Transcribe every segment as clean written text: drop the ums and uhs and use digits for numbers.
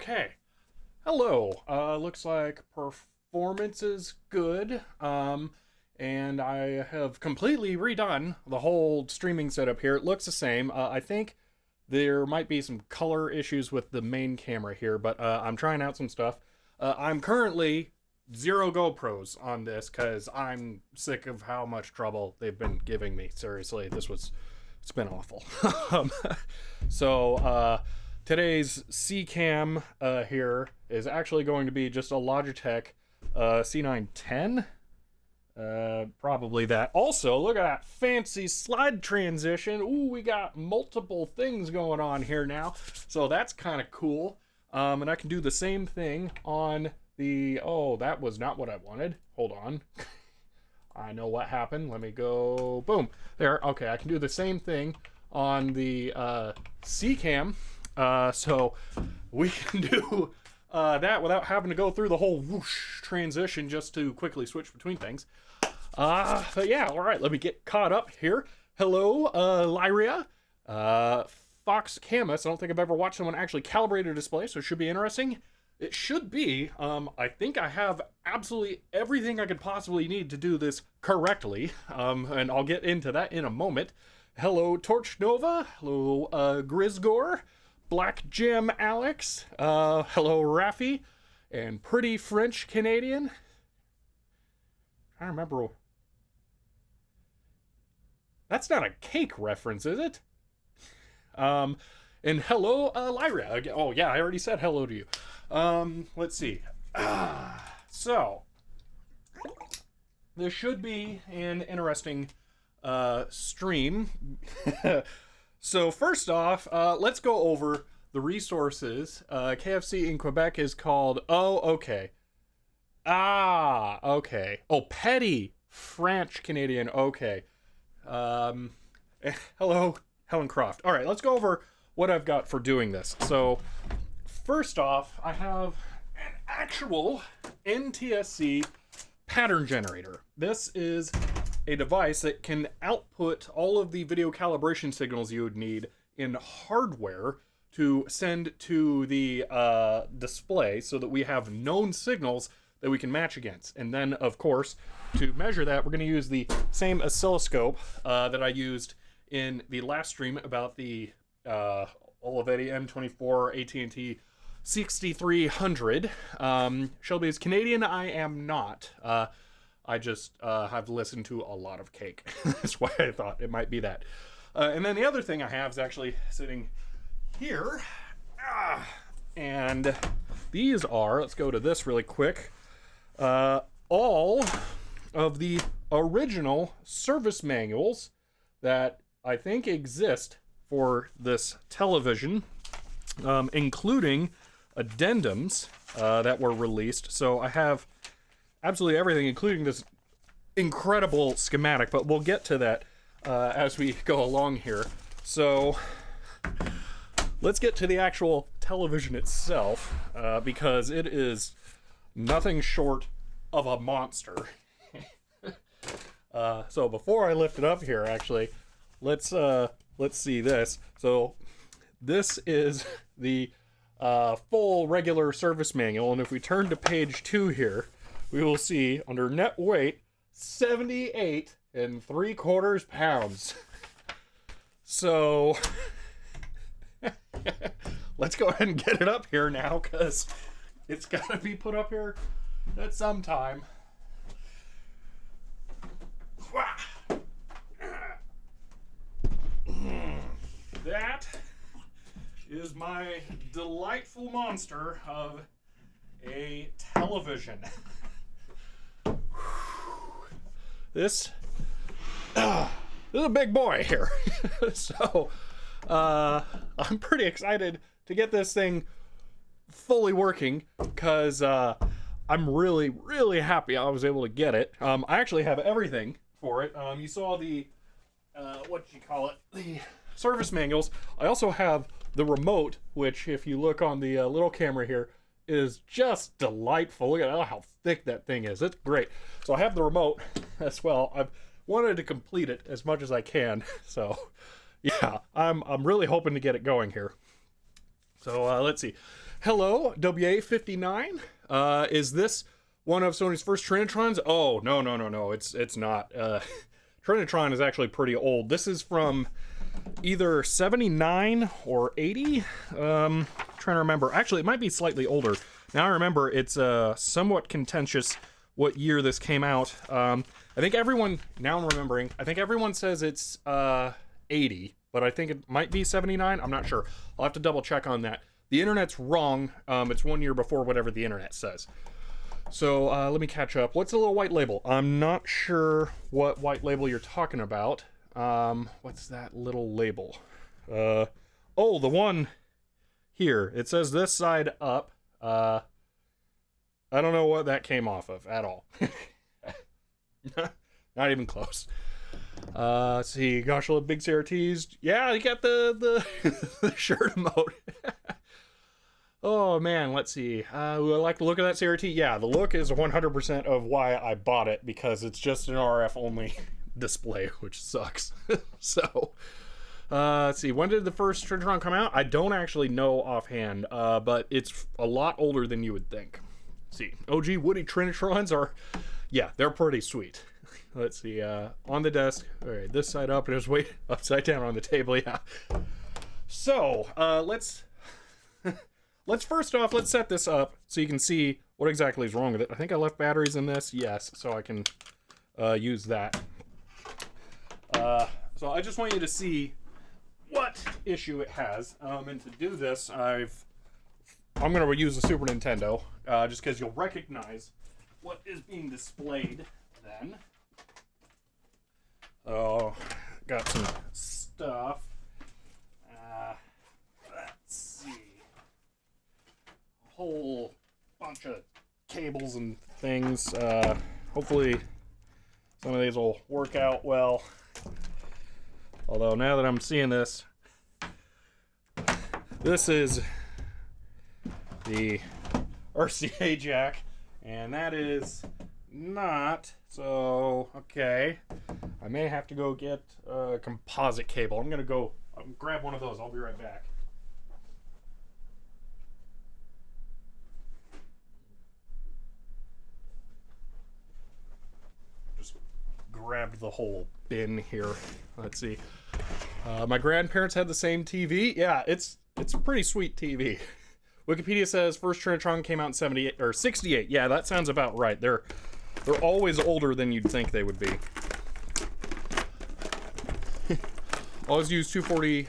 Okay. Hello. Looks like performance is good. And I have completely redone the whole streaming setup here. It looks the same. I think there might be some color issues with the main camera here, but I'm trying out some stuff. I'm currently 0 GoPros on this because I'm sick of how much trouble they've been giving me. Seriously, it's been awful. So today's C-Cam here is actually going to be just a Logitech C910. Probably that. Also, look at that fancy slide transition. Ooh, we got multiple things going on here now. So that's kind of cool. And I can do the same thing on the... Oh, that was not what I wanted. Hold on. I know what happened. Let me go... Boom. There. Okay, I can do the same thing on the C-Cam. So we can do that without having to go through the whole whoosh transition just to quickly switch between things. But yeah, all right, let me get caught up here. Hello, Lyria. Fox Camus. I don't think I've ever watched someone actually calibrate a display, so it should be interesting. It should be. I think I have absolutely everything I could possibly need to do this correctly, and I'll get into that in a moment. Hello, Torch Nova. Hello, Grisgore. Black Jam Alex. Hello, Raffi. And Pretty French Canadian. I remember. That's not a cake reference, is it? And hello, Lyra. Oh, yeah, I already said hello to you. Let's see. So, this should be an interesting stream. So, first off, let's go over the resources. KFC in Quebec is called... Oh, okay. Okay. Oh, Petty French Canadian. Okay. Hello, Helen Croft. All right, let's go over what I've got for doing this. So, first off, I have an actual NTSC pattern generator. This is a device that can output all of the video calibration signals you would need in hardware to send to the display so that we have known signals that we can match against. And then, of course, to measure that, we're going to use the same oscilloscope that I used in the last stream about the Olivetti M24 AT&T 6300. Shelby is Canadian. I am not. I just have listened to a lot of Cake. That's why I thought it might be that. And then the other thing I have is actually sitting here. And these are, let's go to this really quick, all of the original service manuals that I think exist for this television, including addendums that were released. So I have absolutely everything, including this incredible schematic, but we'll get to that as we go along here. So let's get to the actual television itself, because it is nothing short of a monster. So before I lift it up here, actually, let's see this. So this is the full regular service manual, and if we turn to page 2 here, we will see under net weight 78 3/4 pounds. So let's go ahead and get it up here now, because it's got to be put up here at some time. That is my delightful monster of a television. This is a big boy here. So I'm pretty excited to get this thing fully working, because I'm really, really happy I was able to get it. I actually have everything for it. You saw the the service manuals. I also have the remote, which, if you look on the little camera here, is just delightful. Look at how thick that thing is. It's great. So I have the remote as well. I've wanted to complete it as much as I can. So yeah, I'm really hoping to get it going here. So let's see. Hello, WA59. Is this one of Sony's first Trinitrons? Oh, no. It's not. Trinitron is actually pretty old. This is from either 79 or 80. Trying to remember. Actually, it might be slightly older. Now I remember it's somewhat contentious what year this came out. I think everyone, now I'm remembering, I think everyone says it's 80, but I think it might be 79. I'm not sure. I'll have to double check on that. The internet's wrong. It's 1 year before whatever the internet says. So let me catch up. What's a little white label? I'm not sure what white label you're talking about. What's that little label? Oh, the one here. It says this side up. I don't know what that came off of at all. Not even close. Let's see. Gosh, I love big CRTs. Yeah, you got the the shirt emote. Oh man, let's see. Would I like the look of that CRT? Yeah, the look is 100% of why I bought it, because it's just an RF only display, which sucks. So, let's see. When did the first Trinitron come out? I don't actually know offhand, but it's a lot older than you would think. Let's see. OG Woody Trinitrons are, yeah, they're pretty sweet. Let's see. On the desk. All right, this side up, and it's way upside down on the table. Yeah. So, let's first off, let's set this up so you can see what exactly is wrong with it. I think I left batteries in this. Yes, so I can use that. So I just want you to see what issue it has. And to do this, I'm going to use the Super Nintendo, just because you'll recognize what is being displayed then. Oh, got some stuff. Let's see. Whole bunch of cables and things. Hopefully some of these will work out well. Although now that I'm seeing this, this is the RCA jack, and that is not. So, okay. I may have to go get a composite cable. I'm gonna go grab one of those. I'll be right back. Grabbed the whole bin here. Let's see. My grandparents had the same TV. Yeah, it's a pretty sweet TV. Wikipedia says first Trinitron came out in 78 or 68. Yeah, that sounds about right. They're always older than you'd think they would be. Always use 240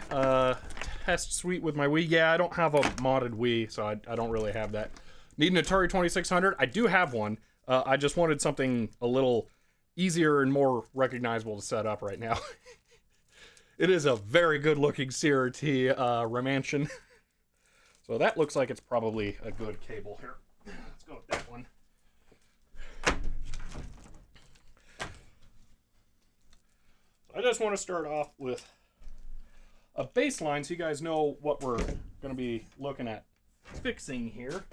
test suite with my Wii. Yeah, I don't have a modded Wii, so I don't really have that. Need an Atari 2600? I do have one. I just wanted something a little easier and more recognizable to set up right now. It is a very good looking CRT Remansion. So that looks like it's probably a good cable here. Let's go with that one. I just want to start off with a baseline so you guys know what we're going to be looking at fixing here.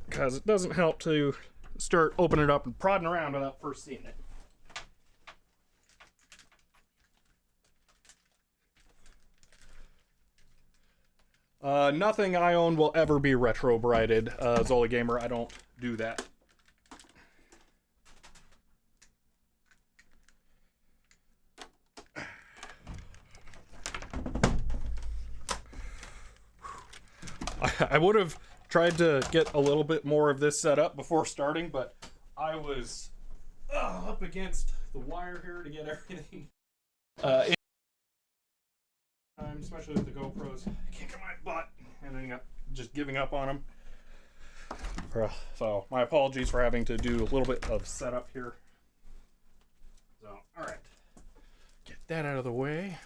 Because it doesn't help to start opening it up and prodding around without first seeing it. Nothing I own will ever be retro brighted. Zola Gamer, I don't do that. I would have tried to get a little bit more of this set up before starting, but I was up against the wire here to get everything in time, especially with the GoPros kicking my butt and ending up just giving up on them. So my apologies for having to do a little bit of setup here. So, alright. Get that out of the way.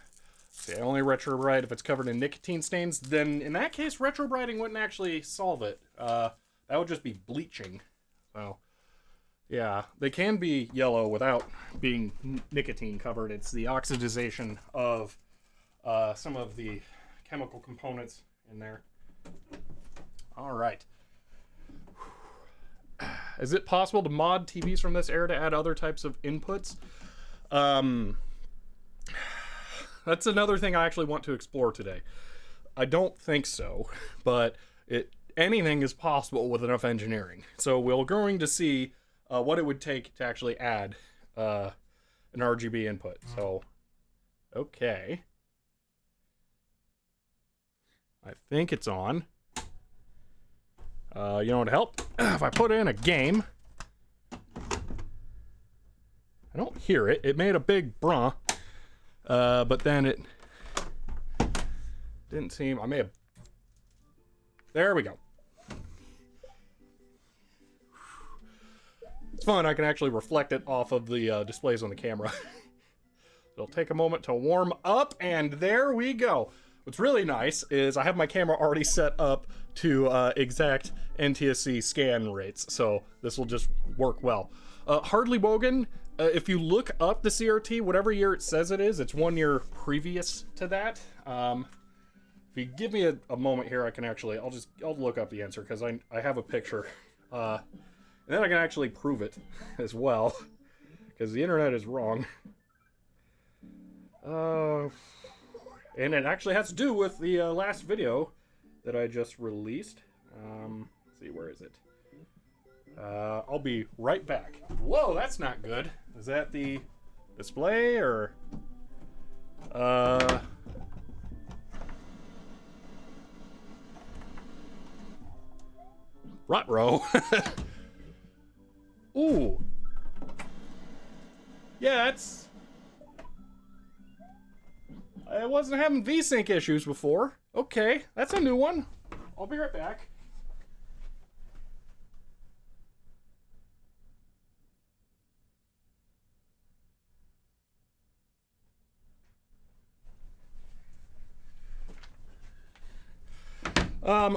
See, I only retrobrite if it's covered in nicotine stains. Then, in that case, retrobriting wouldn't actually solve it. That would just be bleaching. So, yeah, they can be yellow without being nicotine covered. It's the oxidization of some of the chemical components in there. All right. Is it possible to mod TVs from this era to add other types of inputs? That's another thing I actually want to explore today. I don't think so, but anything is possible with enough engineering. So we're going to see what it would take to actually add an RGB input. So, okay. I think it's on. You know what would help? If I put in a game, I don't hear it. It made a big bruh, but then it didn't seem. I may have. There we go. It's fun. I can actually reflect it off of the displays on the camera. It'll take a moment to warm up, and there we go. What's really nice is I have my camera already set up to exact NTSC scan rates, so this will just work well. Hardly Wogan, if you look up the CRT, whatever year it says it is, it's 1 year previous to that. If you give me a moment here, I can actually, I'll look up the answer, because I have a picture. And then I can actually prove it as well, because the internet is wrong. And it actually has to do with the last video that I just released. Let's see, where is it? I'll be right back. Whoa, that's not good. Is that the display, or... Ruh-roh. Ooh. Yeah, that's... I wasn't having Vsync issues before. Okay, that's a new one. I'll be right back.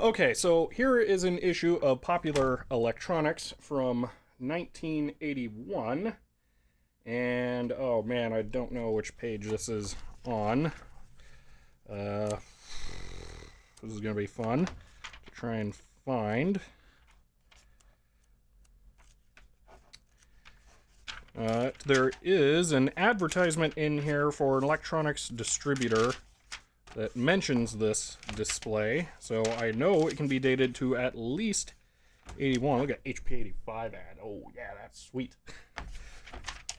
Okay, so here is an issue of Popular Electronics from 1981. And, oh man, I don't know which page this is on. This is going to be fun to try and find. There is an advertisement in here for an electronics distributor that mentions this display, so I know it can be dated to at least 81. Look at HP85 ad. Oh yeah, that's sweet.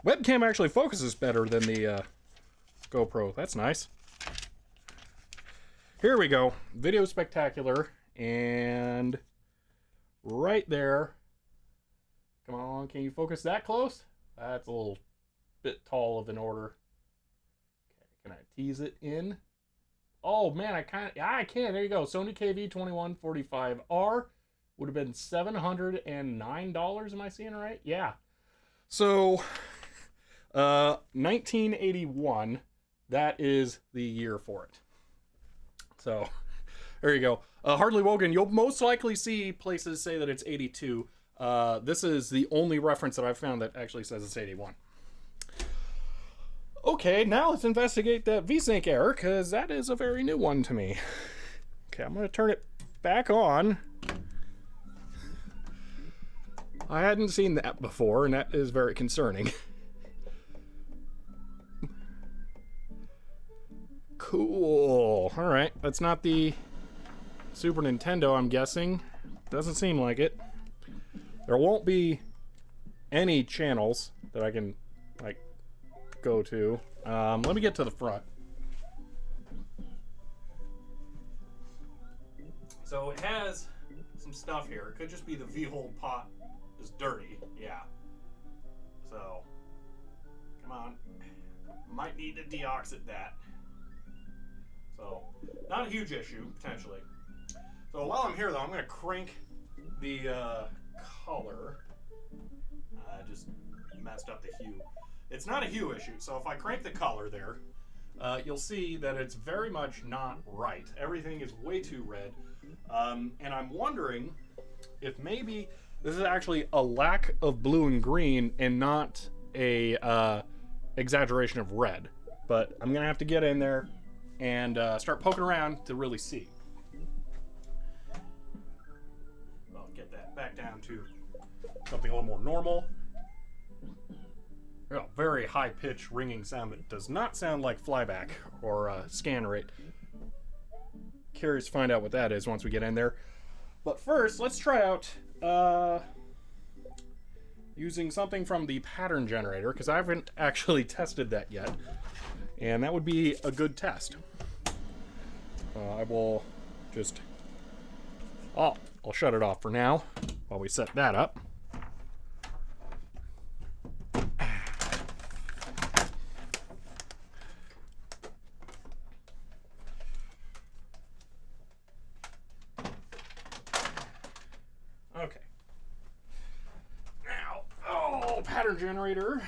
Webcam actually focuses better than the GoPro. That's nice. Here we go. Video Spectacular, and right there. Come on, can you focus that close? That's a little bit tall of an order. Okay, can I tease it in? Oh man, I can. There you go. Sony KV-2145R would have been $709. Am I seeing it right? Yeah. So, 1981. That is the year for it. So, there you go. Hardly Wogan. You'll most likely see places say that it's 82. This is the only reference that I've found that actually says it's 81. Okay, now let's investigate that Vsync error, because that is a very new one to me. Okay, I'm going to turn it back on. I hadn't seen that before, and that is very concerning. Cool. Alright, that's not the Super Nintendo, I'm guessing. Doesn't seem like it. There won't be any channels that I can, like, go to. Let me get to the front. So it has some stuff here. It could just be the V-hole pot is dirty. Yeah. So, come on. Might need to deoxit that. So, not a huge issue, potentially. So while I'm here, though, I'm going to crank the color. Just messed up the hue. It's not a hue issue, so if I crank the color there, you'll see that it's very much not right. Everything is way too red. And I'm wondering if maybe this is actually a lack of blue and green and not a exaggeration of red. But I'm going to have to get in there and start poking around to really see. I'll get that back down to something a little more normal. Very high-pitched ringing sound that does not sound like flyback or scan rate. curious to find out what that is once we get in there. But first, let's try out using something from the pattern generator, because I haven't actually tested that yet. And that would be a good test. I will just... Oh, I'll shut it off for now while we set that up. Okay. Now, pattern generator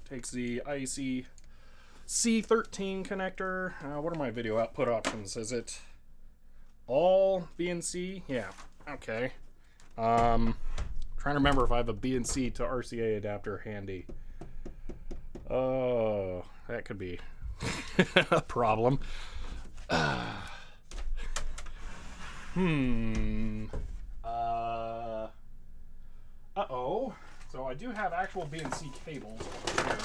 takes the IEC C13 connector. What are my video output options? Is it all B and C? Yeah. Okay. Trying to remember if I have a B and C to RCA adapter handy. Oh, that could be a problem. Uh-oh. So I do have actual B and C cables over here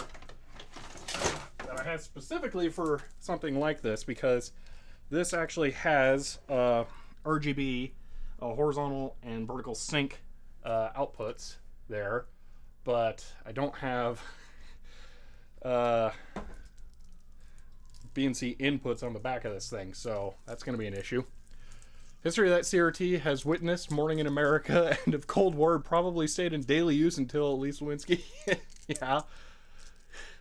that I have specifically for something like this, because this actually has RGB, horizontal and vertical sync outputs there, but I don't have B and C inputs on the back of this thing, so that's going to be an issue. History of that CRT has witnessed Morning in America and of Cold War, probably stayed in daily use until at least Lewinsky. Yeah.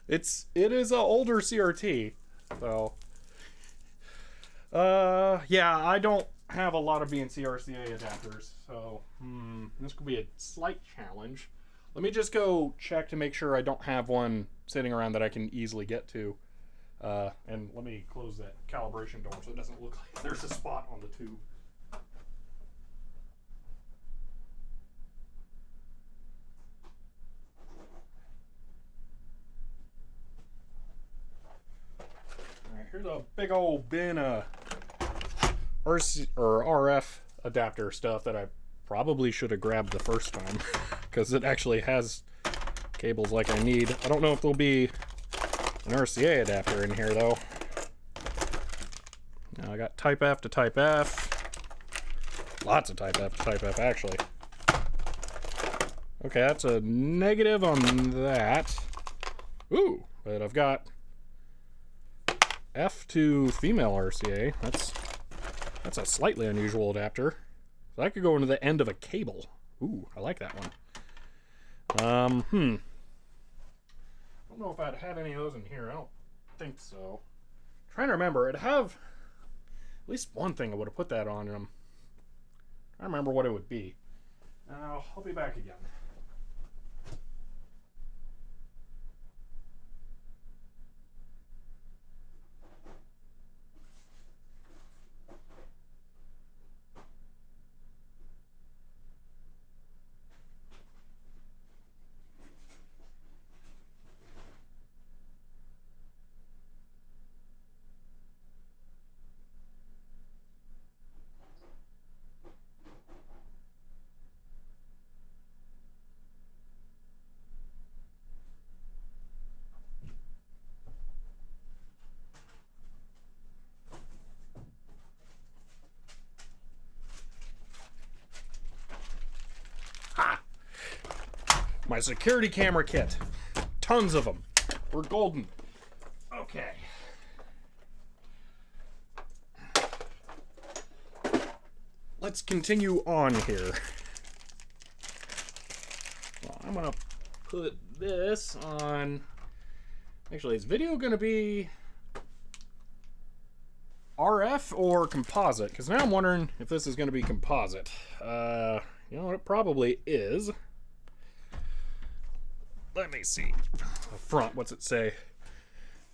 It is an older CRT, so yeah, I don't have a lot of BNC RCA adapters, so this could be a slight challenge. Let me just go check to make sure I don't have one sitting around that I can easily get to, and let me close that calibration door so it doesn't look like there's a spot on the tube. Here's a big old bin of RF adapter stuff that I probably should have grabbed the first time, because it actually has cables like I need. I don't know if there'll be an RCA adapter in here though. Now I got type F to type F. Lots of type F to type F actually. Okay, that's a negative on that. Ooh, but I've got F to female RCA. That's a slightly unusual adapter. So that could go into the end of a cable. Ooh, I like that one. I don't know if I'd had any of those in here. I don't think so. I'm trying to remember. I'd have at least one thing I would have put that on them. I don't remember what it would be. Now, I'll be back again. My security camera kit. Tons of them. We're golden. Okay. Let's continue on here. Well, I'm going to put this on... Actually, is video going to be RF or composite? Because now I'm wondering if this is going to be composite. You know, it probably is. Let me see. The front, what's it say?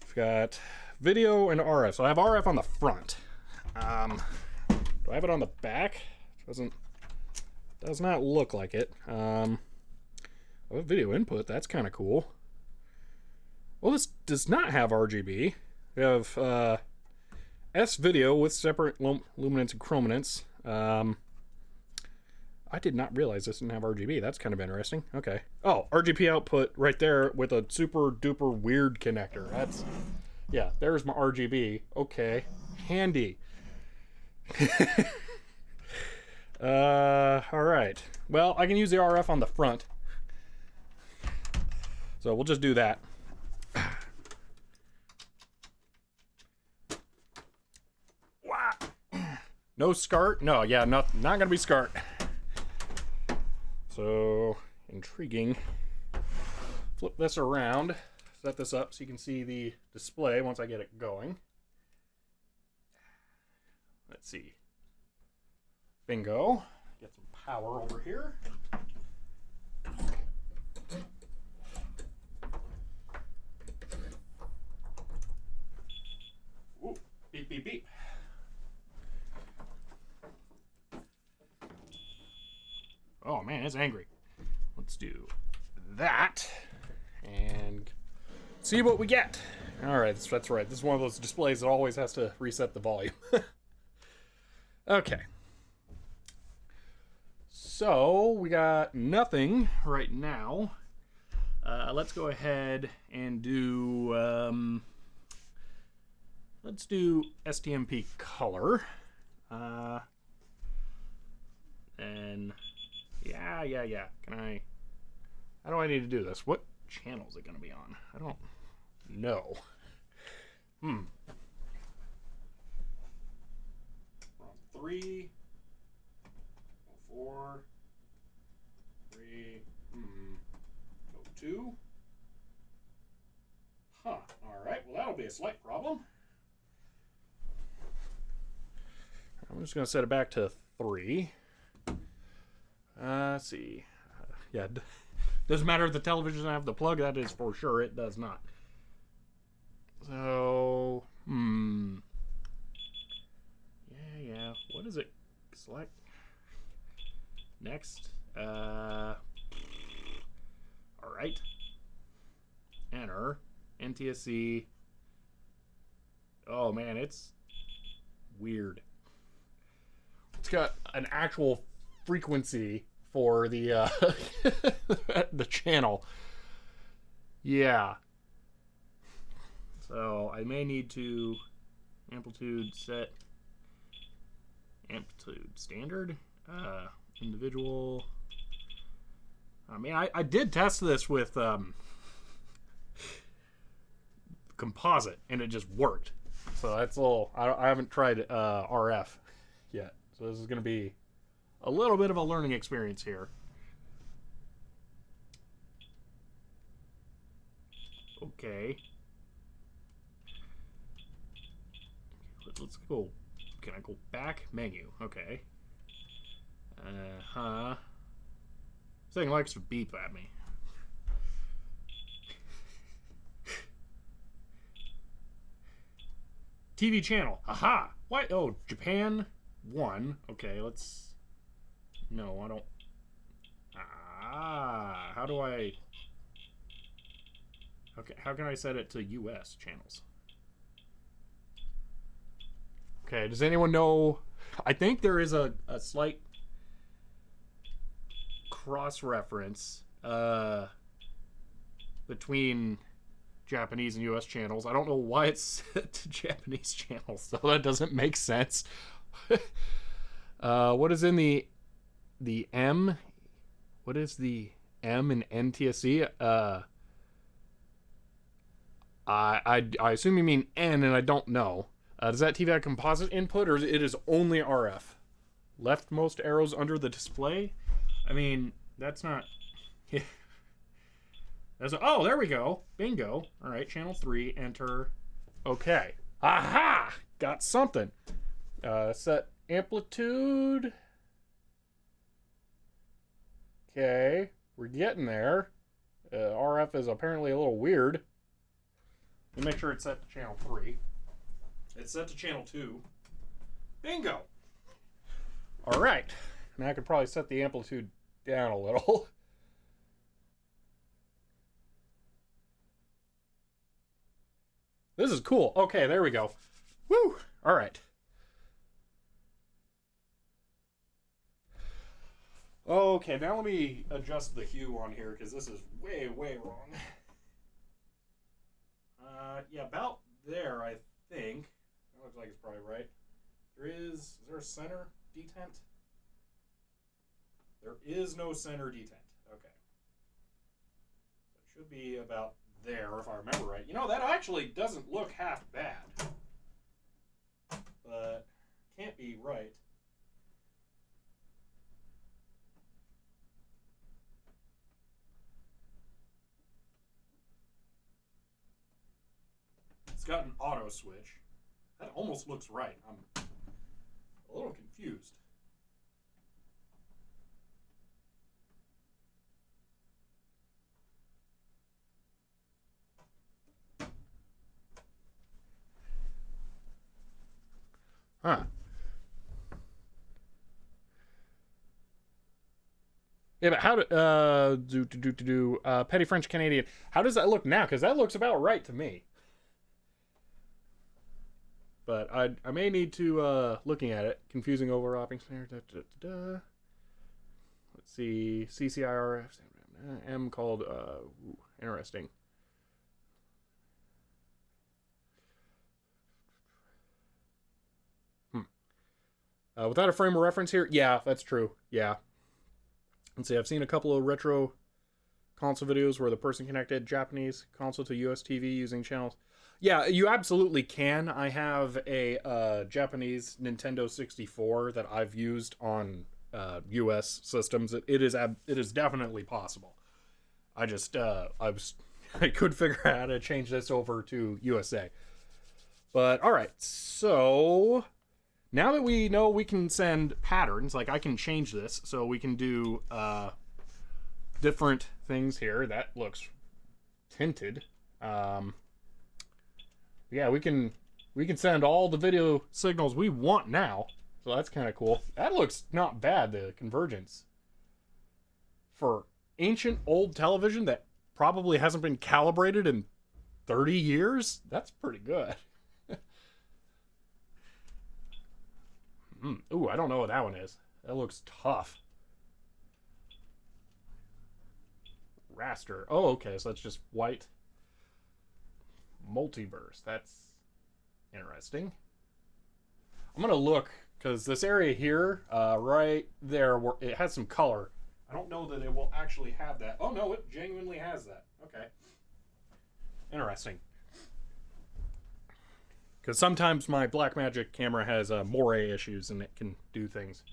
We've got video and RF. So I have RF on the front. Do I have it on the back? Does not look like it. I have video input. That's kind of cool. Well, this does not have RGB. We have S video with separate luminance and chrominance. I did not realize this didn't have RGB. That's kind of interesting. Okay. Oh, RGB output right there with a super duper weird connector. That's, yeah, there's my RGB. Okay. Handy. All right. Well, I can use the RF on the front. So we'll just do that. No SCART? No, yeah, not gonna be SCART. So, intriguing. Flip this around, set this up so you can see the display once I get it going. Let's see. Bingo. Get some power over here. Ooh, beep, beep, beep. Oh man, it's angry. Let's do that and see what we get. All right, that's right. This is one of those displays that always has to reset the volume. Okay. So we got nothing right now. Let's go ahead and do. Let's do STMP color. And yeah. Can I? How do I need to do this? What channel is it going to be on? I don't know. 3, 4, 3, 2. Huh. All right. Well, that'll be a slight problem. I'm just going to set it back to 3. Let's see. Yeah, doesn't matter if the television doesn't have the plug. That is for sure. It does not. So, yeah. What is it? Select. Next. All right. Enter. NTSC. Oh man, it's weird. It's got an actual frequency for the the channel. Yeah. So I may need to amplitude set amplitude standard individual. I mean, I did test this with composite and it just worked. So that's all. I haven't tried RF yet. So this is going to be a little bit of a learning experience here. Okay. Let's go. Can I go back? Menu. Okay. This thing likes to beep at me. TV channel. Aha! What? Oh, Japan 1. Okay, let's... No, I don't... How do I... Okay, how can I set it to US channels? Okay, does anyone know? I think there is a slight cross-reference between Japanese and US channels. I don't know why it's set to Japanese channels, so that doesn't make sense. What is in the M? What is the M in NTSC? I assume you mean N, and I don't know. Does that TV have composite input, or it is only RF? Leftmost arrows under the display? I mean, that's not... Oh, there we go. Bingo. All right, channel 3, enter. Okay. Aha! Got something. Set amplitude. Okay. We're getting there. RF is apparently a little weird. Let me make sure it's set to channel 3. It's set to channel 2. Bingo! All right. Now I could probably set the amplitude down a little. This is cool. Okay, there we go. Woo! All right. Okay, now let me adjust the hue on here because this is way, way wrong. Yeah, about there, I think. That looks like it's probably right. Is there a center detent? There is no center detent. Okay. So it should be about there if I remember right. You know, that actually doesn't look half bad. But can't be right. It's got an auto switch. That almost looks right. I'm a little confused. Huh. Yeah, but how do Petty French Canadian? How does that look now? Because that looks about right to me. But I may need to looking at it, confusing overlapping snare. Let's see, CCIRF M called interesting. Without a frame of reference here, yeah, that's true. Yeah. Let's see, I've seen a couple of retro console videos where the person connected Japanese console to US TV using channels. Yeah, you absolutely can. I have a Japanese Nintendo 64 that I've used on US systems. It is definitely possible. I just I could figure out how to change this over to USA. But all right, so now that we know we can send patterns, like I can change this so we can do different things here. That looks tinted. Yeah, we can send all the video signals we want now. So that's kind of cool. That looks not bad, the convergence. For ancient old television that probably hasn't been calibrated in 30 years, that's pretty good. Ooh, I don't know what that one is. That looks tough. Raster. Oh, okay, so that's just white. Multiverse. That's interesting. I'm gonna look because this area here, right there, where it has some color. I don't know that it will actually have that. Oh no, it genuinely has that. Okay. Interesting. Because sometimes my Blackmagic camera has moire issues and it can do things.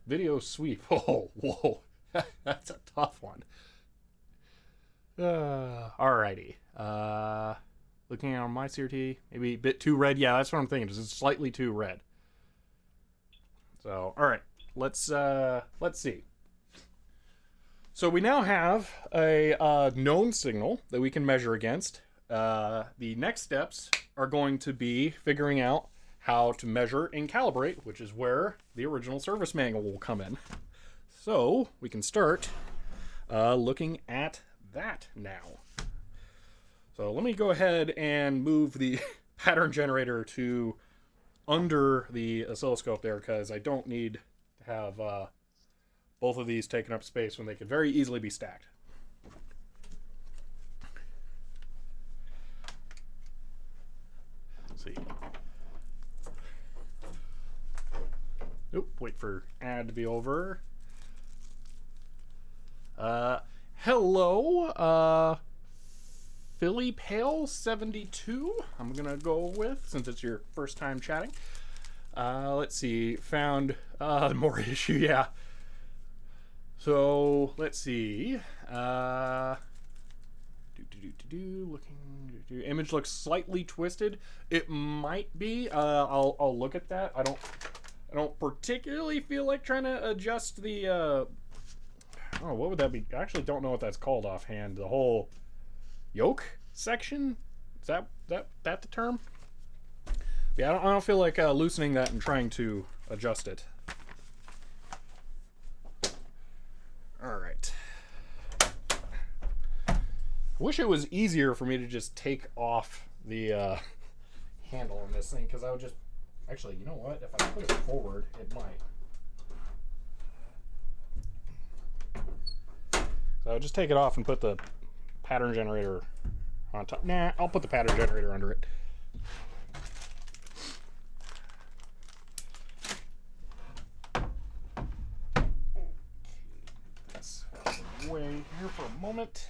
Video sweep. Oh, whoa. That's a tough one. Alrighty. Looking at my CRT, maybe a bit too red. Yeah, that's what I'm thinking. It's slightly too red. So, alright. Let's see. So we now have a known signal that we can measure against. The next steps are going to be figuring out how to measure and calibrate, which is where the original service manual will come in. So we can start looking at that now. So let me go ahead and move the pattern generator to under the oscilloscope there, because I don't need to have both of these taking up space when they could very easily be stacked. See. Oop, wait for ad to be over. Hello, Philly Pale 72. I'm gonna go with, since it's your first time chatting. Let's see, found more issue, yeah. So let's see. Image looks slightly twisted. It might be. I'll look at that. I don't particularly feel like trying to adjust the. Oh, what would that be? I actually don't know what that's called offhand. The whole yoke section. Is that the term? Yeah, I don't feel like loosening that and trying to adjust it. All right. I wish it was easier for me to just take off the handle on this thing, because I would just... Actually, you know what? If I put it forward, it might. So I would just take it off and put the pattern generator on top. Nah, I'll put the pattern generator under it. away here for a moment.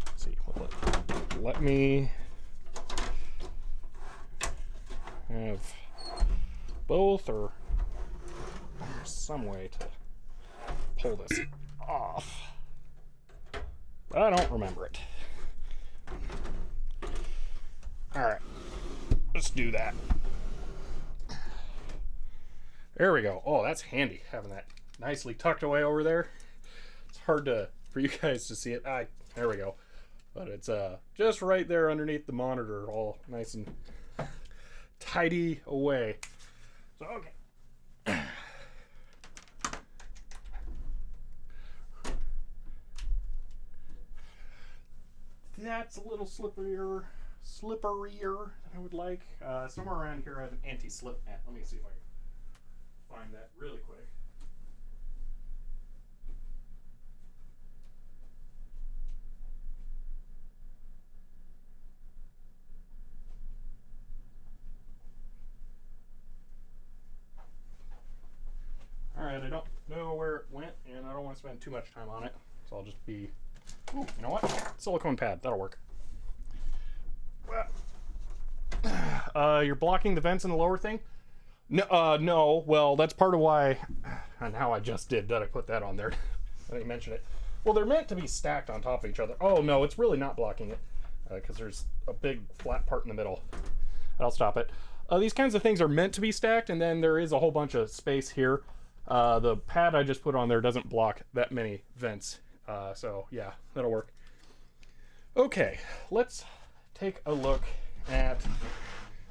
Let's see, let me have both, or some way to pull this off, but I don't remember it. All right, let's do that. There we go. Oh, that's handy, having that nicely tucked away over there. It's hard for you guys to see it. There we go. But it's just right there underneath the monitor, all nice and tidy away. So, okay. That's a little slipperier than I would like. Somewhere around here I have an anti-slip mat. Let me see if I can find that really quick. Alright, I don't know where it went, and I don't want to spend too much time on it, so I'll just be... Ooh, you know what? Silicone pad, that'll work. You're blocking the vents in the lower thing? No, no. Well, that's part of why, and how I just did that. I put that on there. I didn't mention it. Well, they're meant to be stacked on top of each other. Oh no, it's really not blocking it, because there's a big flat part in the middle. I'll stop it. These kinds of things are meant to be stacked, and then there is a whole bunch of space here. The pad I just put on there doesn't block that many vents. So yeah, that'll work. Okay, let's take a look at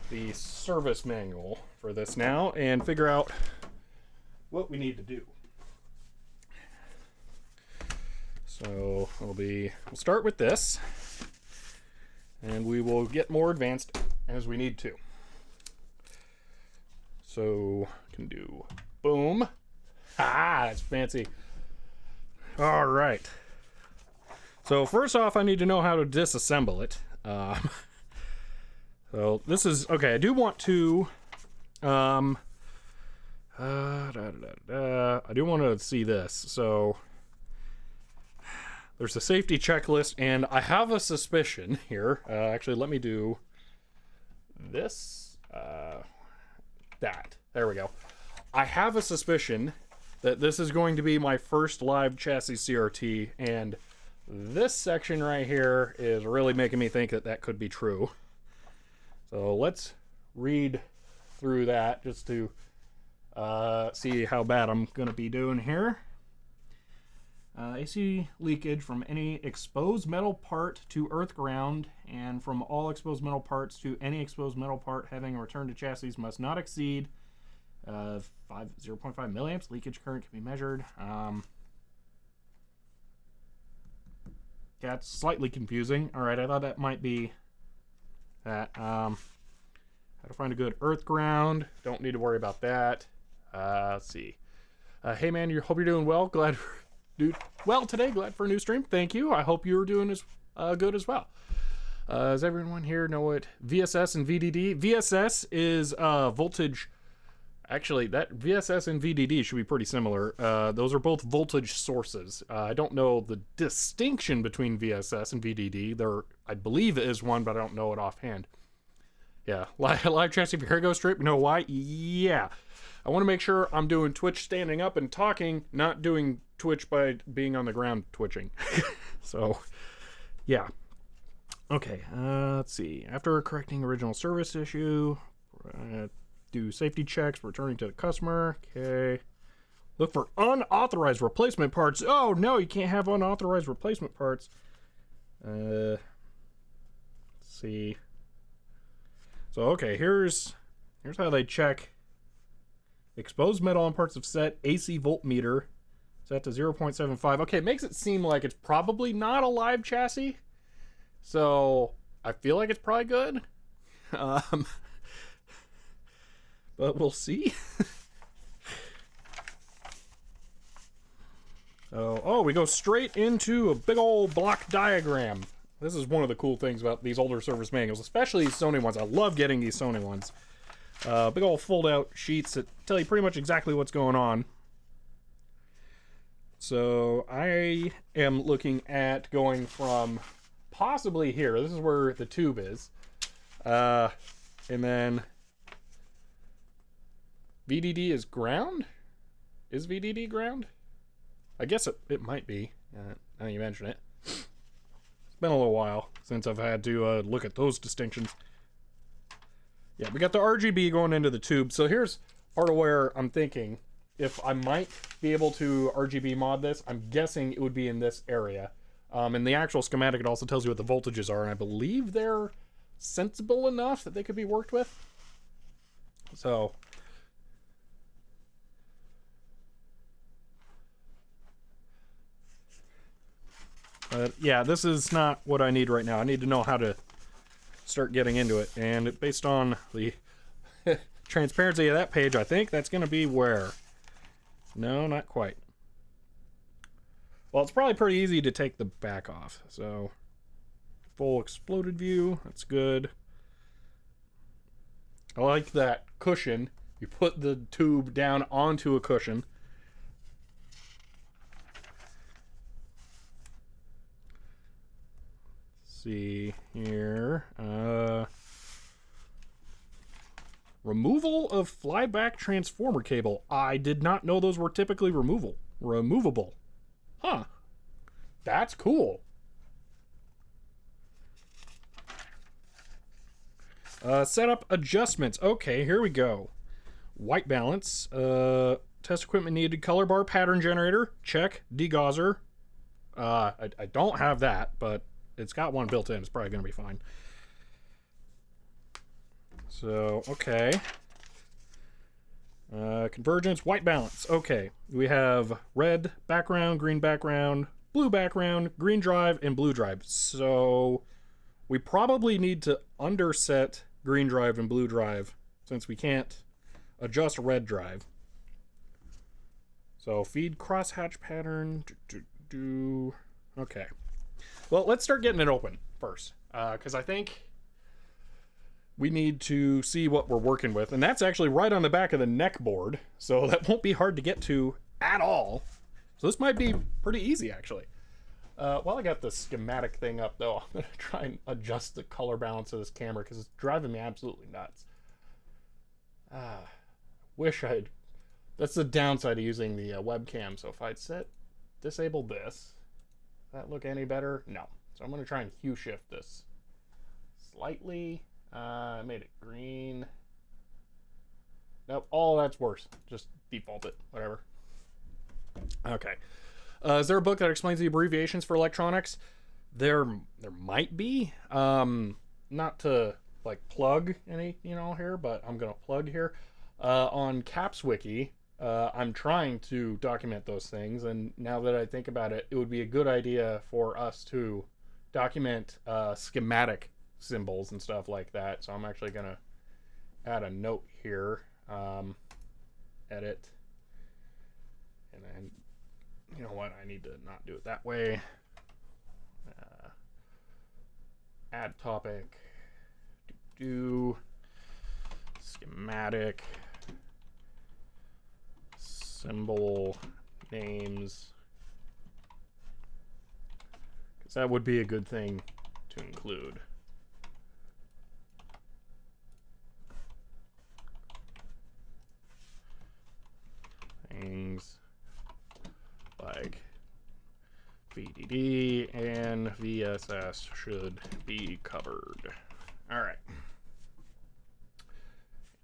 the service manual for this now and figure out what we need to do. So we'll start with this, and we will get more advanced as we need to. So can do boom. Ah, that's fancy. All right. So first off, I need to know how to disassemble it. So this is okay. I do want to. I do want to see this. So there's a safety checklist, and I have a suspicion here. Actually, let me do this. There we go. I have a suspicion that this is going to be my first live chassis CRT, and this section right here is really making me think that that could be true. So let's read through that just to see how bad I'm going to be doing here. AC leakage from any exposed metal part to earth ground, and from all exposed metal parts to any exposed metal part having a return to chassis must not exceed 0.5 milliamps. Leakage current can be measured. Yeah, it's slightly confusing. All right, I thought that might be that. How to find a good earth ground. Don't need to worry about that. Let's see. Hey man, hope you're doing well. Glad well today. Glad for a new stream. Thank you. I hope you're doing as good as well. Does everyone here know what VSS and VDD? VSS is voltage. Actually, that VSS and VDD should be pretty similar. Those are both voltage sources. I don't know the distinction between VSS and VDD. There, I believe it is one, but I don't know it offhand. Yeah, live chassis for Here Goes Strip. You know why? Yeah. I want to make sure I'm doing Twitch standing up and talking, not doing Twitch by being on the ground twitching. So, yeah. Okay, let's see. After correcting original service issue, do safety checks, returning to the customer. Okay. Look for unauthorized replacement parts. Oh, no, you can't have unauthorized replacement parts. Let's see. So, okay, here's how they check. Exposed metal on parts of set, AC voltmeter, set to 0.75. Okay, it makes it seem like it's probably not a live chassis. So, I feel like it's probably good. But we'll see. So, oh, we go straight into a big old block diagram. This is one of the cool things about these older service manuals, especially these Sony ones. I love getting these Sony ones. Big old fold-out sheets that tell you pretty much exactly what's going on. So I am looking at going from possibly here. This is where the tube is. And then VDD is ground? Is VDD ground? I guess it might be. Now you mention it. It's been a little while since I've had to look at those distinctions. Yeah, we got the RGB going into the tube. So here's part of where I'm thinking if I might be able to RGB mod this. I'm guessing it would be in this area. In the actual schematic, it also tells you what the voltages are, and I believe they're sensible enough that they could be worked with. So yeah, this is not what I need right now. I need to know how to start getting into it, and based on the transparency of that page, I think that's going to be where. No, not quite. Well, it's probably pretty easy to take the back off. So, full exploded view, that's good. I like that cushion. You put the tube down onto a cushion. Let's see here. Removal of flyback transformer cable. I did not know those were typically removable. Huh. That's cool. Setup adjustments. Okay, here we go. White balance. Test equipment needed. Color bar pattern generator. Check. Degausser. I don't have that, but it's got one built in. It's probably going to be fine. So, okay. Convergence, white balance. Okay, we have red background, green background, blue background, green drive, and blue drive. So, we probably need to underset green drive and blue drive since we can't adjust red drive. So, feed crosshatch pattern. Okay. Well, let's start getting it open first, because I think we need to see what we're working with. And that's actually right on the back of the neck board, so that won't be hard to get to at all. So this might be pretty easy, actually. While I got the schematic thing up, though, I'm going to try and adjust the color balance of this camera because it's driving me absolutely nuts. Wish I'd... That's the downside of using the webcam. So if I'd disable this, does that look any better? No. So I'm going to try and hue shift this slightly. I made it green. Nope, all that's worse. Just default it, whatever. Okay. Is there a book that explains the abbreviations for electronics? There might be. Not to like plug any, here, but I'm gonna plug here. On Caps Wiki, I'm trying to document those things, and now that I think about it, it would be a good idea for us to document schematic symbols and stuff like that. So I'm actually gonna add a note here. Edit, and then you know what, I need to not do it that way. Add topic, schematic symbol names, because that would be a good thing to include. Things like VDD and VSS should be covered. All right.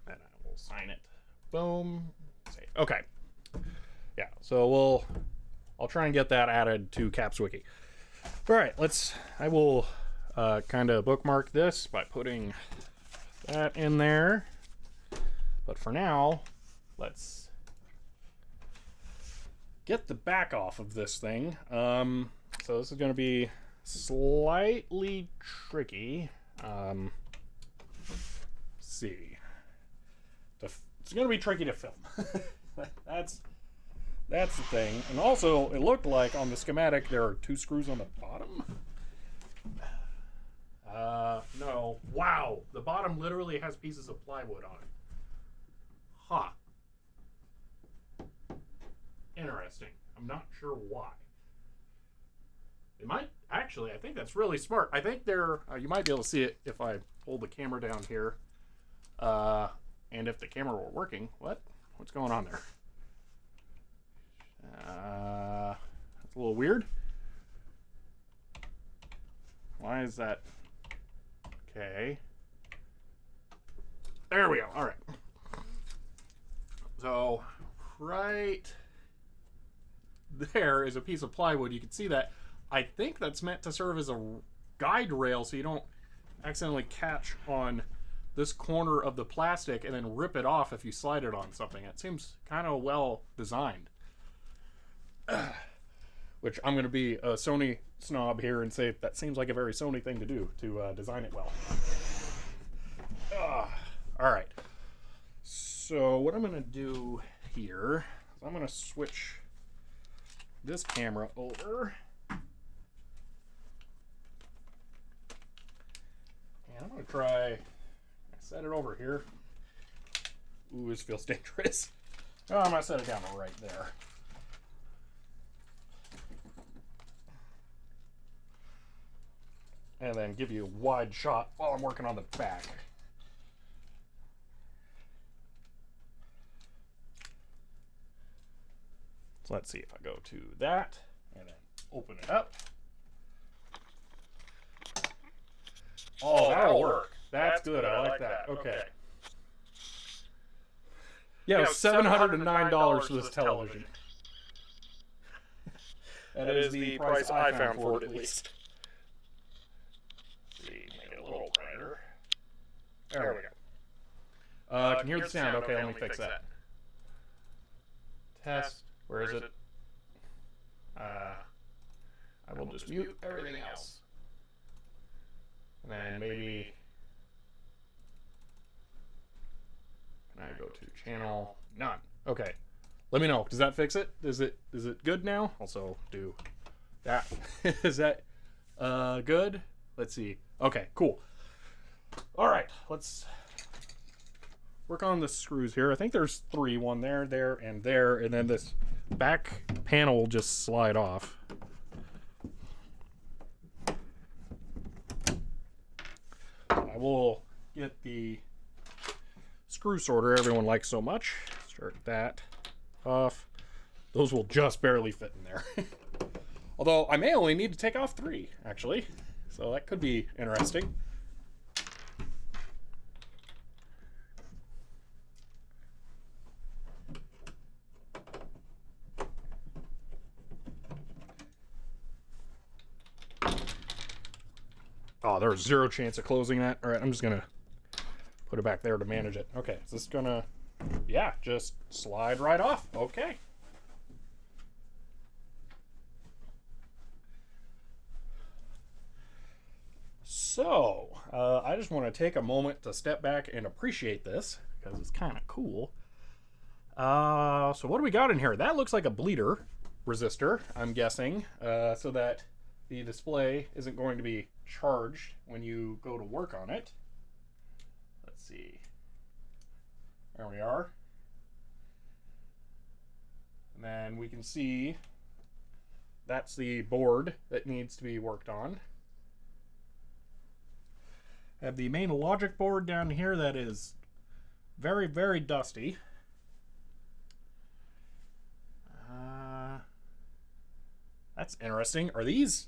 And I will sign it. Boom. Save. Okay. Yeah. So I'll try and get that added to Caps Wiki. All right. I will kind of bookmark this by putting that in there. But for now, let's get the back off of this thing. So this is going to be slightly tricky. Let's see. It's going to be tricky to film. That's the thing. And also, it looked like on the schematic there are 2 screws on the bottom. No. Wow. The bottom literally has pieces of plywood on it. Huh. Interesting. I'm not sure why. It might, actually, I think that's really smart. I think they're, you might be able to see it if I hold the camera down here. And if the camera were working, what's going on there? That's a little weird. Why is that? Okay. There we go. All right. So, right there is a piece of plywood. You can see that. I think that's meant to serve as a guide rail so you don't accidentally catch on this corner of the plastic and then rip it off if you slide it on something. It seems kind of well designed. Which I'm going to be a Sony snob here and say that seems like a very Sony thing to do, to design it well. All right. So what I'm going to do here is I'm going to switch this camera over. And I'm going to try, set it over here. Ooh, this feels dangerous. Oh, I'm going to set it down right there. And then give you a wide shot while I'm working on the back. So let's see if I go to that and then open it up. Oh, that'll work. That's good. I like that. Okay. Yeah, it was $709 for this television. That is the price I found for it, at least. Let's see, make it a little brighter. There we go. Can you hear the sound? Okay, let me fix that. Test. Where is it? I will just mute everything else. And then maybe... Can I go to channel? None. Okay. Let me know. Does that fix it? Is it good now? Also do that. Is that good? Let's see. Okay, cool. All right, let's work on the screws here. I think there's 3. One there, and then this back panel will just slide off. I will get the screw sorter everyone likes so much. Start that off. Those will just barely fit in there. Although I may only need to take off 3, actually. So that could be interesting. Oh, there's 0 chance of closing that. All right, I'm just going to put it back there to manage it. Okay, is this going to, yeah, just slide right off. Okay. So, I just want to take a moment to step back and appreciate this, because it's kind of cool. So what do we got in here? That looks like a bleeder resistor, I'm guessing, so that the display isn't going to be charged when you go to work on it. Let's see. There we are. And then we can see that's the board that needs to be worked on. I have the main logic board down here that is very, very dusty. That's interesting. Are these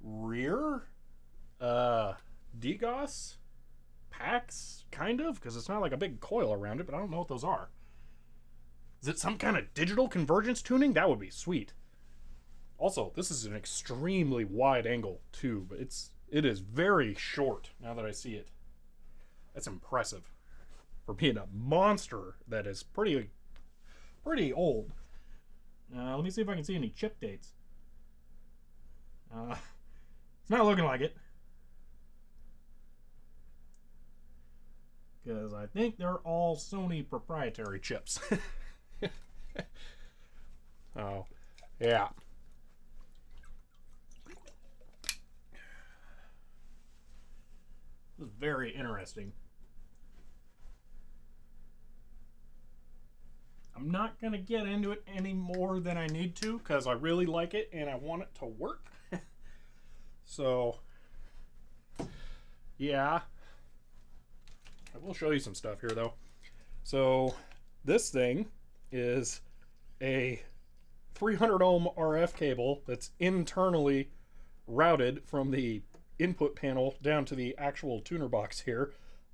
rear DGOS packs, kind of? Because it's not like a big coil around it, but I don't know what those are. Is it some kind of digital convergence tuning? That would be sweet. Also, this is an extremely wide angle tube. It is very short now that I see it. That's impressive for being a monster that is pretty old. Let me see if I can see any chip dates. It's not looking like it. Because I think they're all Sony proprietary chips. Oh, yeah. This is very interesting. I'm not going to get into it any more than I need to because I really like it and I want it to work. So, yeah. I will show you some stuff here though. So, this thing is a 300 ohm RF cable that's internally routed from the input panel down to the actual tuner box here.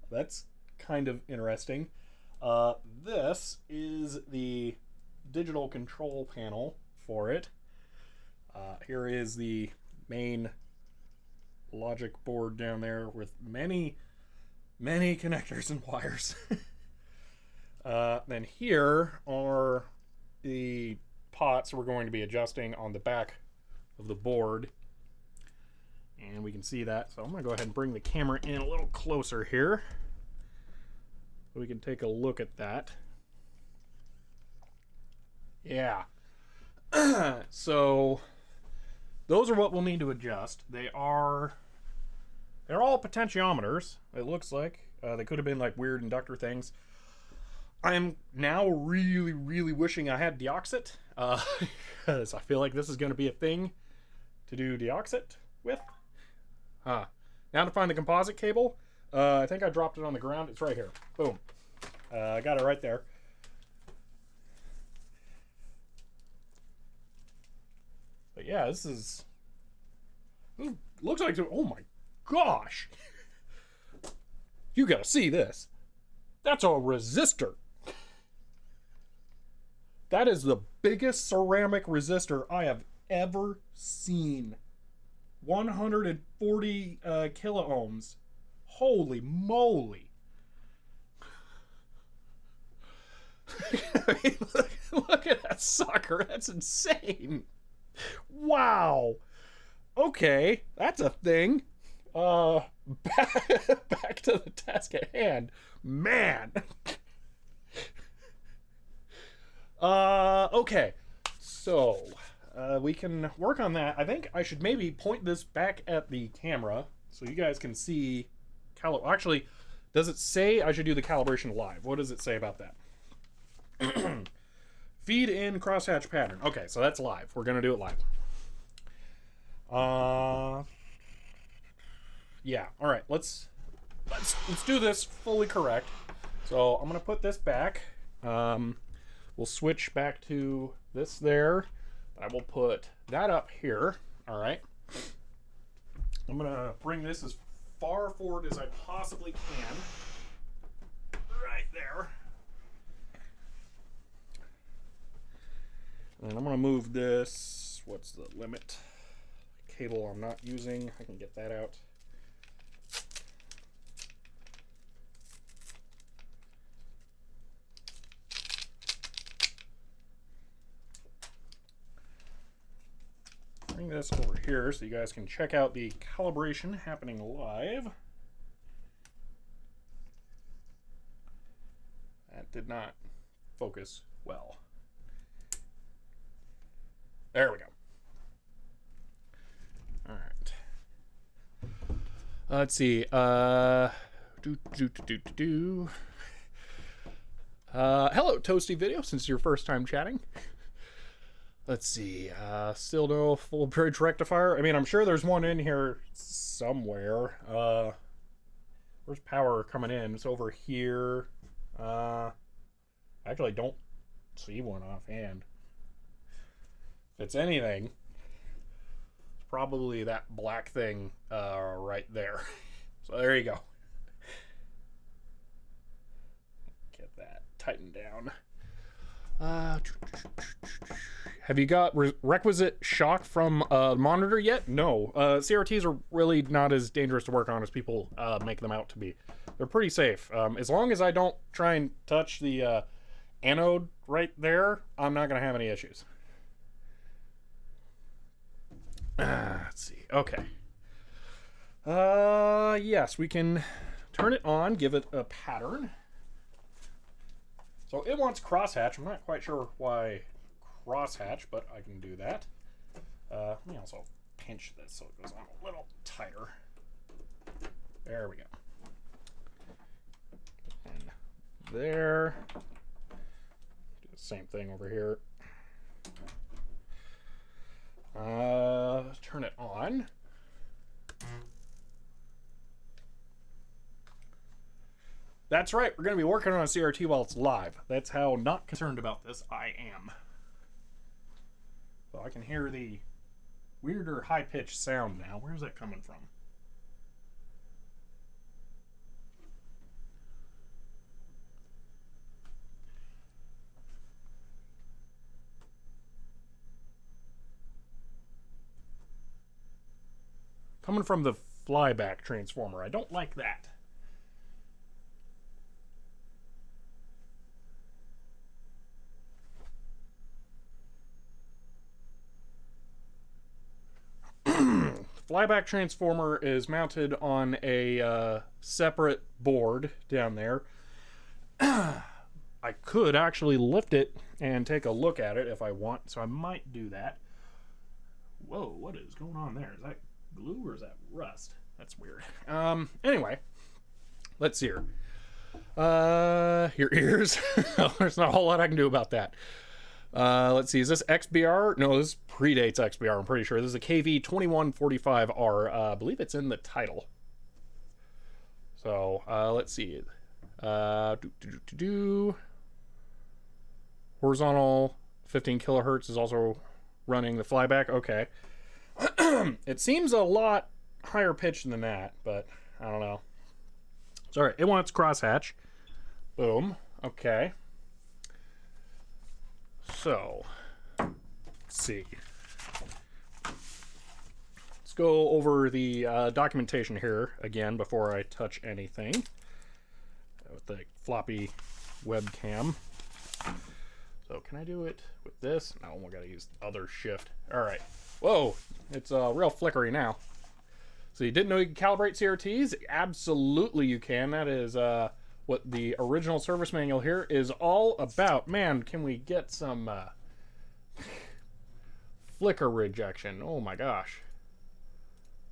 That's kind of interesting. This is the digital control panel for it. Here is the main logic board down there with many connectors and wires. Then here are the pots we're going to be adjusting on the back of the board. And we can see that. So I'm going to go ahead and bring the camera in a little closer here. So we can take a look at that. Yeah. So those are what we'll need to adjust. They're all potentiometers, it looks like. They could have been like weird inductor things. I'm now really wishing I had deoxit, because I feel like this is going to be a thing to do deoxit with. Now to find the composite cable. I think I dropped it on the ground. It's right here. Boom. I got it right there. But yeah, this looks like, oh my gosh. You gotta see this. That's a resistor. That is the biggest ceramic resistor I have ever seen. 140 kilo ohms. Holy moly. I mean, look at that sucker. That's insane. Wow. Okay, that's a thing. Back to the task at hand. Man. Okay. So, we can work on that. I think I should maybe point this back at the camera so you guys can see. Actually, does it say I should do the calibration live? What does it say about that? Feed in crosshatch pattern. Okay, so that's live. We're gonna do it live. Yeah. All right. Let's do this fully correct. So I'm gonna put this back. We'll switch back to this there. I will put that up here. All right. I'm gonna bring this as far forward as I possibly can. Right there. And I'm gonna move this. What's the limit? Cable I'm not using. I can get that out. Bring this over here so you guys can check out the calibration happening live. That did not focus well. There we go. All right. Let's see. Hello, Toasty Video, since it's your first time chatting. Let's see. Still no full bridge rectifier. I mean, I'm sure there's one in here somewhere. Where's power coming in? It's over here. Actually, I don't see one offhand. If it's anything, it's probably that black thing right there. So there you go. Get that tightened down. Have you got requisite shock from monitor yet? No. CRTs are really not as dangerous to work on as people make them out to be. They're pretty safe. As long as I don't try and touch the anode right there, I'm not going to have any issues. Let's see. Okay. Yes, we can turn it on, give it a pattern. So it wants crosshatch. I'm not quite sure why crosshatch, but I can do that. Let me also pinch this so it goes on a little tighter. There we go. And there. Do the same thing over here. Turn it on. That's right, we're going to be working on a CRT while it's live. That's how not concerned about this I am. So I can hear the weirder high-pitched sound now. Where's that coming from? Coming from the flyback transformer. I don't like that. Flyback transformer is mounted on a separate board down there. I could actually lift it and take a look at it if I want, so I might do that. Whoa, what is going on there? Is that glue or is that rust? That's weird. Anyway, let's see here. Your ears. There's not a whole lot I can do about that. Let's see, is this XBR? No, this predates XBR, I'm pretty sure. This is a KV-2145R. I believe it's in the title. So, let's see. Horizontal 15 kilohertz is also running the flyback. Okay. It seems a lot higher pitched than that, but I don't know. It's alright. It wants crosshatch. Boom. Okay. So, let's see. Let's go over the documentation here again before I touch anything with the floppy webcam. So, can I do it with this? No, we gotta use other shift. Alright. Whoa, it's real flickery now. So, you didn't know you could calibrate CRTs? Absolutely you can. That is what the original service manual here is all about. Man, can we get some flicker rejection? Oh my gosh.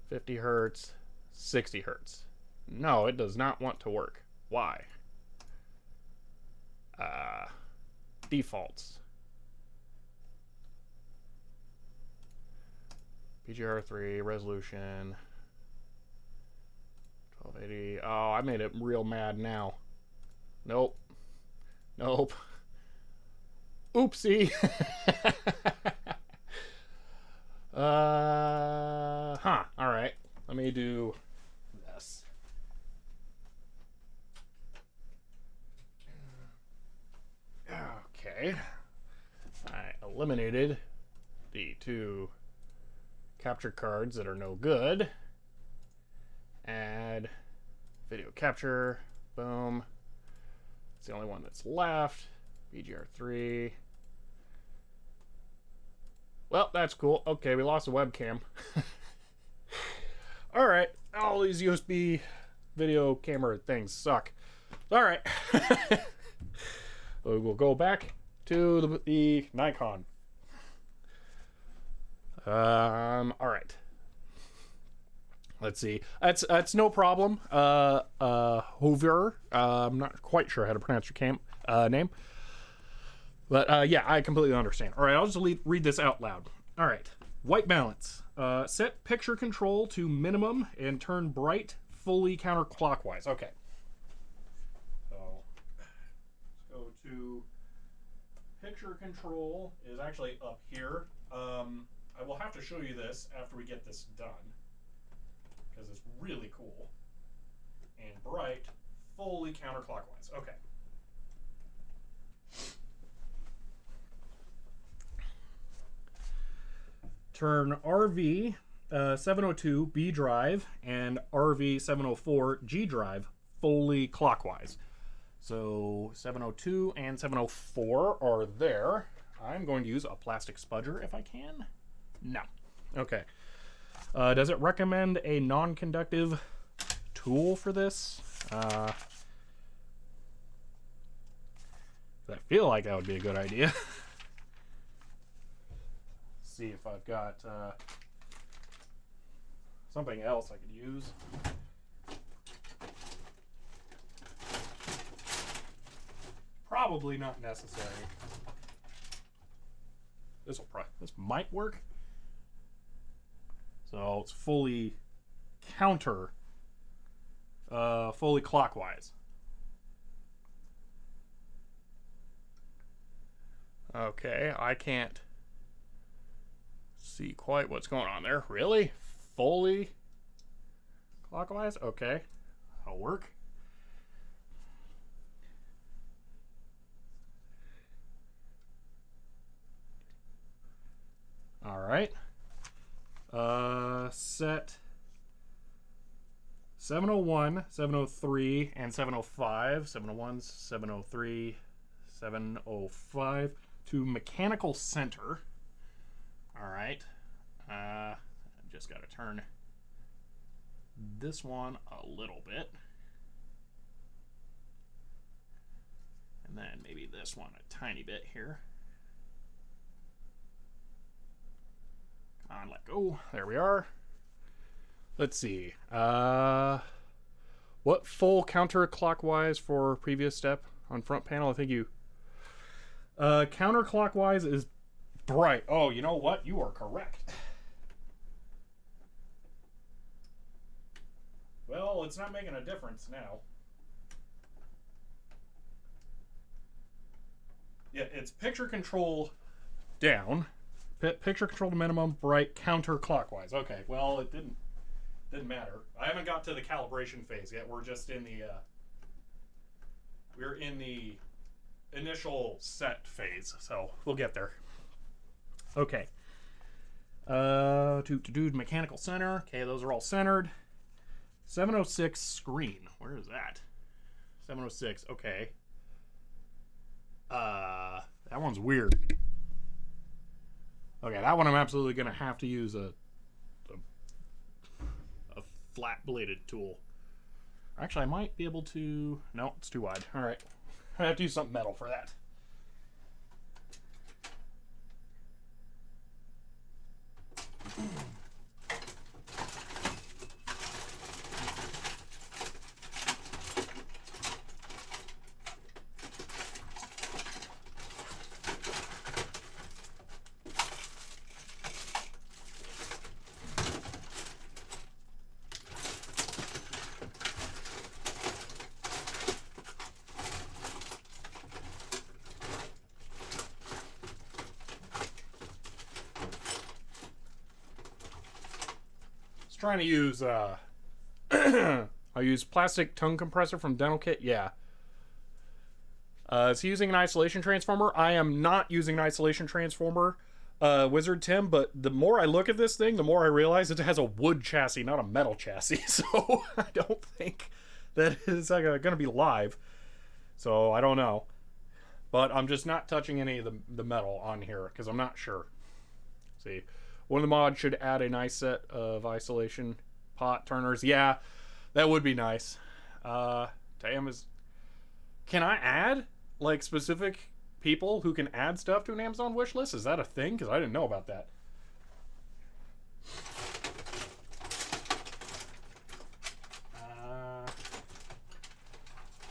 50 hertz, 60 hertz. No, it does not want to work. Why? Defaults. PGR3 resolution 1280. Oh, I made it real mad now. Nope. Nope. Oopsie. All right. Let me do this. Okay. I eliminated the two capture cards that are no good. Add video capture. Boom. It's the only one that's left. BGR3. Well, that's cool. Okay, we lost the webcam. Alright. All these USB video camera things suck. Alright. We'll go back to the Nikon. Alright. Let's see. That's no problem. Hover. I'm not quite sure how to pronounce your name. But yeah, I completely understand. All right, I'll just read this out loud. All right. White balance. Set picture control to minimum and turn bright fully counterclockwise. Okay. So let's go to picture control is actually up here. I will have to show you this after we get this done, because it's really cool. And bright, fully counterclockwise. Okay. Turn RV 702 B drive and RV 704 G drive fully clockwise. So 702 and 704 are there. I'm going to use a plastic spudger if I can. No. Okay. Does it recommend a non-conductive tool for this? I feel like that would be a good idea. see if I've got something else I could use. Probably not necessary. This might work. So it's fully fully clockwise. Okay, I can't see quite what's going on there. Really? Fully clockwise? Okay, that'll work. All right. Set 701, 703, and 705. 701, 703, 705 to mechanical center. All right. I just got to turn this one a little bit. And then maybe this one a tiny bit here. Come on, let go. There we are. Let's see. What full counterclockwise for previous step on front panel? I think you... counterclockwise is bright. Oh, you know what? You are correct. Well, it's not making a difference now. Yeah, it's picture control down. Picture control to minimum, bright, counterclockwise. Okay, well, it didn't matter. I haven't got to the calibration phase yet. We're just in the we're in the initial set phase, so we'll get there. Okay. To mechanical center. Okay, those are all centered. 706 screen. Where is that? 706. Okay. That one's weird. Okay, that one I'm absolutely going to have to use a flat-bladed tool. Actually, I might be able to... No, it's too wide. All right. I have to use something metal for that. Trying to use I use plastic tongue compressor from Dental Kit. Yeah. Is he using an isolation transformer? I am not using an isolation transformer, Wizard Tim, but the more I look at this thing, the more I realize it has a wood chassis, not a metal chassis. So I don't think that is going to be live. So I don't know. But I'm just not touching any of the metal on here because I'm not sure. See. One of the mods should add a nice set of isolation pot turners. Yeah, that would be nice. Can I add like specific people who can add stuff to an Amazon wish list? Is that a thing? Because I didn't know about that.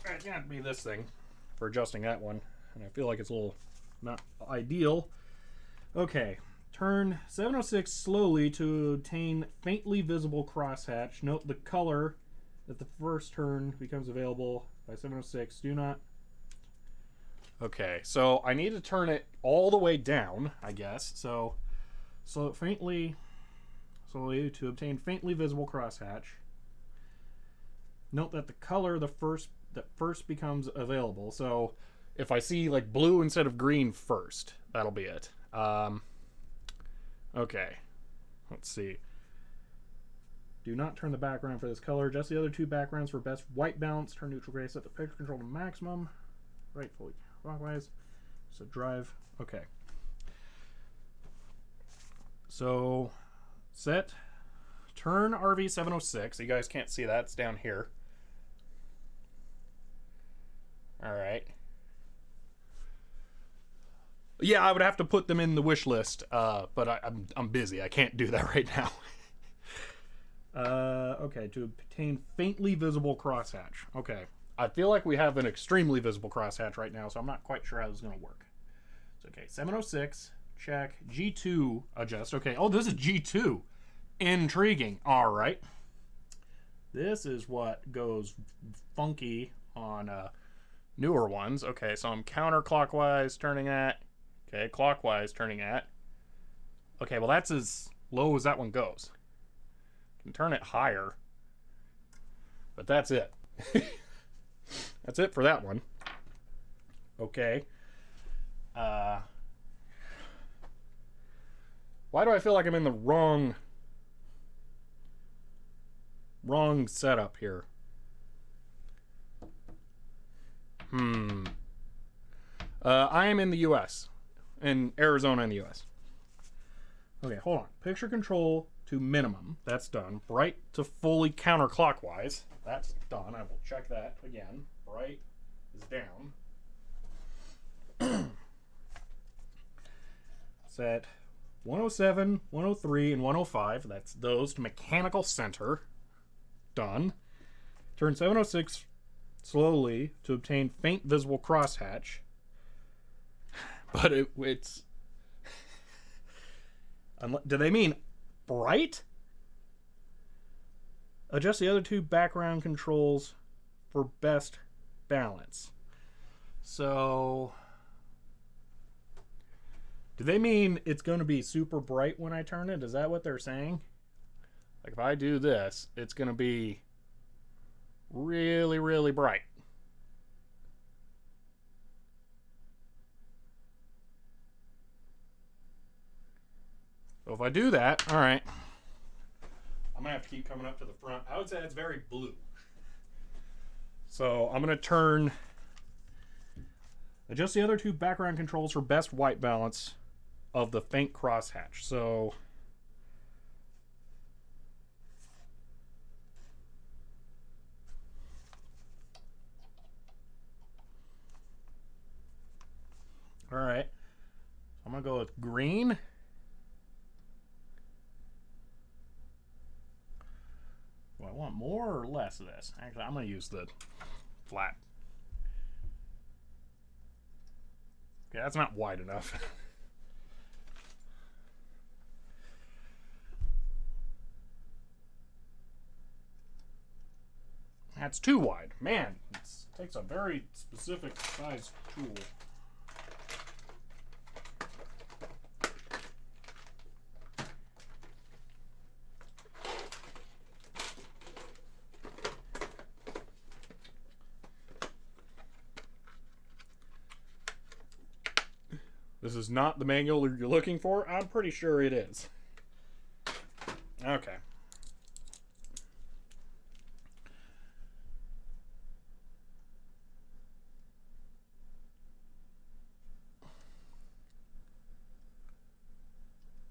It can't be this thing for adjusting that one. And I feel like it's a little not ideal. Okay. Turn 706 slowly to obtain faintly visible crosshatch. Note the color that the first turn becomes available by 706. Do not... Okay, so I need to turn it all the way down, I guess. So slowly to obtain faintly visible crosshatch. Note that the color that first becomes available. So if I see like blue instead of green first, that'll be it. Okay, let's see. Do not turn the background for this color. Just the other two backgrounds for best white balance. Turn neutral gray. Set the picture control to maximum. Right, fully clockwise. So drive. Okay. So set. Turn RV 706. You guys can't see that. It's down here. All right. Yeah, I would have to put them in the wish list, but I'm busy. I can't do that right now. Okay, to obtain faintly visible crosshatch. Okay, I feel like we have an extremely visible crosshatch right now, so I'm not quite sure how this is going to work. So, okay, 706, check. G2, adjust. Okay, oh, this is G2. Intriguing. All right. This is what goes funky on newer ones. Okay, so I'm counterclockwise turning at. Okay, clockwise turning at. Okay, well, that's as low as that one goes. Can turn it higher, but that's it. That's it for that one. Okay. Why do I feel like I'm in the wrong setup here? I am in the US, in Arizona in the US. Okay, hold on. Picture control to minimum. That's done. Bright to fully counterclockwise. That's done. I will check that again. Bright is down. Set 107, 103, and 105. That's those to mechanical center. Done. Turn 706 slowly to obtain faint visible crosshatch. But it's... Do they mean bright? Adjust the other two background controls for best balance. So... do they mean it's going to be super bright when I turn it? Is that what they're saying? Like if I do this, it's going to be really, really bright. So if I do that, all right, I'm going to have to keep coming up to the front. I would say it's very blue. So I'm going to turn, adjust the other two background controls for best white balance of the faint crosshatch. So all right, I'm going to go with green. Do I want more or less of this? Actually, I'm going to use the flat. Okay, that's not wide enough. That's too wide. Man, it takes a very specific size tool. This is not the manual you're looking for. I'm pretty sure it is. Okay.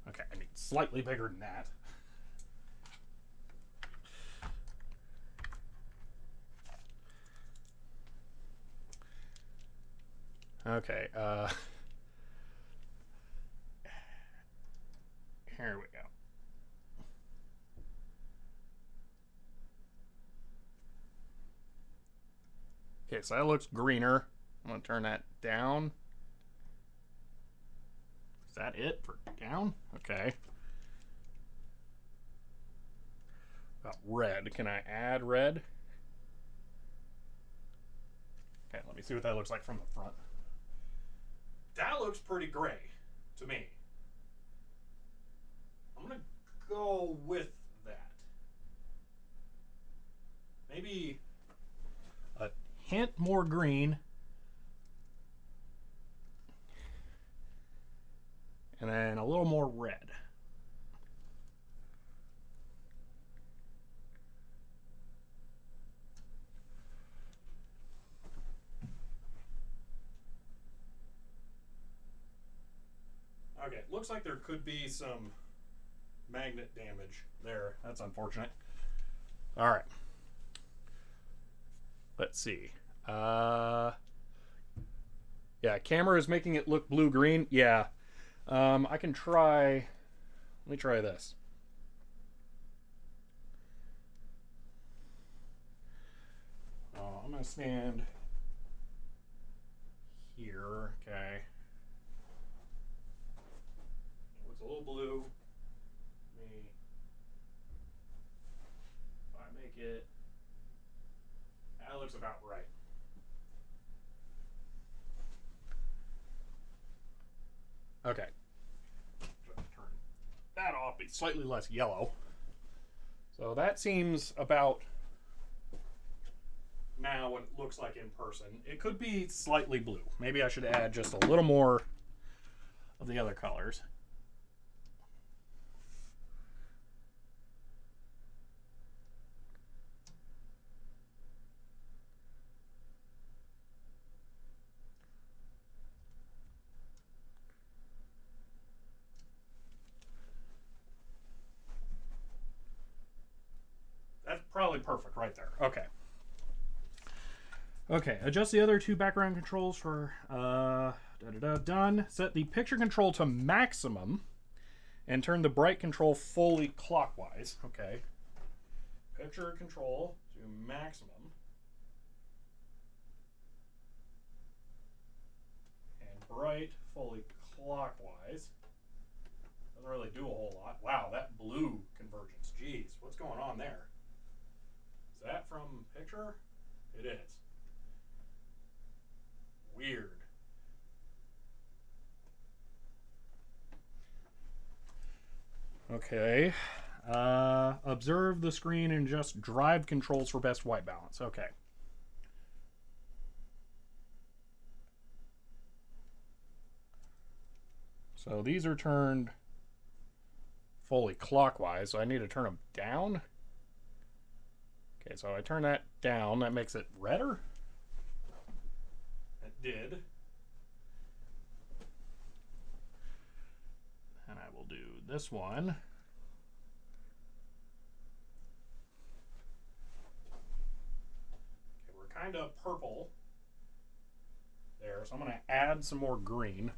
Okay, I need slightly bigger than that. Okay, here we go. Okay, so that looks greener. I'm going to turn that down. Is that it for down? Okay. About red. Can I add red? Okay, let me see what that looks like from the front. That looks pretty gray to me. I'm going to go with that. Maybe a hint more green. And then a little more red. Okay, looks like there could be some magnet damage there. That's unfortunate. All right. Let's see. Yeah, camera is making it look blue-green. Yeah. I can try... Let me try this. I'm going to stand here. Okay. It looks a little blue. If I make it... That looks about right. Okay. Turn that off, be slightly less yellow. So that seems about now what it looks like in person. It could be slightly blue. Maybe I should add just a little more of the other colors. That's probably perfect right there. Okay. Okay, adjust the other two background controls for done. Set the picture control to maximum and turn the bright control fully clockwise. Okay. Picture control to maximum. And bright fully clockwise. Doesn't really do a whole lot. Wow, that blue convergence. Jeez, what's going on there? Is that from picture? It is. Weird. Okay. Observe the screen and just drive controls for best white balance. Okay. So these are turned fully clockwise, so I need to turn them down. Okay, so I turn that down. That makes it redder. It did. And I will do this one. Okay, we're kind of purple there, so I'm going to add some more green.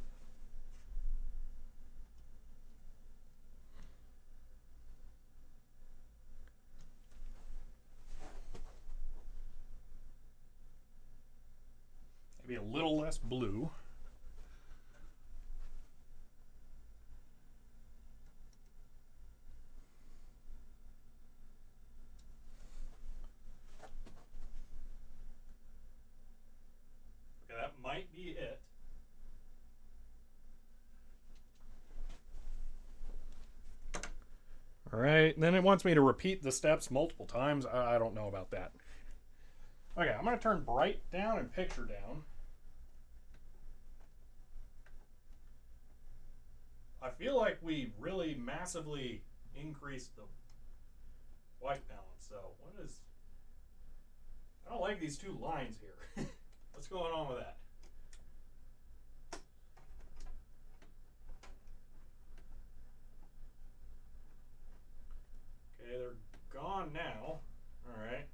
Maybe a little less blue. Okay, that might be it. All right, and then it wants me to repeat the steps multiple times. I don't know about that. Okay, I'm going to turn bright down and picture down. I feel like we really massively increased the white balance. So what is... I don't like these two lines here. What's going on with that? Okay, they're gone now. All right.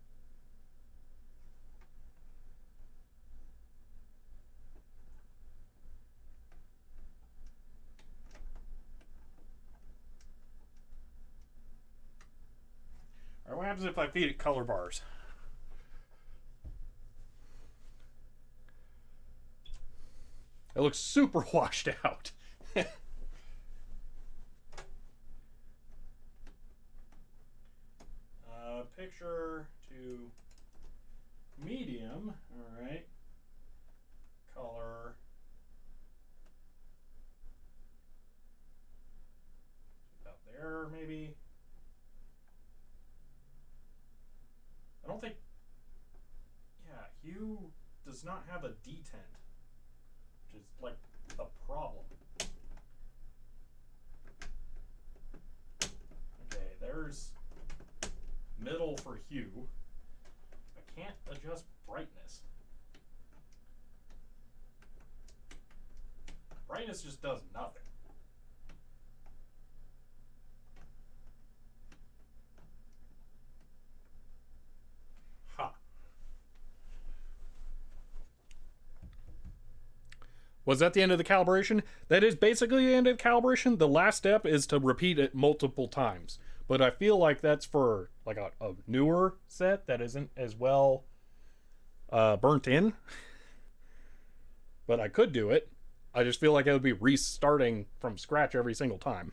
All right, what happens if I feed it color bars? It looks super washed out. Picture to medium. All right. Color. About there, maybe. I don't think. Yeah, hue does not have a detent, which is like a problem. Okay, there's middle for hue. I can't adjust brightness. Brightness just does nothing. Ha. Was that the end of the calibration? That is basically the end of the calibration. The last step is to repeat it multiple times. But I feel like that's for like a newer set that isn't as well burnt in. But I could do it. I just feel like it would be restarting from scratch every single time.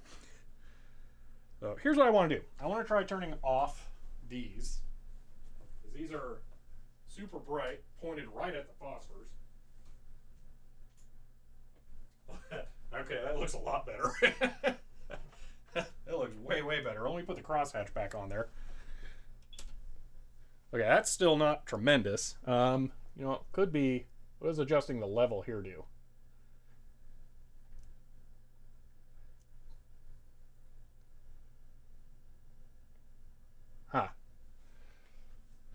So here's what I want to do. I want to try turning off these. Because these are super bright, pointed right at the phosphors. Okay, that looks a lot better. That looks way, way better. Let me put the crosshatch back on there. Okay, that's still not tremendous. You know, it could be... What does adjusting the level here do? Huh.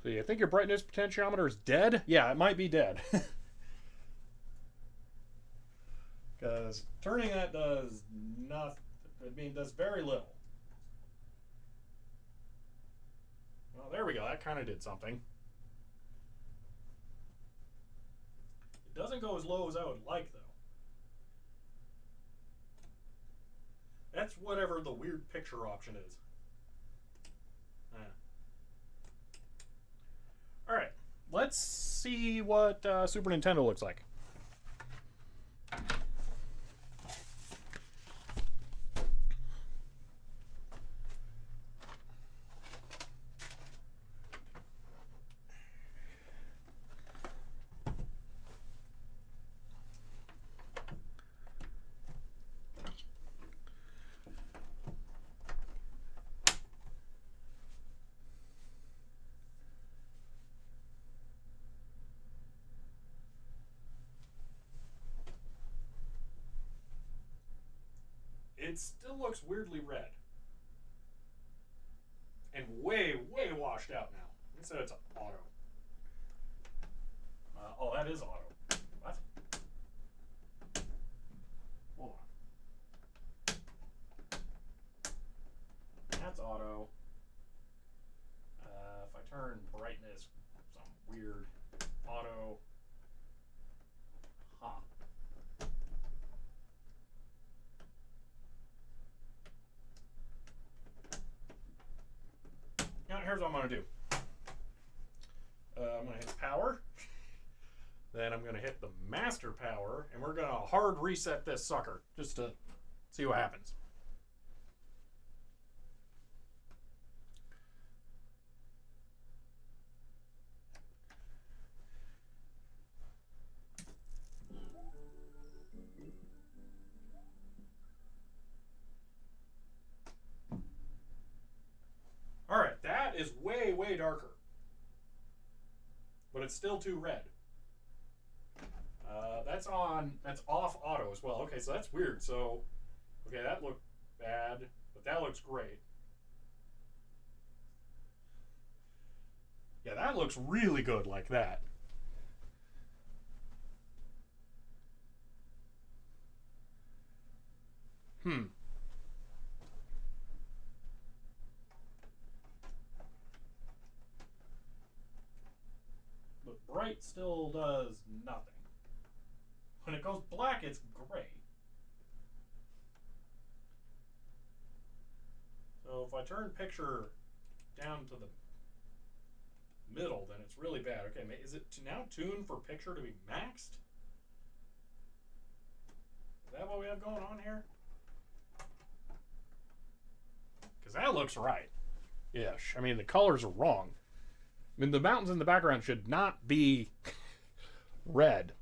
So you think your brightness potentiometer is dead? Yeah, it might be dead. Because turning that does nothing. I mean, does very little. Well, there we go. That kind of did something. It doesn't go as low as I would like, though. That's whatever the weird picture option is. Alright, let's see what Super Nintendo looks like. It still looks weirdly red. And way, way washed out now. It said it's auto. Oh, that is auto. What? Hold on. That's auto. If I turn brightness, some weird auto. Huh. Now, here's what I'm going to do. I'm going to hit power. Then I'm going to hit the master power, and we're going to hard reset this sucker just to see what happens. Alright, that is way, way darker. But it's still too red. That's off auto as well. Okay, so that's weird. So, okay, that looked bad, but that looks great. Yeah, that looks really good like that. The bright still does nothing. When it goes black, it's gray. So if I turn picture down to the middle, then it's really bad. Okay, is it now tuned for picture to be maxed? Is that what we have going on here? Because that looks right. Ish. I mean, the colors are wrong. I mean, the mountains in the background should not be red.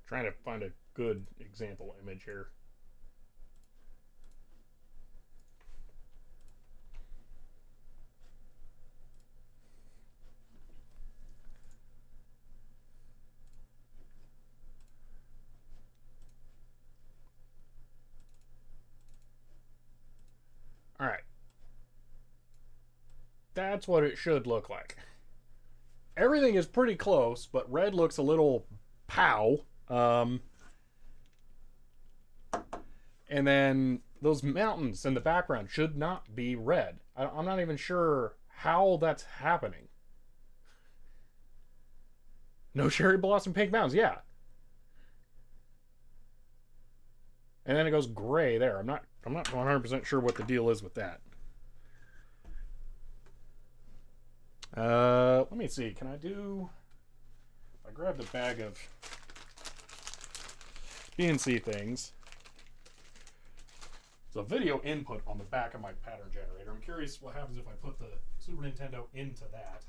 Trying to find a good example image here. That's what it should look like. Everything is pretty close, but red looks a little pow. And then those mountains in the background should not be red. I'm not even sure how that's happening. No cherry blossom pink mountains, yeah. And then it goes gray there. I'm not 100% sure what the deal is with that. Let me see. Can I do... I grabbed a bag of BNC things. There's a video input on the back of my pattern generator. I'm curious what happens if I put the Super Nintendo into that.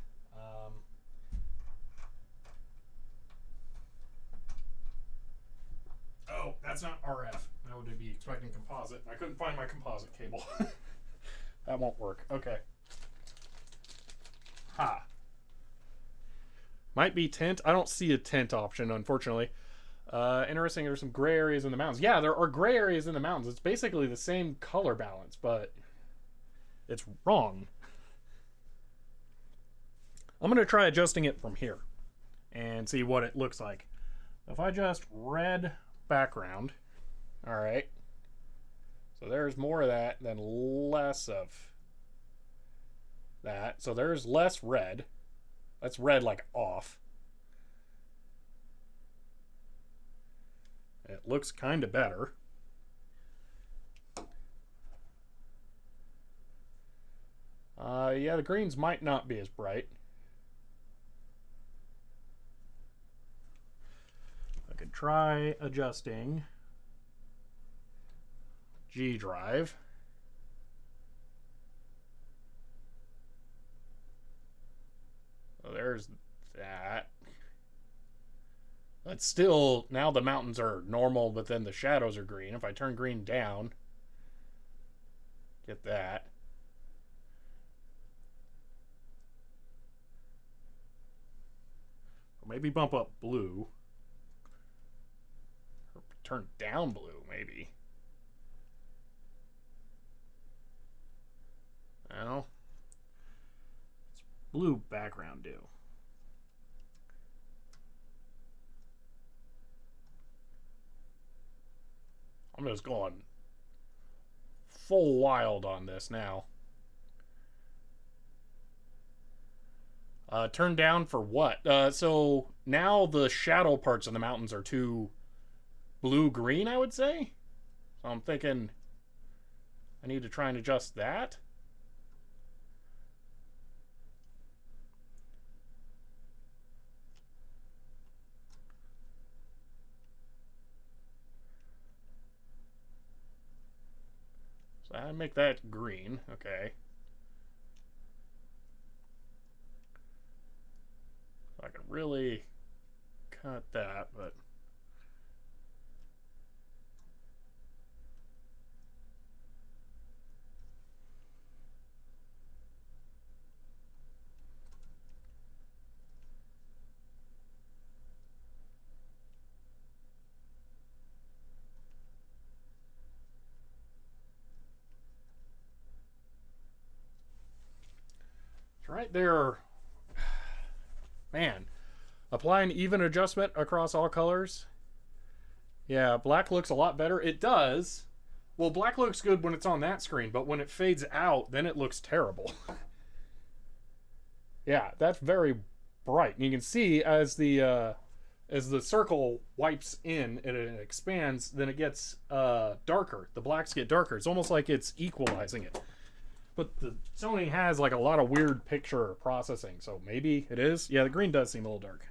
Oh, that's not RF. I would be expecting composite. I couldn't find my composite cable. That won't work. Okay. Ha. Might be tint. I don't see a tint option, unfortunately. Interesting, there's some gray areas in the mountains. Yeah, there are gray areas in the mountains. It's basically the same color balance, but it's wrong. I'm going to try adjusting it from here and see what it looks like. If I just red background, all right, so there's more of that than less of that. So there's less red. That's red like off. It looks kind of better. Yeah, the greens might not be as bright. I could try adjusting G drive. So there's that. But still, now the mountains are normal, but then the shadows are green. If I turn green down, get that. Or maybe bump up blue. Or turn down blue, maybe. Well, what's blue background do? I'm just going full wild on this now. Turn down for what? So now the shadow parts of the mountains are too blue-green, I would say. So I'm thinking I need to try and adjust that. So I make that green, okay. So I can really cut that, but right there. Man, apply an even adjustment across all colors. Yeah, black looks a lot better. It does. Well, black looks good when it's on that screen, but when it fades out, then it looks terrible. Yeah, that's very bright. And you can see as the circle wipes in and it expands, then it gets darker. The blacks get darker. It's almost like it's equalizing it. But the Sony has like a lot of weird picture processing, so maybe it is. Yeah, the green does seem a little dark.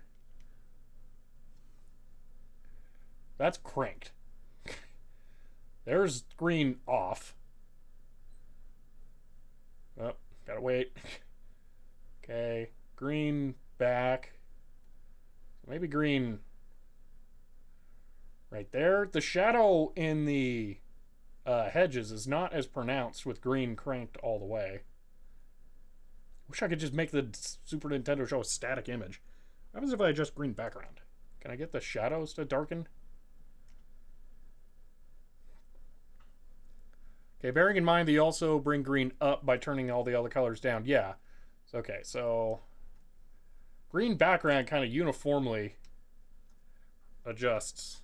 That's cranked. There's green off. Oh, gotta wait. Okay, green back. Maybe green right there. The shadow in the hedges is not as pronounced with green cranked all the way. Wish I could just make the Super Nintendo show a static image. What happens if I adjust green background? Can I get the shadows to darken? Okay, bearing in mind that you also bring green up by turning all the other colors down. Yeah. Okay, so green background kind of uniformly adjusts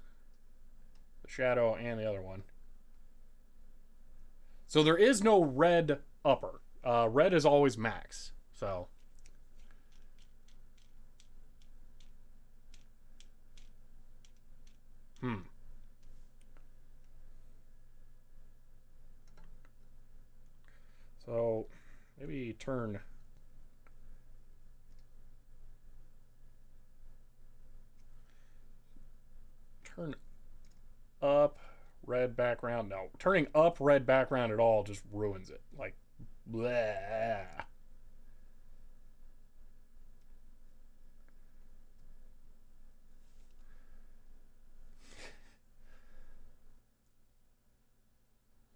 the shadow and the other one. So there is no red upper. Red is always max. So So maybe turn up red background. No, turning up red background at all just ruins it. Like, blah.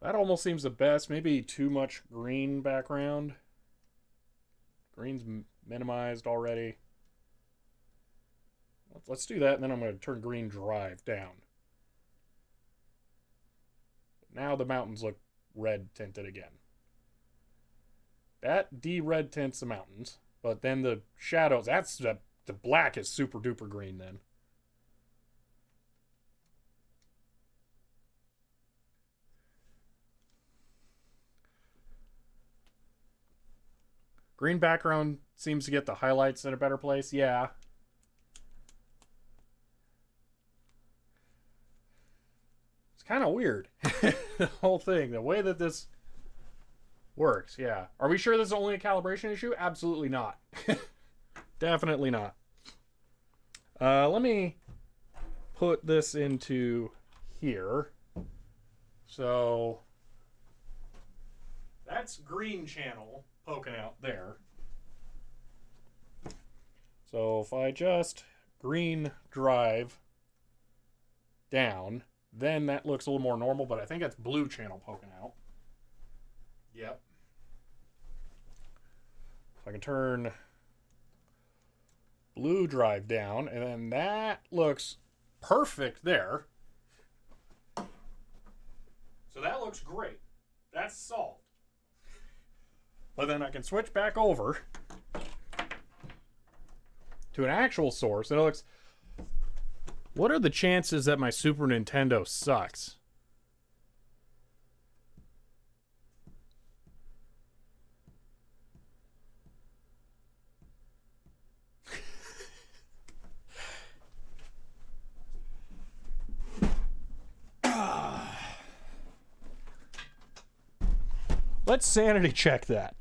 That almost seems the best. Maybe too much green background. Green's minimized already. Let's do that, and then I'm going to turn green drive down. Now the mountains look red tinted again. That de-red tints the mountains, but then the shadows, the black is super duper green then. Green background seems to get the highlights in a better place. Yeah. It's kind of weird. The whole thing. The way that this works. Yeah. Are we sure this is only a calibration issue? Absolutely not. Definitely not. Let me put this into here. So that's green channel poking out there. So if I just green drive down, then that looks a little more normal, but I think that's blue channel poking out. Yep. So I can turn blue drive down, and then that looks perfect there. So that looks great. That's solved. But then I can switch back over to an actual source, and it looks... What are the chances that my Super Nintendo sucks? Let's sanity check that.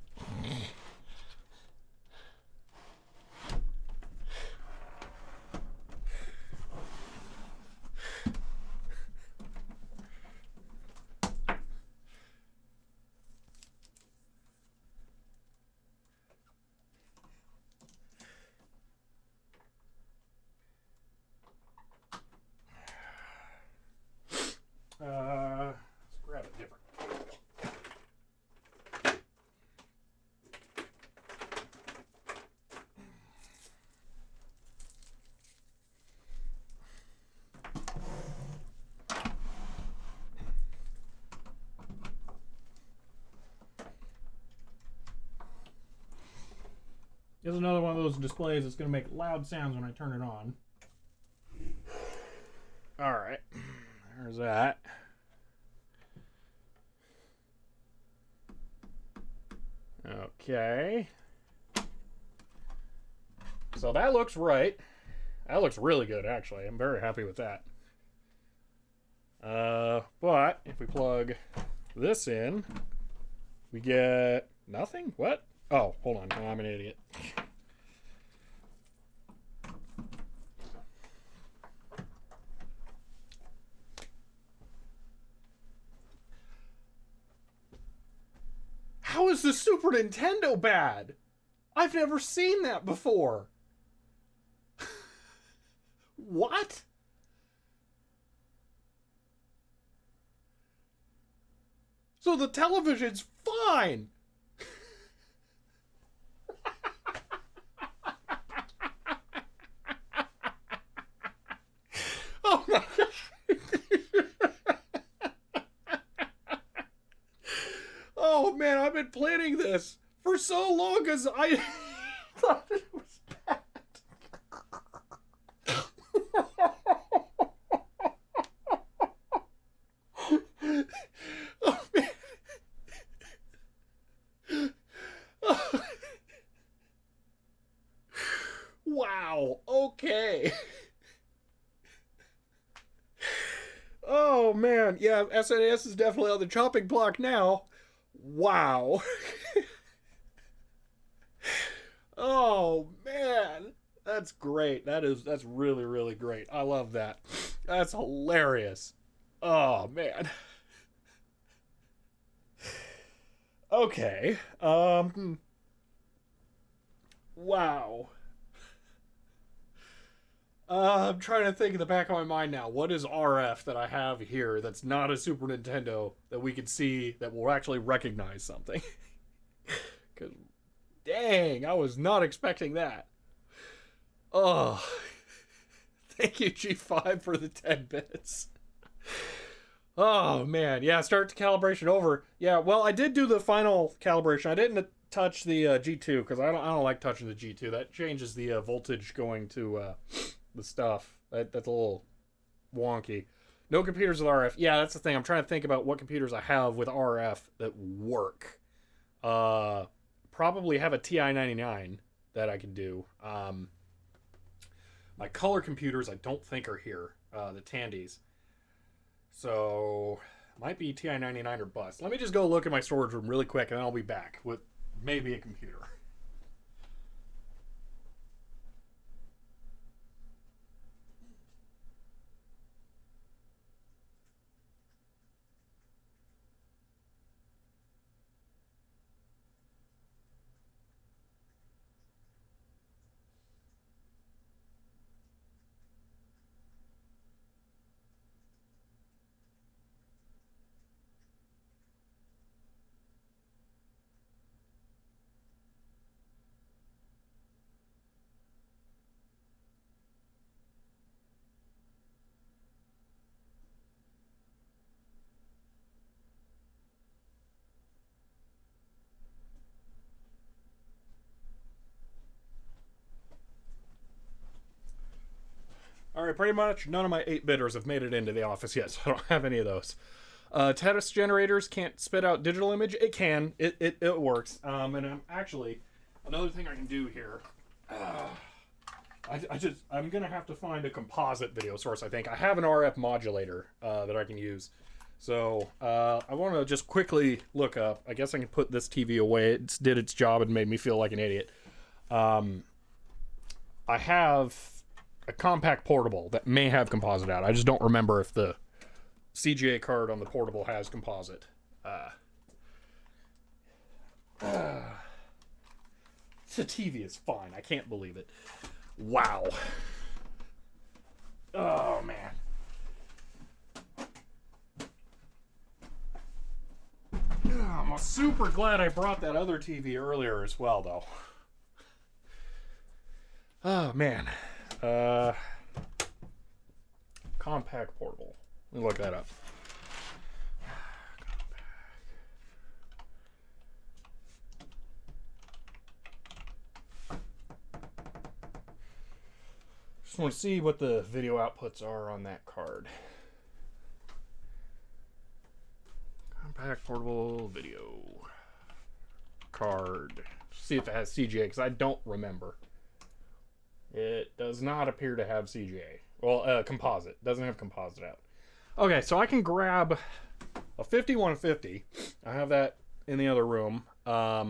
Let's grab a different. Here's another one of those displays that's going to make loud sounds when I turn it on. Alright, there's that. Okay. So that looks right. That looks really good, actually. I'm very happy with that. But if we plug this in, we get nothing? What? Oh, hold on. I'm an idiot. How is the Super Nintendo bad? I've never seen that before. What? So the television's fine. Oh my gosh. Oh man, I've been planning this for so long because I thought it was bad. Oh, man. Wow. Okay. Oh, man. Yeah, SNES is definitely on the chopping block now. Wow. Oh, man. That's great. That's really, really great. I love that. That's hilarious. Oh, man. Okay. Wow. I'm trying to think in the back of my mind now. What is RF that I have here that's not a Super Nintendo that we can see that will actually recognize something? Because, dang, I was not expecting that. Oh, thank you, G5, for the 10 bits. Oh, man. Yeah, start the calibration over. Yeah, well, I did do the final calibration. I didn't touch the G2 because I don't like touching the G2. That changes the voltage going to the stuff. That's a little wonky. No computers with RF. Yeah, that's the thing. I'm trying to think about what computers I have with RF that work. Probably have a TI-99 that I can do. My color computers I don't think are here. The Tandys. So, might be TI-99 or bust. Let me just go look at my storage room really quick and then I'll be back with maybe a computer. Alright, pretty much none of my 8-bitters have made it into the office yet, so I don't have any of those. Test generators can't spit out digital image. It can. It works. And I'm actually, another thing I can do here, I'm going to have to find a composite video source, I think. I have an RF modulator that I can use. So I want to just quickly look up. I guess I can put this TV away. It did its job and made me feel like an idiot. I have a compact portable that may have composite out. I just don't remember if the CGA card on the portable has composite. The TV is fine. I can't believe it. Wow. Oh, man. I'm super glad I brought that other TV earlier as well, though. Oh, man. Compact portable. Let me look that up. Just want to see what the video outputs are on that card. Compact portable video card. See if it has CGA, because I don't remember. It does not appear to have CGA. Well, composite. Doesn't have composite out. Okay, so I can grab a 5150. I have that in the other room. Yeah.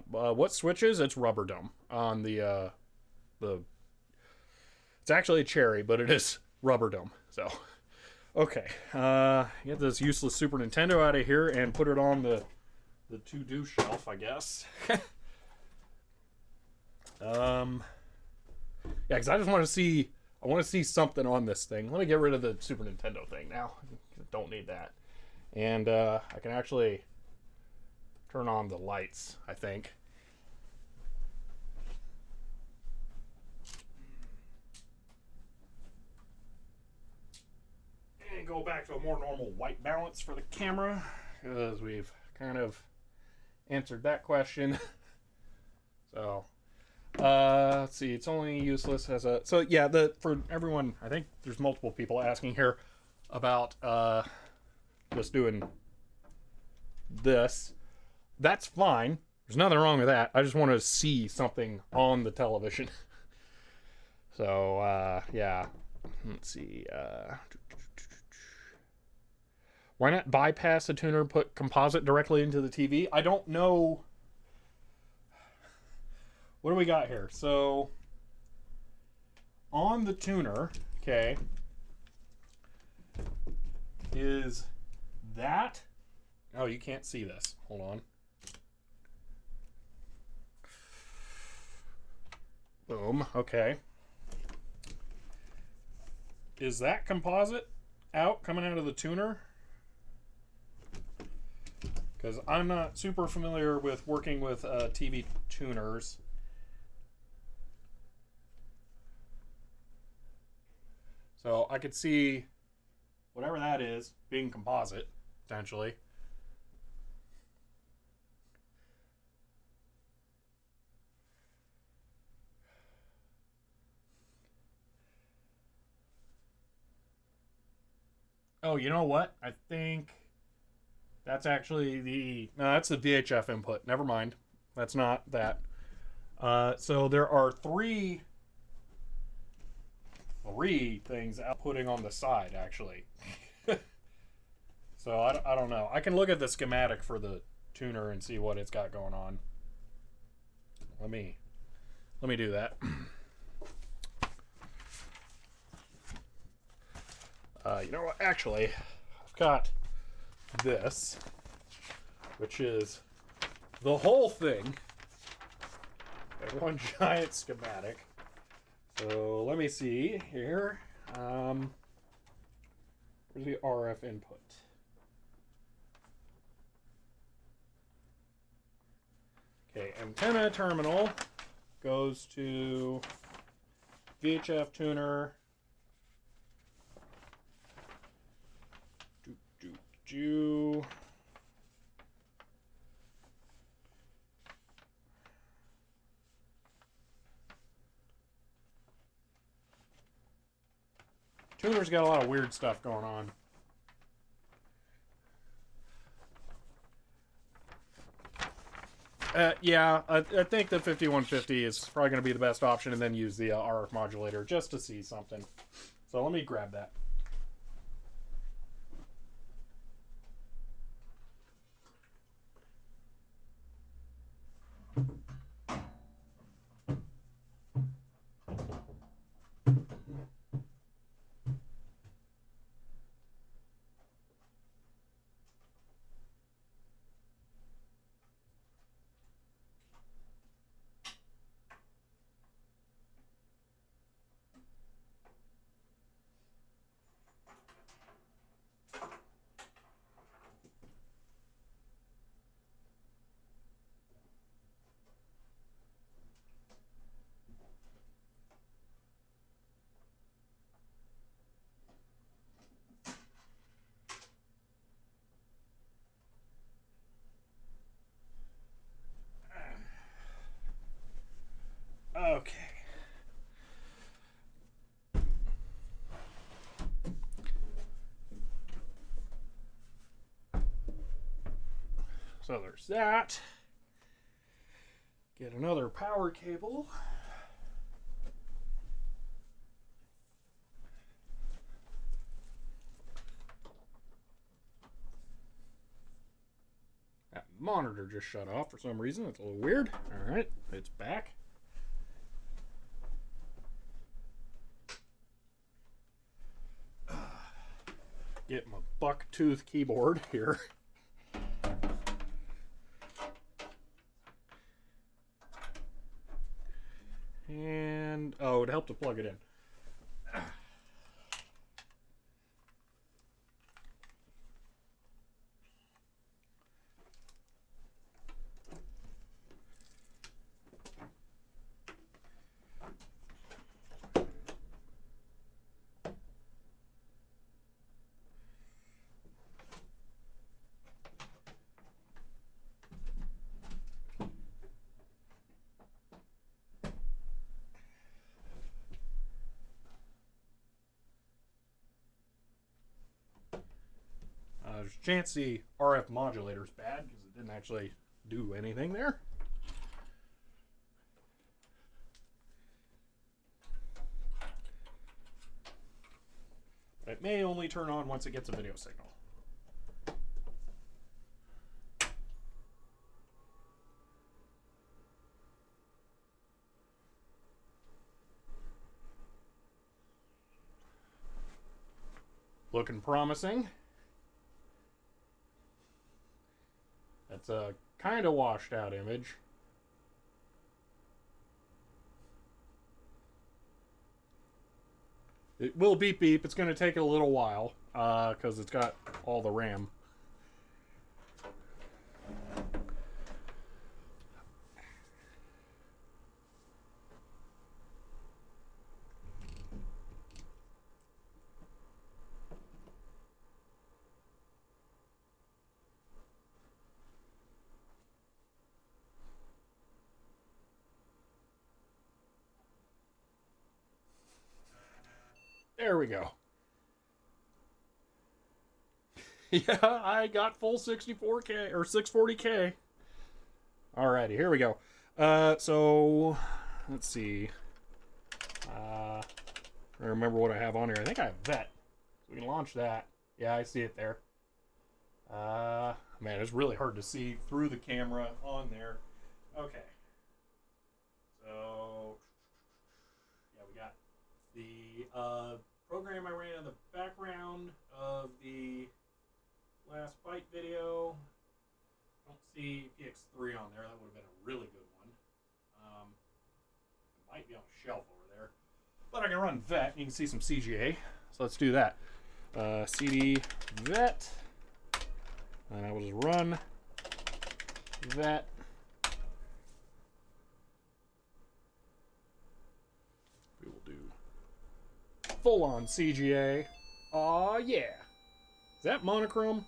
What switches? It's rubber dome on the. It's actually a cherry, but it is rubber dome. So, okay. Get this useless Super Nintendo out of here and put it on the to-do shelf, I guess. Yeah, because I just want to see. I want to see something on this thing. Let me get rid of the Super Nintendo thing now. Don't need that. And I can actually turn on the lights, I think. And go back to a more normal white balance for the camera, because we've kind of answered that question. So, let's see. It's only useless as a... So, yeah, for everyone, I think there's multiple people asking here about just doing this. That's fine. There's nothing wrong with that. I just want to see something on the television. So, yeah. Let's see. Why not bypass the tuner and put composite directly into the TV? I don't know. What do we got here? So, on the tuner, okay, is that... Oh, you can't see this. Hold on. Boom. Okay. Is that composite coming out of the tuner? Because I'm not super familiar with working with TV tuners. So I could see whatever that is being composite, potentially. Oh, you know what? I think that's actually no, that's the VHF input. Never mind. That's not that. So there are three things outputting on the side, actually. So I don't know. I can look at the schematic for the tuner and see what it's got going on. Let me do that. You know what? Actually, I've got this, which is the whole thing in one giant schematic. So let me see here. Where's the RF input? Okay, antenna terminal goes to VHF tuner. Tuner's got a lot of weird stuff going on. Yeah, I think the 5150 is probably going to be the best option, and then use the RF modulator just to see something. So let me grab that. Okay. So there's that. Get another power cable. That monitor just shut off for some reason. It's a little weird. All right, it's back. Get my buck-tooth keyboard here. And, oh, it helped to plug it in. there's a chance the RF modulator's bad because it didn't actually do anything there. It may only turn on once it gets a video signal. Looking promising. That's a kind of washed out image. It will beep beep. It's going to take it a little while because it's got all the RAM. There we go. Yeah, I got full 64K or 640K. Alrighty, here we go. So let's see. I remember what I have on here. I think I have Vet. So we can launch that. Yeah, I see it there. Man, it's really hard to see through the camera on there. Okay. So yeah, we got the program I ran in the background of the last Byte video. Don't see PX3 on there. That would have been a really good one. It might be on a shelf over there. But I can run Vet, and you can see some CGA. So let's do that. CD Vet. And I will just run Vet. We will do full-on CGA. Aw, yeah. Is that monochrome?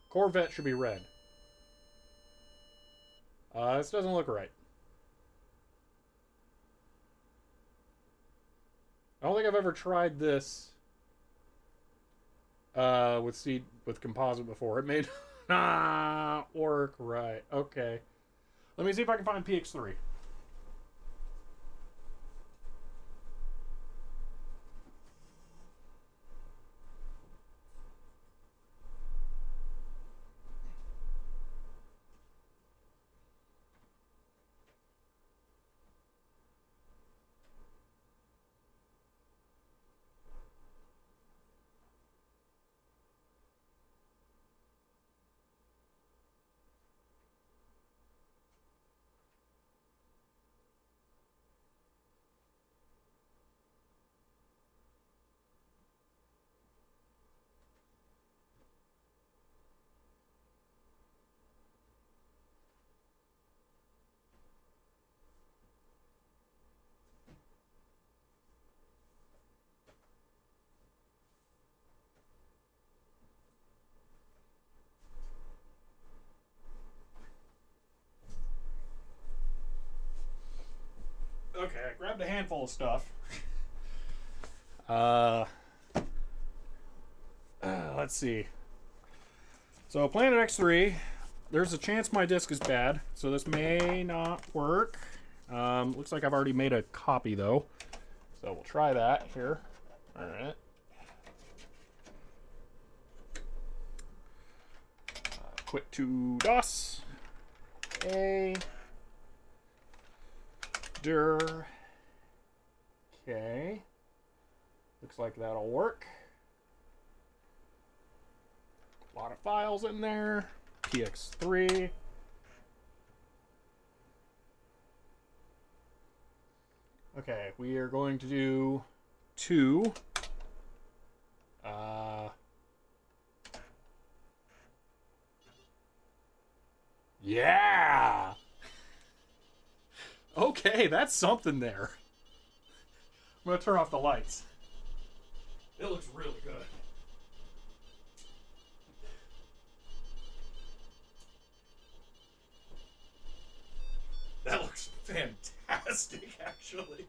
Corvette should be red. This doesn't look right. I don't think I've ever tried this with composite before. It made not work right. Okay. Let me see if I can find PX3. Okay, I grabbed a handful of stuff. Let's see. So Planet X3, there's a chance my disk is bad, so this may not work. Looks like I've already made a copy though, so we'll try that here. All right. Quit to DOS. A. Dir. Okay. Looks like that'll work. A lot of files in there. PX3. Okay, we are going to do 2. Yeah! Okay, that's something there. I'm gonna turn off the lights. It looks really good. That looks fantastic, actually.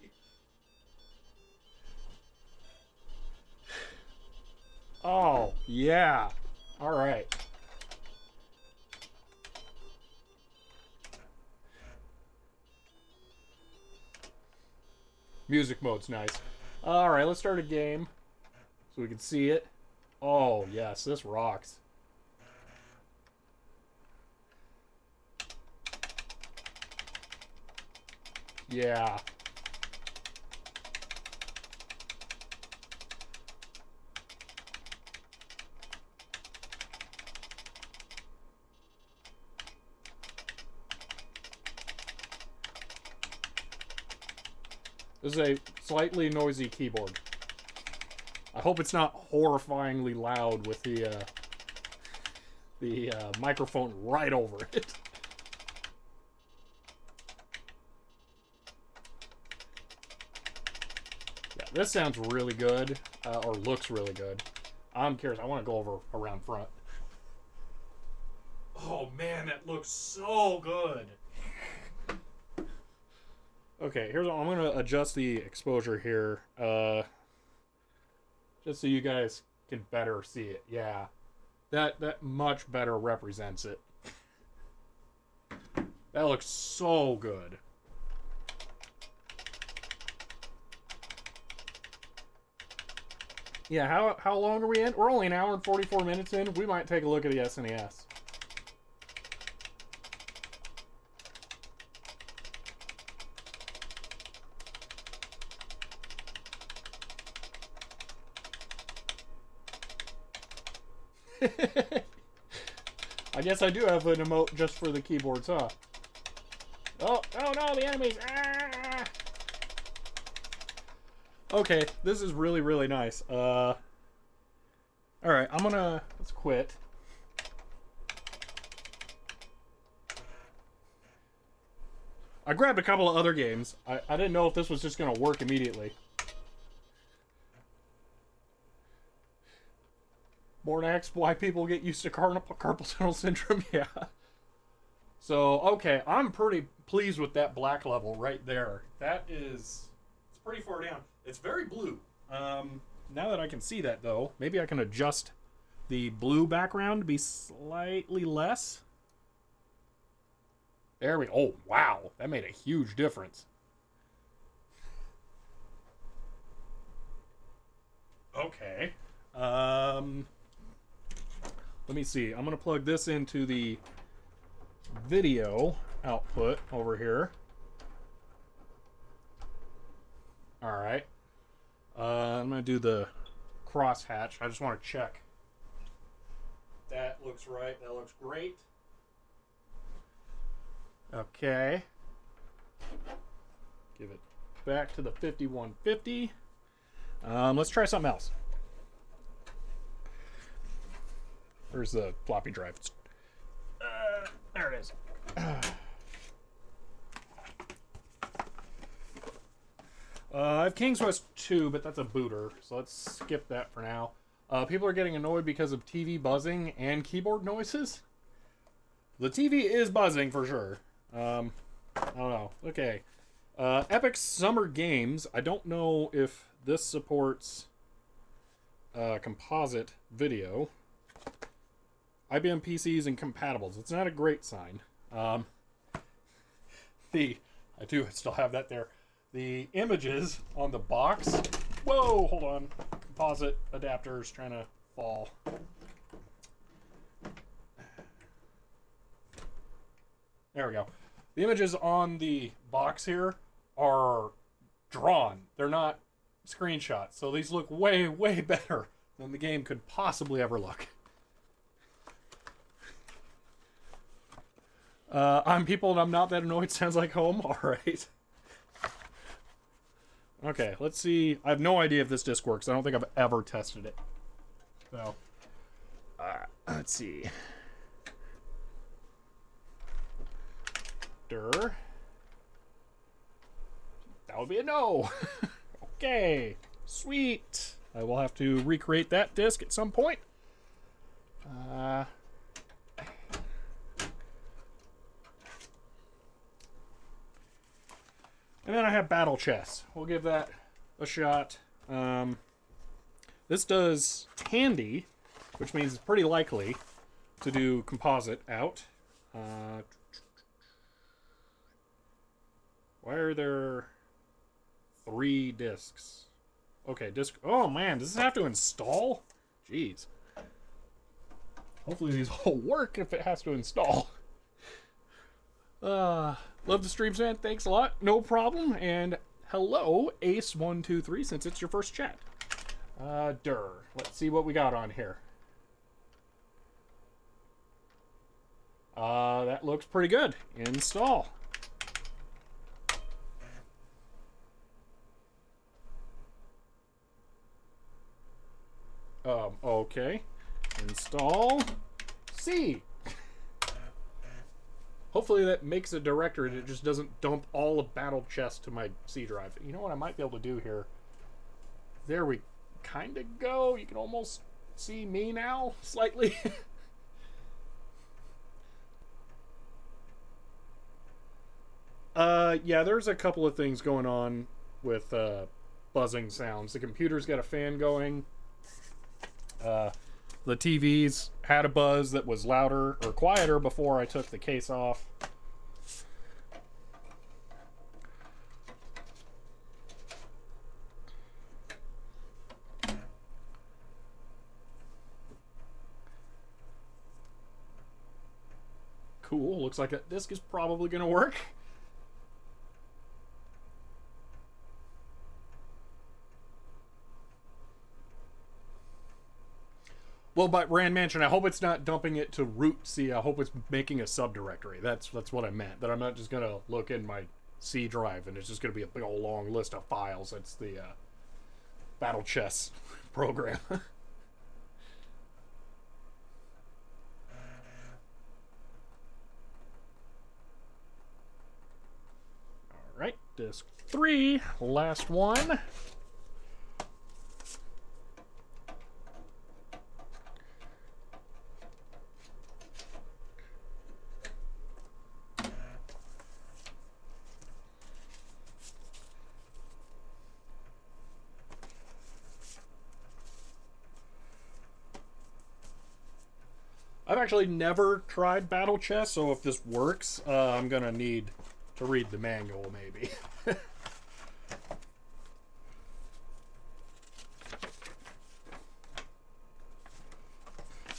Oh, yeah. All right. Music mode's nice. All right, let's start a game so we can see it. Oh, yes, this rocks. Yeah. This is a slightly noisy keyboard. I hope it's not horrifyingly loud with the microphone right over it. Yeah, this sounds really good, or looks really good. I'm curious. I want to go over around front. Oh man, that looks so good. Okay, here's I'm gonna adjust the exposure here, just so you guys can better see it. Yeah, that much better represents it. That looks so good. Yeah, how long are we in? We're only an hour and 44 minutes in. We might take a look at the SNES. I guess I do have an emote just for the keyboards, huh? Oh no, the enemies! Ah! Okay, this is really, really nice. Alright, let's quit. I grabbed a couple of other games. I didn't know if this was just gonna work immediately. Bornax, why people get used to carpal tunnel syndrome? Yeah. So, okay, I'm pretty pleased with that black level right there. It's pretty far down. It's very blue. Now that I can see that, though, maybe I can adjust the blue background to be slightly less. There we go. Oh, wow. That made a huge difference. Okay. Let me see. I'm going to plug this into the video output over here. Alright. I'm going to do the crosshatch. I just want to check. That looks right. That looks great. Okay. Give it back to the 5150. Let's try something else. Where's the floppy drive? There it is. I have King's Quest 2, but that's a booter, so let's skip that for now. People are getting annoyed because of TV buzzing and keyboard noises. The TV is buzzing for sure. I don't know. Okay. Epic Summer Games. I don't know if this supports composite video. IBM PCs and compatibles. It's not a great sign. I do still have that there. The images on the box. Whoa, hold on. Composite adapters trying to fall. There we go. The images on the box here are drawn. They're not screenshots. So these look way, way better than the game could possibly ever look. I'm people and I'm not that annoyed. Sounds like home. All right. Okay, let's see. I have no idea if this disc works. I don't think I've ever tested it. So, let's see. That would be a no. Okay, sweet. I will have to recreate that disc at some point. And then I have Battle Chess. We'll give that a shot. This does Handy, which means it's pretty likely to do composite out. Why are there 3 discs? Okay, disc. Oh man, does this have to install? Jeez. Hopefully these will work if it has to install. Love the stream, man. Thanks a lot. No problem. And hello, Ace123, since it's your first chat. Let's see what we got on here. That looks pretty good. Install. Okay. Install C. Hopefully that makes a directory and it just doesn't dump all of Battle Chess to my C drive. You know what I might be able to do here? There we kind of go. You can almost see me now, slightly. Yeah, there's a couple of things going on with buzzing sounds. The computer's got a fan going. The TVs had a buzz that was louder or quieter before I took the case off. Cool, looks like that disc is probably going to work. Well, but Rand Mansion, I hope it's not dumping it to root C. I hope it's making a subdirectory. That's what I meant. That I'm not just going to look in my C drive and it's just going to be a big old long list of files. It's the Battle Chess program. Alright, disk 3, last one. I've actually never tried Battle Chess, so if this works, I'm gonna need to read the manual, maybe.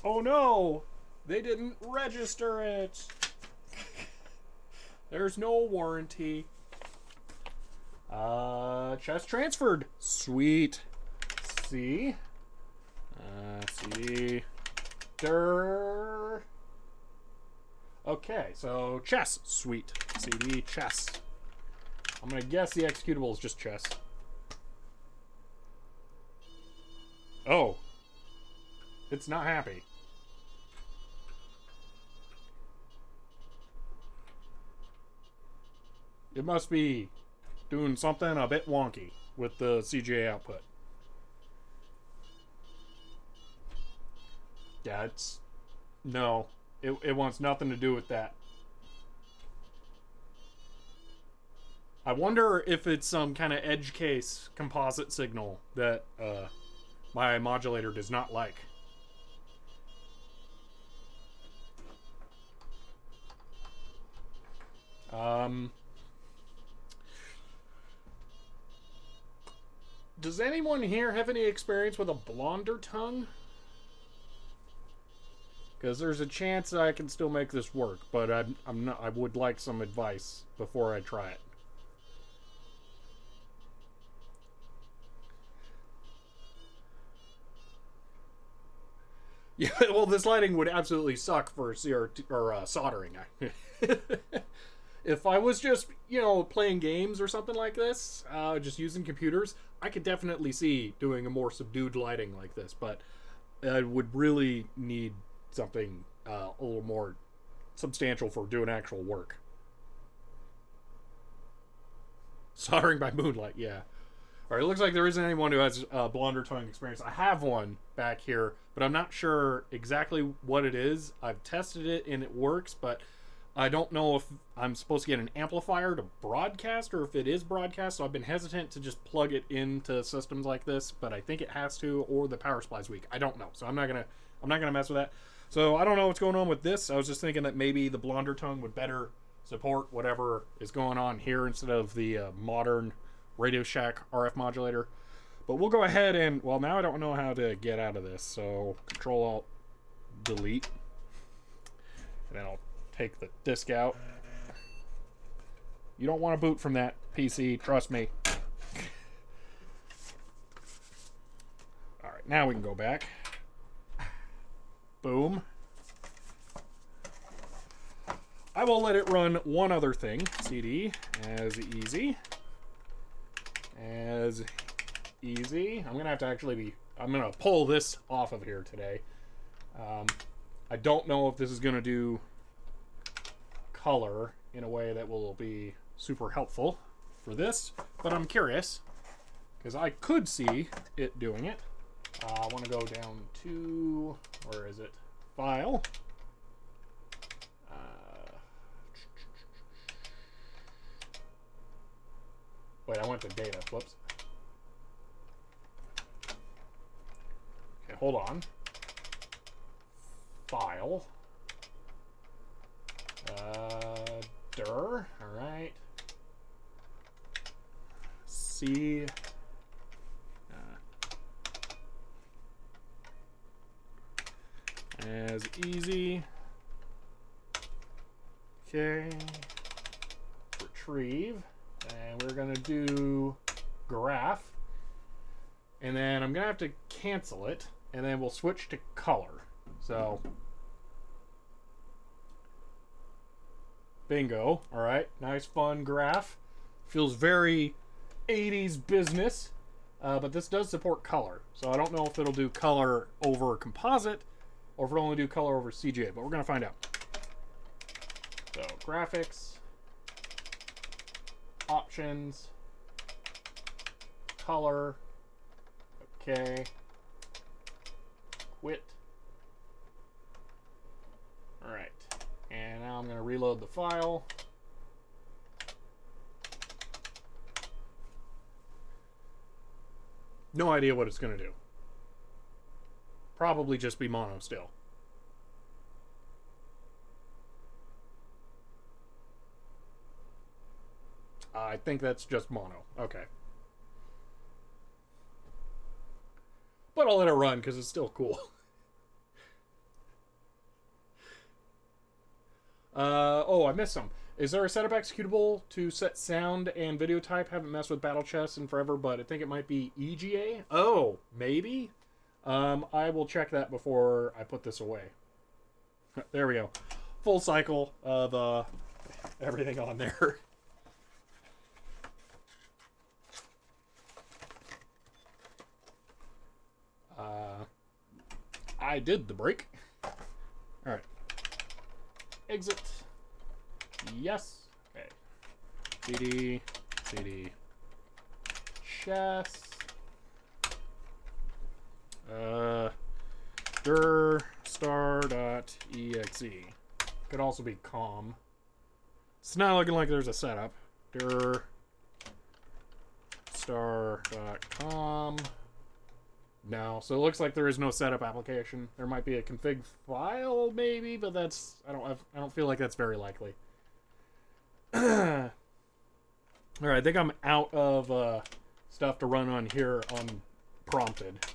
Oh no! They didn't register it! There's no warranty. Chess transferred. Sweet. C. C. Okay, so chess. Sweet. CD chess. I'm gonna guess the executable is just chess. Oh. It's not happy. It must be doing something a bit wonky with the CGA output. Yeah, it's... No. It wants nothing to do with that. I wonder if it's some kind of edge case composite signal that my modulator does not like. Does anyone here have any experience with a blonder tongue? Because there's a chance I can still make this work, but I'm not. I would like some advice before I try it. Yeah, well, this lighting would absolutely suck for CRT or soldering. If I was just, you know, playing games or something like this, just using computers, I could definitely see doing a more subdued lighting like this, but I would really need something a little more substantial for doing actual work. Soldering by moonlight, yeah. Alright, it looks like there isn't anyone who has blonder tongue experience. I have one back here, but I'm not sure exactly what it is. I've tested it and it works, but I don't know if I'm supposed to get an amplifier to broadcast or if it is broadcast, so I've been hesitant to just plug it into systems like this, but I think it has to, or the power supply's weak. I don't know, so I'm not gonna I'm not going to mess with that. So I don't know what's going on with this. I was just thinking that maybe the blonder tongue would better support whatever is going on here instead of the modern Radio Shack RF modulator. But we'll go ahead and, well, now I don't know how to get out of this. So Control-Alt-Delete. And then I'll take the disc out. You don't want to boot from that PC, trust me. Alright, now we can go back. Boom. I will let it run one other thing. CD, as easy. As easy. I'm gonna have to actually I'm gonna pull this off of here today. I don't know if this is gonna do color in a way that will be super helpful for this, but I'm curious because I could see it doing it. I want to go down to, where is it? File. Wait, I went to data. Whoops. Okay, hold on. File. Dir. Alright. C. As easy. Okay. Retrieve. And we're going to do graph. And then I'm going to have to cancel it. And then we'll switch to color. So. Bingo. Alright. Nice fun graph. Feels very 80s business. But this does support color. So I don't know if it'll do color over composite. Or if it'll only do color over CGA. But we're going to find out. So graphics. Options. Color. Okay. Quit. Alright. And now I'm going to reload the file. No idea what it's going to do. Probably just be mono still. I think that's just mono. Okay. But I'll let it run because it's still cool. Oh, I missed some. Is there a setup executable to set sound and video type? Haven't messed with Battle Chess in forever, but I think it might be EGA. Oh, maybe? I will check that before I put this away. There we go. Full cycle of everything on there. I did the break. Alright. Exit. Yes. Okay. CD. Chess. Dir star.exe. Could also be com. It's not looking like there's a setup. Dir star.com. No, so it looks like there is no setup application. There might be a config file, maybe, but that's I don't feel like that's very likely. All right, I think I'm out of stuff to run on here unprompted.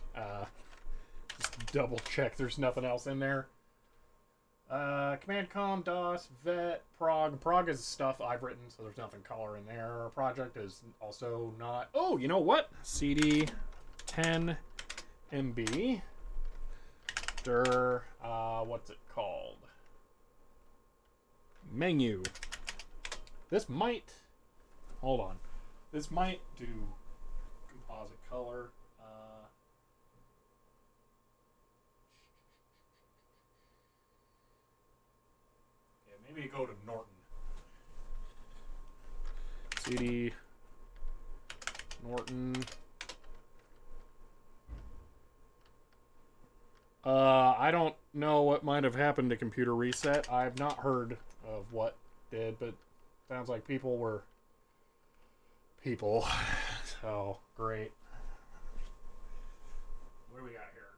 Just double check there's nothing else in there. Command com, DOS, vet, prog. Prog is stuff I've written, so there's nothing color in there. Our project is also not. Oh, you know what? CD 10 MB. Dir, what's it called? Menu. This might. Hold on. This might do composite color. Yeah, maybe go to Norton. CD Norton. I don't know what might have happened to computer reset. I've not heard of what did, but sounds like people were people. So, great. What do we got here?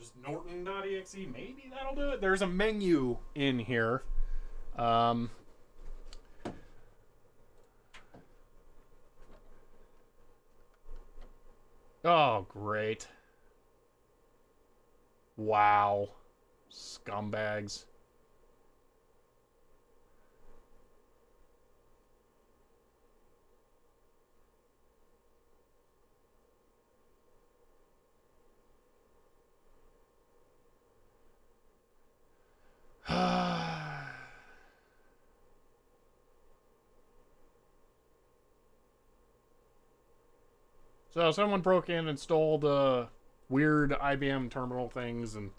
just Norton.exe. Maybe that'll do it. There's a menu in here. Oh, great. Wow. Scumbags. So someone broke in and stole the weird IBM terminal things and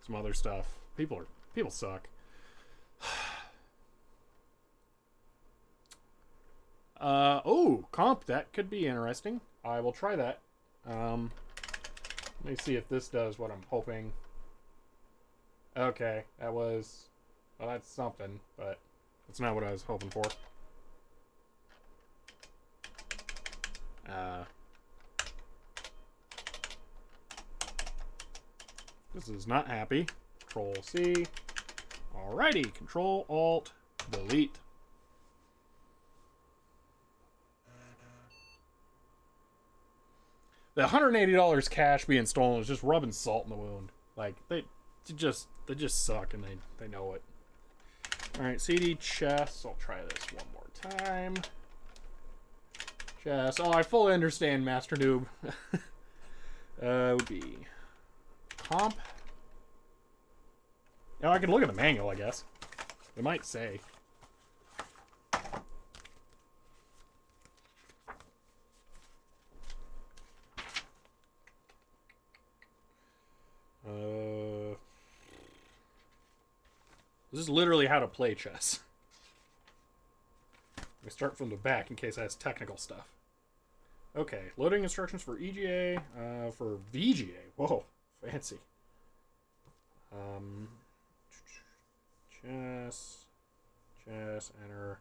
some other stuff. People suck. Oh, comp, that could be interesting. I will try that. Let me see if this does what I'm hoping. Okay, that was... Well, that's something, but that's not what I was hoping for. This is not happy. Control C. Alrighty, Control Alt Delete. The $180 cash being stolen is just rubbing salt in the wound. Like they just suck and they know it. Alright, CD chess. I'll try this one more time. Chess. Oh, I fully understand, Master Noob. Would be comp. Now I can look at the manual, I guess. It might say. This is literally how to play chess. Let me start from the back in case it has technical stuff. Okay, loading instructions for EGA, for VGA. Whoa, fancy. Chess, enter.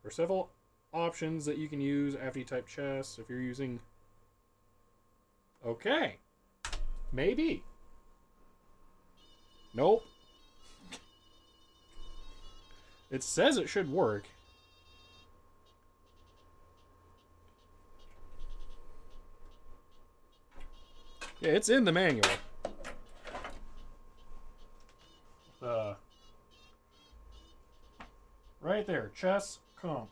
There are several options that you can use after you type chess if you're using... Okay. Maybe. Nope. It says it should work. Yeah, it's in the manual. Right there, chess comp.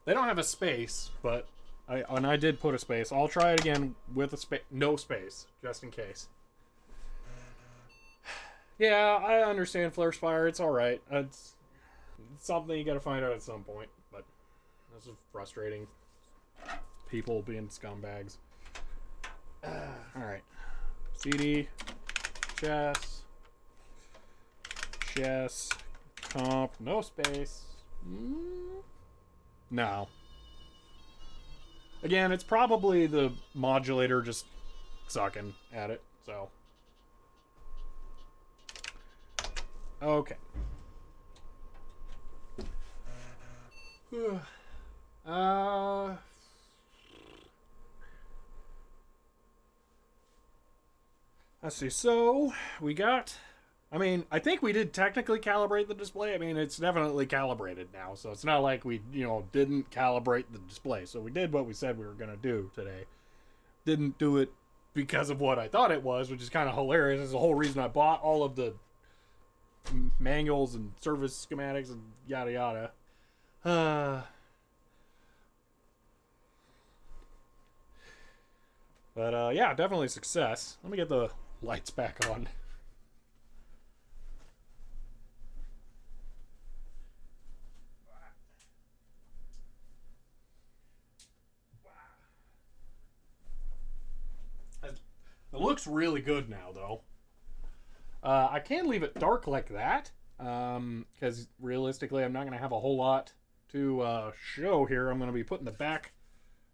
They don't have a space, but I did put a space. I'll try it again with a space, no space, just in case. Yeah, I understand Flare's Fire. It's all right. It's something you got to find out at some point, but this is frustrating. People being scumbags. All right, CD, chess, comp, no space. No. Again, it's probably the modulator just sucking at it, so. Okay. Let's see. So we got, I mean, I think we did technically calibrate the display. I mean, it's definitely calibrated now, so it's not like we, didn't calibrate the display. So we did what we said we were going to do today. Didn't do it because of what I thought it was, which is kind of hilarious. That's the whole reason I bought all of the manuals and service schematics and yada yada. But yeah, definitely success. Let me get the lights back on. It looks really good now, though. I can leave it dark like that, because realistically I'm not going to have a whole lot to show here. I'm going to be putting the back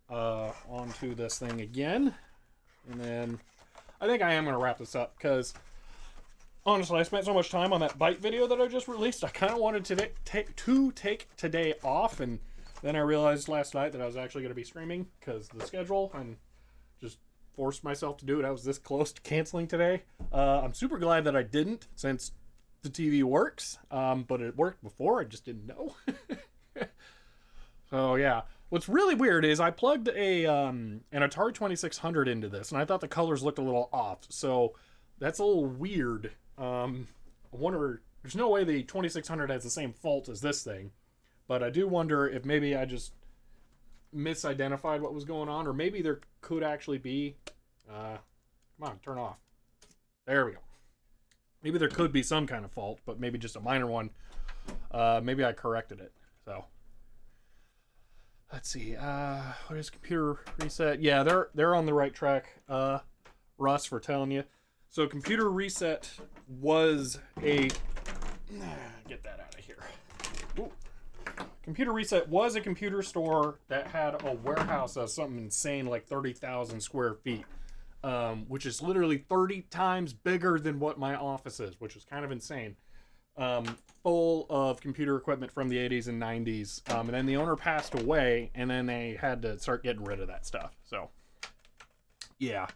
onto this thing again. And then I think I am going to wrap this up, because honestly I spent so much time on that bite video that I just released. I kind of wanted to take today off, and then I realized last night that I was actually going to be streaming because the schedule, and just forced myself to do it. I was this close to canceling today. I'm super glad that I didn't, since the TV works, but it worked before. I just didn't know. So yeah, what's really weird is I plugged an Atari 2600 into this, and I thought the colors looked a little off. So that's a little weird. I wonder. There's no way the 2600 has the same fault as this thing, but I do wonder if maybe I just misidentified what was going on, or maybe there could actually be. Come on, turn off. There we go. Maybe there could be some kind of fault, but maybe just a minor one. Maybe I corrected it. So let's see. What is computer reset? Yeah, they're on the right track. Russ, for telling you. So computer reset was a get that out of here. Ooh. Computer reset was a computer store that had a warehouse of something insane like 30,000 square feet. Which is literally 30 times bigger than what my office is, which is kind of insane. Full of computer equipment from the 80s and 90s. And then the owner passed away, and then they had to start getting rid of that stuff. So, yeah.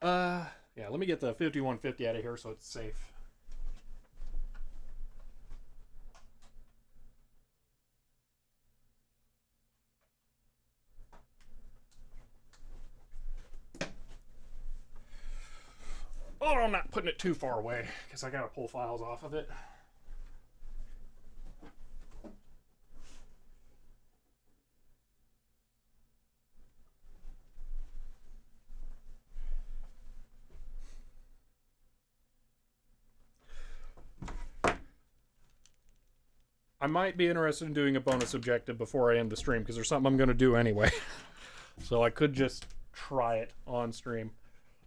Yeah, let me get the 5150 out of here so it's safe. Oh, I'm not putting it too far away because I gotta pull files off of it. I might be interested in doing a bonus objective before I end the stream because there's something I'm gonna do anyway. So I could just try it on stream.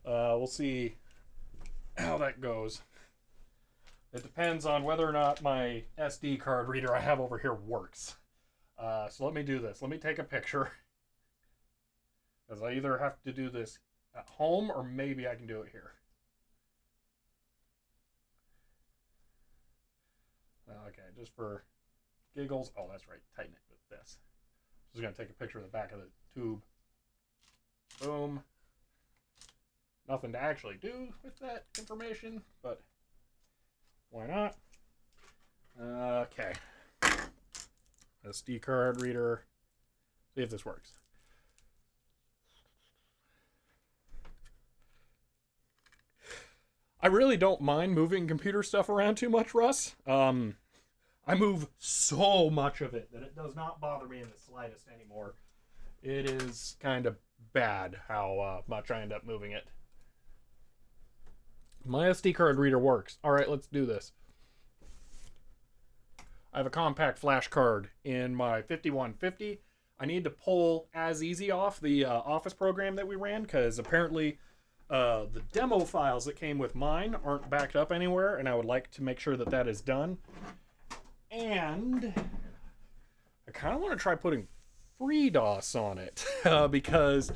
We'll see how that goes. It depends on whether or not my SD card reader I have over here works. So let me do this. Let me take a picture. Because I either have to do this at home or maybe I can do it here. Okay, just for giggles. Oh, that's right. Tighten it with this. Just going to take a picture of the back of the tube. Boom. Nothing to actually do with that information, but why not? Okay. SD card reader. See if this works. I really don't mind moving computer stuff around too much, Russ. I move so much of it that it does not bother me in the slightest anymore. It is kind of bad how much I end up moving it. My SD card reader works. All right, let's do this. I have a compact flash card in my 5150. I need to pull As Easy off the Office program that we ran because apparently the demo files that came with mine aren't backed up anywhere, and I would like to make sure that that is done. And I kind of want to try putting FreeDOS on it because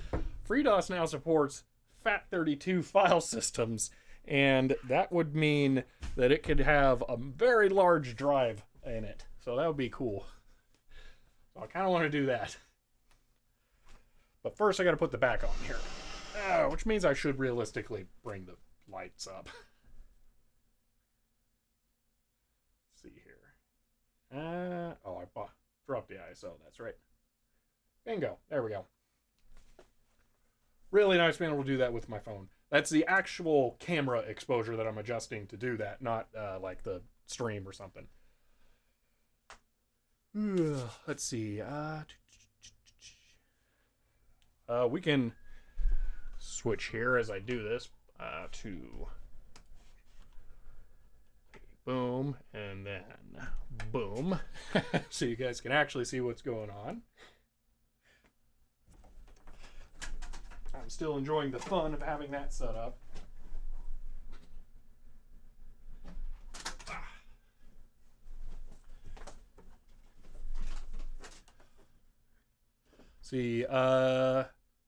FreeDOS now supports FAT32 file systems, and that would mean that it could have a very large drive in it. So that would be cool. So I kind of want to do that. But first I got to put the back on here. Which means I should realistically bring the lights up. Let's see here. Oh, I dropped the ISO. That's right. Bingo. There we go. Really nice being able to do that with my phone. That's the actual camera exposure that I'm adjusting to do that, not like the stream or something. Let's see. We can switch here as I do this to boom and then boom so you guys can actually see what's going on. I'm still enjoying the fun of having that set up. See,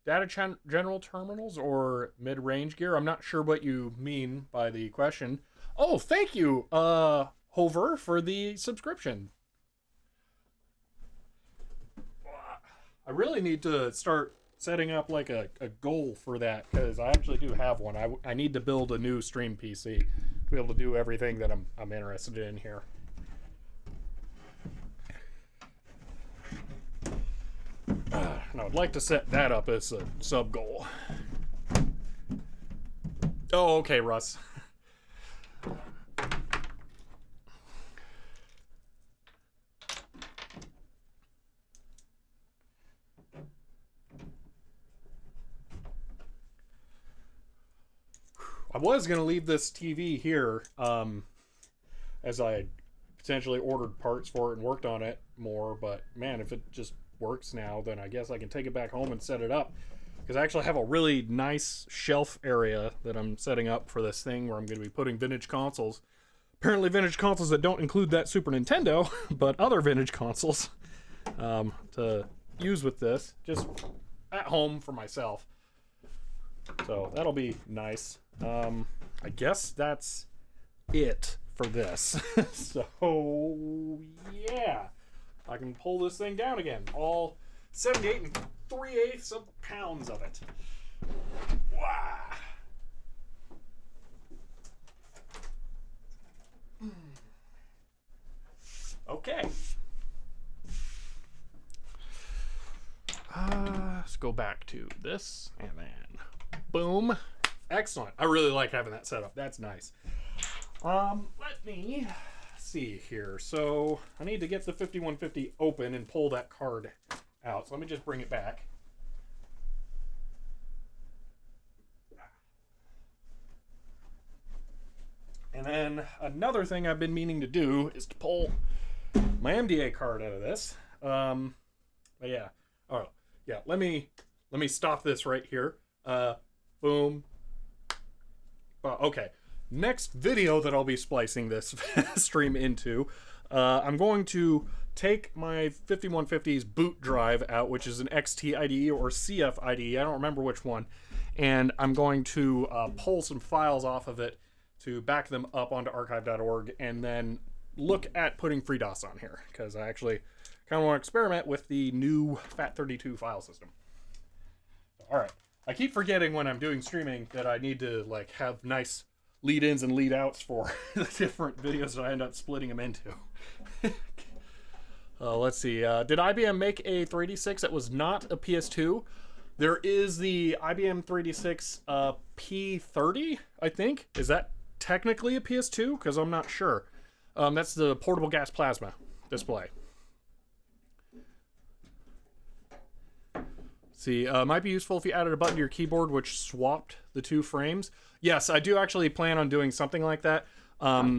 data general terminals or mid-range gear. I'm not sure what you mean by the question. Oh, thank you, Hover, for the subscription. I really need to start setting up like a goal for that, because I actually do have one. I need to build a new stream PC to be able to do everything that I'm interested in here. And I would like to set that up as a sub goal. Oh, okay, Russ. I was going to leave this TV here as I potentially ordered parts for it and worked on it more, but man, if it just works now, then I guess I can take it back home and set it up, because I actually have a really nice shelf area that I'm setting up for this thing where I'm going to be putting vintage consoles. Apparently vintage consoles that don't include that Super Nintendo, but other vintage consoles to use with this, just at home for myself. So that'll be nice. I guess that's it for this. So yeah, I can pull this thing down again. All 78 3/8 pounds of it. Wow. Okay. Let's go back to this and then boom. Excellent. I really like having that set up. That's nice. Let me see here. So I need to get the 5150 open and pull that card out. So let me just bring it back. And then another thing I've been meaning to do is to pull my MDA card out of this. But yeah. Oh, yeah. Let me stop this right here. Boom. Okay. Next video that I'll be splicing this stream into, I'm going to take my 5150's boot drive out, which is an XT IDE or CF IDE. I don't remember which one. And I'm going to pull some files off of it to back them up onto archive.org and then look at putting FreeDOS on here, because I actually kind of want to experiment with the new FAT32 file system. All right. I keep forgetting when I'm doing streaming that I need to like have nice lead-ins and lead-outs for the different videos that I end up splitting them into. Let's see. Did IBM make a 386 that was not a PS2? There is the IBM 386 P30, I think. Is that technically a PS2? Because I'm not sure. That's the portable gas plasma display. See, might be useful if you added a button to your keyboard which swapped the two frames. Yes, I do actually plan on doing something like that.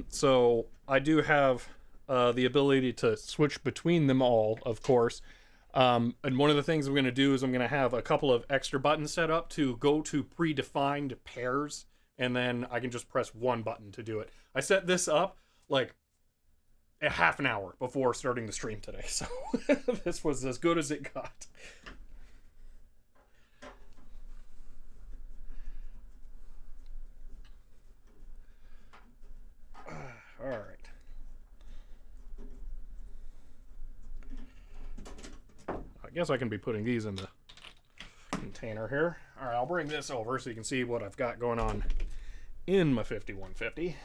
So I do have the ability to switch between them all, of course. And one of the things I'm going to do is I'm going to have a couple of extra buttons set up to go to predefined pairs, and then I can just press one button to do it. I set this up like a half an hour before starting the stream today, so this was as good as it got. All right. I guess I can be putting these in the container here. All right, I'll bring this over so you can see what I've got going on in my 5150.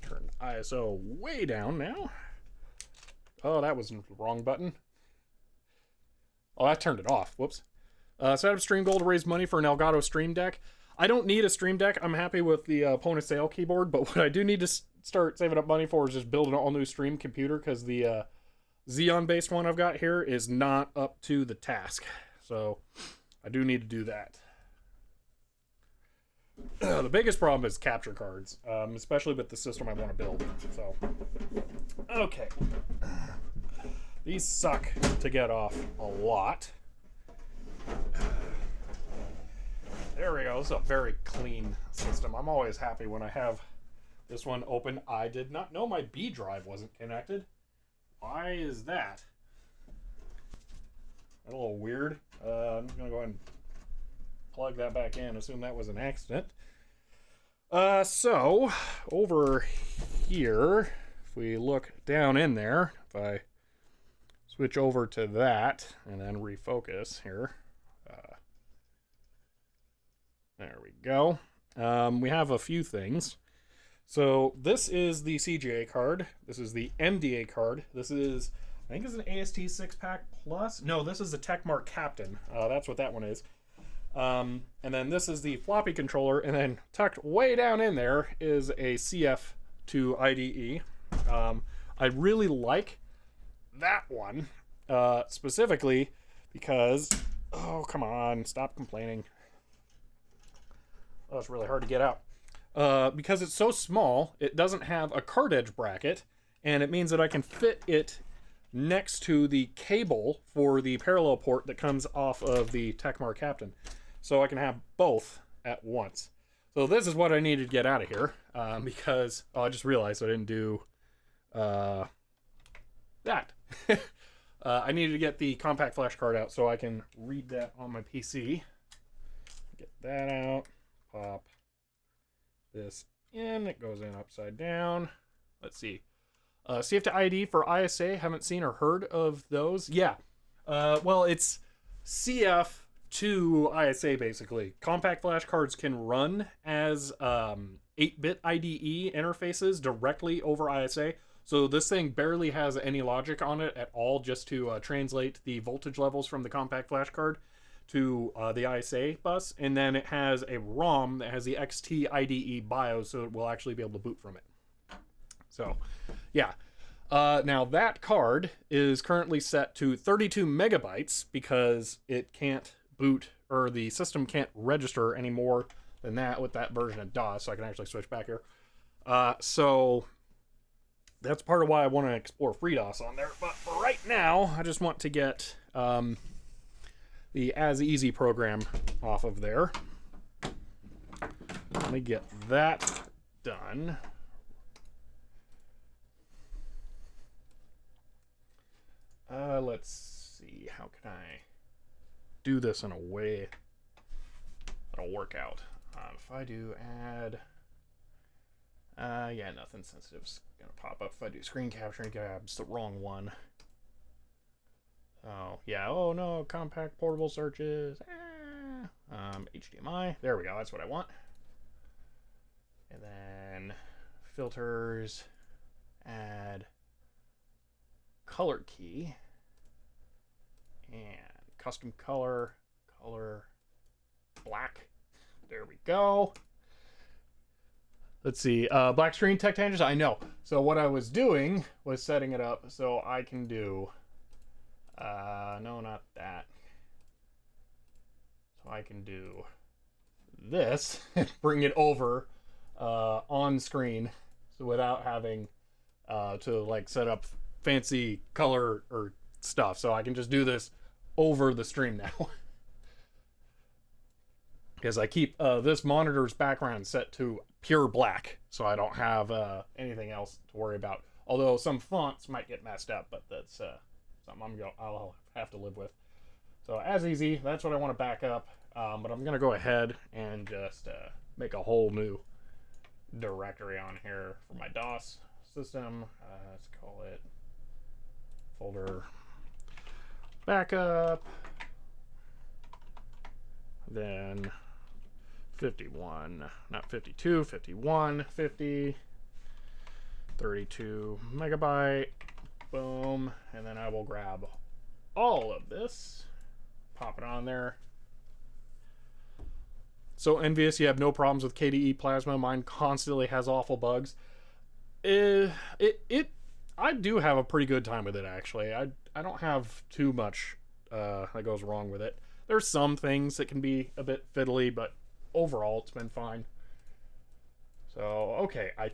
Turn ISO way down now. Oh, that was the wrong button. Oh, I turned it off. Whoops. Set up stream goal to raise money for an Elgato Stream Deck. I don't need a Stream Deck. I'm happy with the point of sale keyboard, but what I do need to start saving up money for is just build an all new stream computer, because the Xeon based one I've got here is not up to the task. So I do need to do that. The biggest problem is capture cards, especially with the system I want to build. So, okay. These suck to get off a lot. There we go. It's a very clean system. I'm always happy when I have this one open. I did not know my B drive wasn't connected. Why is that? A little weird. I'm just going to go ahead and plug that back in. Assume that was an accident. So, over here, if we look down in there, if I switch over to that and then refocus here, there we go. We have a few things. So this is the CGA card. This is the MDA card. This is, I think it's an AST 6-pack plus. No, this is the Techmark Captain. That's what that one is. And then this is the floppy controller, and then tucked way down in there is a CF2 IDE. I really like that one, specifically because, oh, come on, stop complaining. Oh, it's really hard to get out. Because it's so small, it doesn't have a card edge bracket, and it means that I can fit it next to the cable for the parallel port that comes off of the Techmark Captain. So I can have both at once. So this is what I needed to get out of here, because I just realized I didn't do that. I needed to get the compact flash card out so I can read that on my PC. Get that out. Pop this in. It goes in upside down. Let's see. CF2 ID for ISA. Haven't seen or heard of those. Yeah. Well, it's CF to ISA, basically. Compact flash cards can run as 8-bit IDE interfaces directly over ISA. So this thing barely has any logic on it at all, just to translate the voltage levels from the compact flash card to the ISA bus. And then it has a ROM that has the XT IDE BIOS, so it will actually be able to boot from it. So, yeah. Now that card is currently set to 32 megabytes because it can't boot, or the system can't register any more than that with that version of DOS, so I can actually switch back here. So that's part of why I want to explore FreeDOS on there. But for right now, I just want to get the As Easy program off of there. Let me get that done. Let's see, how can I do this in a way that'll work out? If I do add, yeah, nothing sensitive's gonna pop up. If I do screen capturing, it's the wrong one. Oh, yeah, oh no, compact portable searches, HDMI, there we go, that's what I want. And then filters, add color key, and custom color black. There we go. Let's see, black screen tech tangents. I know. So what I was doing was setting it up so I can do, no, not that. So I can do this and bring it over on screen, so without having to like set up fancy color or stuff. So I can just do this over the stream now. Because I keep this monitor's background set to pure black, so I don't have anything else to worry about. Although some fonts might get messed up, but that's something I'll have to live with. So As Easy, that's what I want to back up. But I'm gonna go ahead and just make a whole new directory on here for my DOS system. Let's call it folder backup. Then 51, not 52, 51, 50, 32 megabyte, boom, and then I will grab all of this, pop it on there. So envious, you have no problems with KDE Plasma. Mine constantly has awful bugs. I do have a pretty good time with it, actually. I don't have too much that goes wrong with it. There's some things that can be a bit fiddly, but overall it's been fine. So, okay, I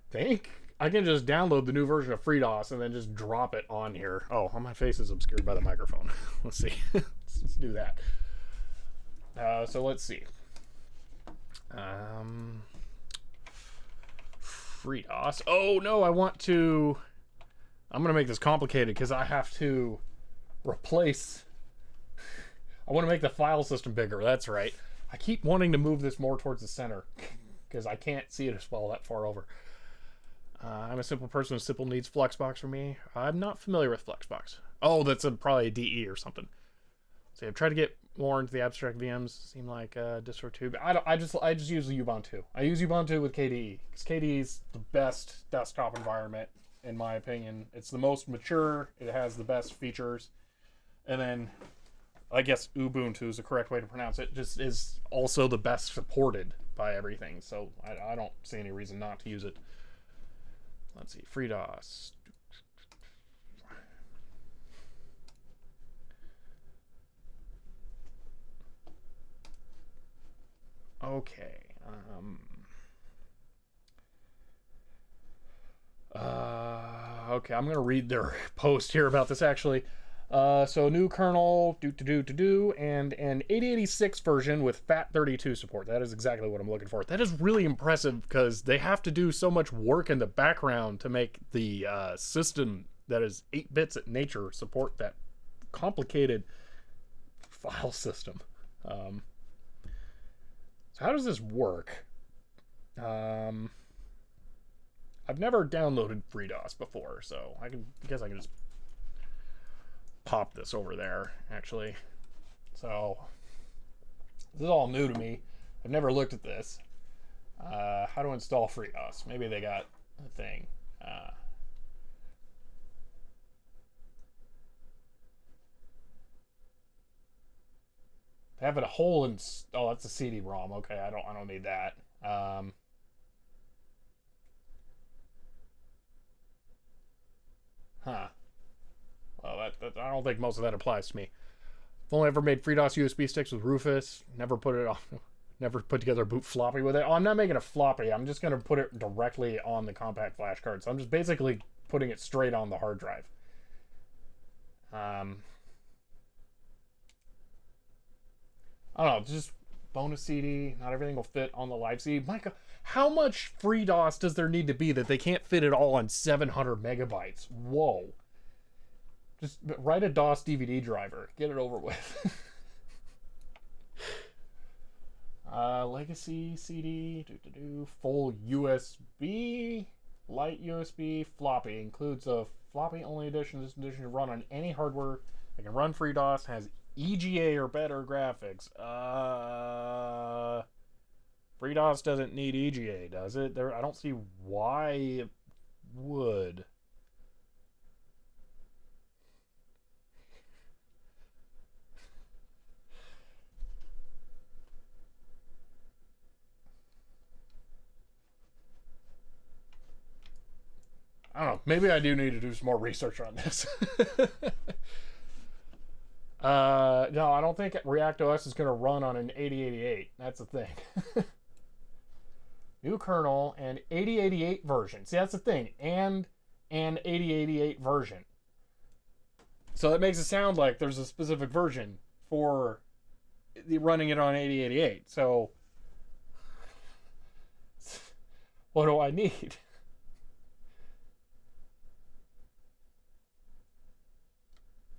think I can just download the new version of FreeDOS and then just drop it on here. Oh, my face is obscured by the microphone. Let's see. Let's do that. So let's see. FreeDOS. Oh no, I'm gonna make this complicated because I have to replace. I want to make the file system bigger. That's right. I keep wanting to move this more towards the center because I can't see it as well that far over. I'm a simple person with simple needs. Fluxbox for me. I'm not familiar with Fluxbox. Oh, that's probably a DE or something. So I've tried to get more into the abstract VMs. Seem like distro 2. But I just use the Ubuntu. I use Ubuntu with KDE because KDE is the best desktop environment in my opinion. It's the most mature. It has the best features, and then I guess Ubuntu is the correct way to pronounce it. Just is also the best supported by everything. So I don't see any reason not to use it. Let's see, FreeDOS. Okay. Okay, I'm gonna read their post here about this actually. So new kernel, and an 8086 version with FAT32 support. That is exactly what I'm looking for. That is really impressive because they have to do so much work in the background to make the system that is 8 bits at nature support that complicated file system. So how does this work? I've never downloaded FreeDOS before, so I guess I can just pop this over there, actually. So this is all new to me. I've never looked at this. How to install FreeDOS? Maybe they got a thing. They have a hole in. Oh, that's a CD-ROM. Okay, I don't need that. Huh. Well, I don't think most of that applies to me. I've only ever made FreeDOS USB sticks with Rufus. Never put it on. Never put together a boot floppy with it. Oh, I'm not making a floppy. I'm just going to put it directly on the compact flash card. So I'm just basically putting it straight on the hard drive. I don't know. Just bonus CD. Not everything will fit on the live CD. Micah, how much FreeDOS does there need to be that they can't fit it all on 700 megabytes? Whoa. Just write a DOS DVD driver. Get it over with. Legacy CD. Full USB. Light USB. Floppy. Includes a floppy only edition. This edition can run on any hardware. It can run FreeDOS. Has EGA or better graphics. FreeDOS doesn't need EGA, does it? I don't see why it would. I don't know. Maybe I do need to do some more research on this. No, I don't think React OS is going to run on an 8088. That's the thing. New kernel and 8088 version. See, that's the thing. And an 8088 version. So it makes it sound like there's a specific version for running it on 8088. So what do I need?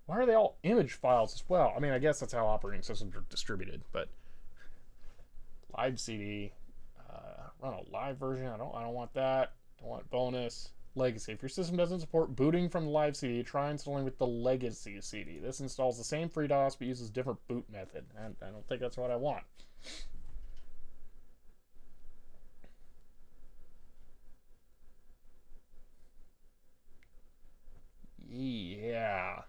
Why are they all image files as well? I mean, I guess that's how operating systems are distributed, but live CD, run a live version. I don't want that. Don't want bonus. Legacy. If your system doesn't support booting from the live CD, try installing with the legacy CD. This installs the same FreeDOS but uses different boot method. I don't think that's what I want. Yeah.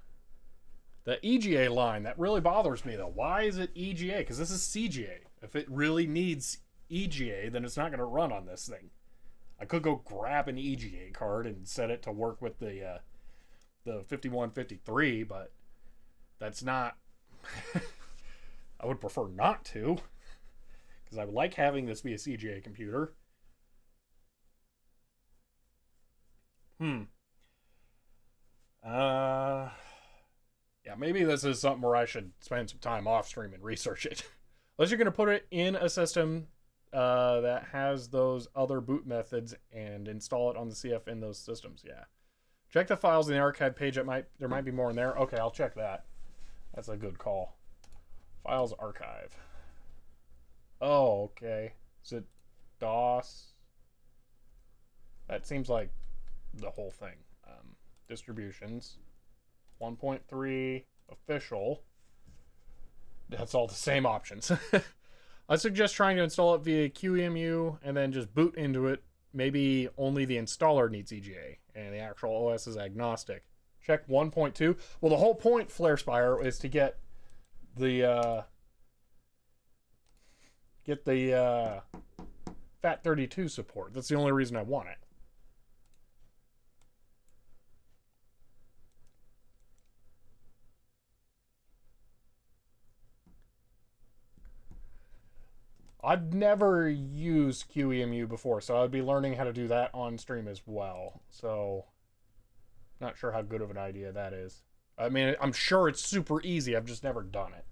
The EGA line, that really bothers me though. Why is it EGA? Because this is CGA. If it really needs EGA, then it's not going to run on this thing. I could go grab an EGA card and set it to work with the 5153, but that's not... I would prefer not to, because I would like having this be a CGA computer. Yeah, maybe this is something where I should spend some time off stream and research it. Unless you're going to put it in a system that has those other boot methods and install it on the CF in those systems, yeah. Check the files in the archive page. There might be more in there. Okay, I'll check that. That's a good call. Files archive. Oh, okay. Is it DOS? That seems like the whole thing. Distributions, 1.3 official. That's all the same options. I suggest trying to install it via Qemu and then just boot into it. Maybe only the installer needs EGA and the actual OS is agnostic. Check 1.2. Well, the whole point, FlareSpire, is to get the FAT32 support. That's the only reason I want it. I've never used Qemu before, so I'd be learning how to do that on stream as well. So, not sure how good of an idea that is. I mean, I'm sure it's super easy. I've just never done it.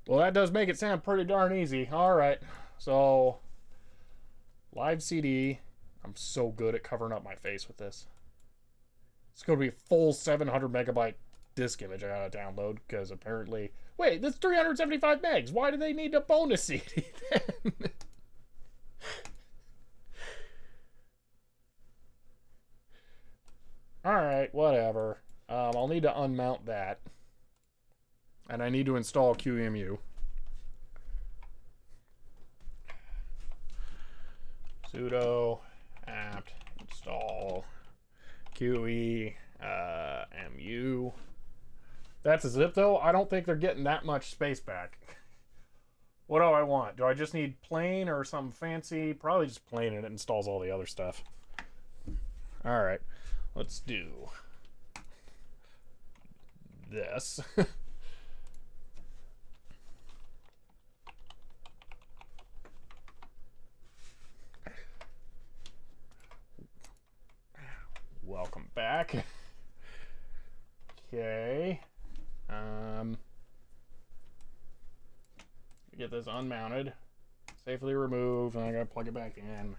Well, that does make it sound pretty darn easy. All right. So, live CD. I'm so good at covering up my face with this. It's going to be a full 700 megabyte disk image I got to download because apparently... Wait, that's 375 megs. Why do they need a bonus CD then? Alright, whatever. I'll need to unmount that. And I need to install Qemu. Sudo apt install QEMU. That's a zip though. I don't think they're getting that much space back. What do I want? Do I just need plain or something fancy? Probably just plain and it installs all the other stuff. Alright, let's do this. Welcome back. Okay. Get this unmounted, safely removed, and I gotta plug it back in.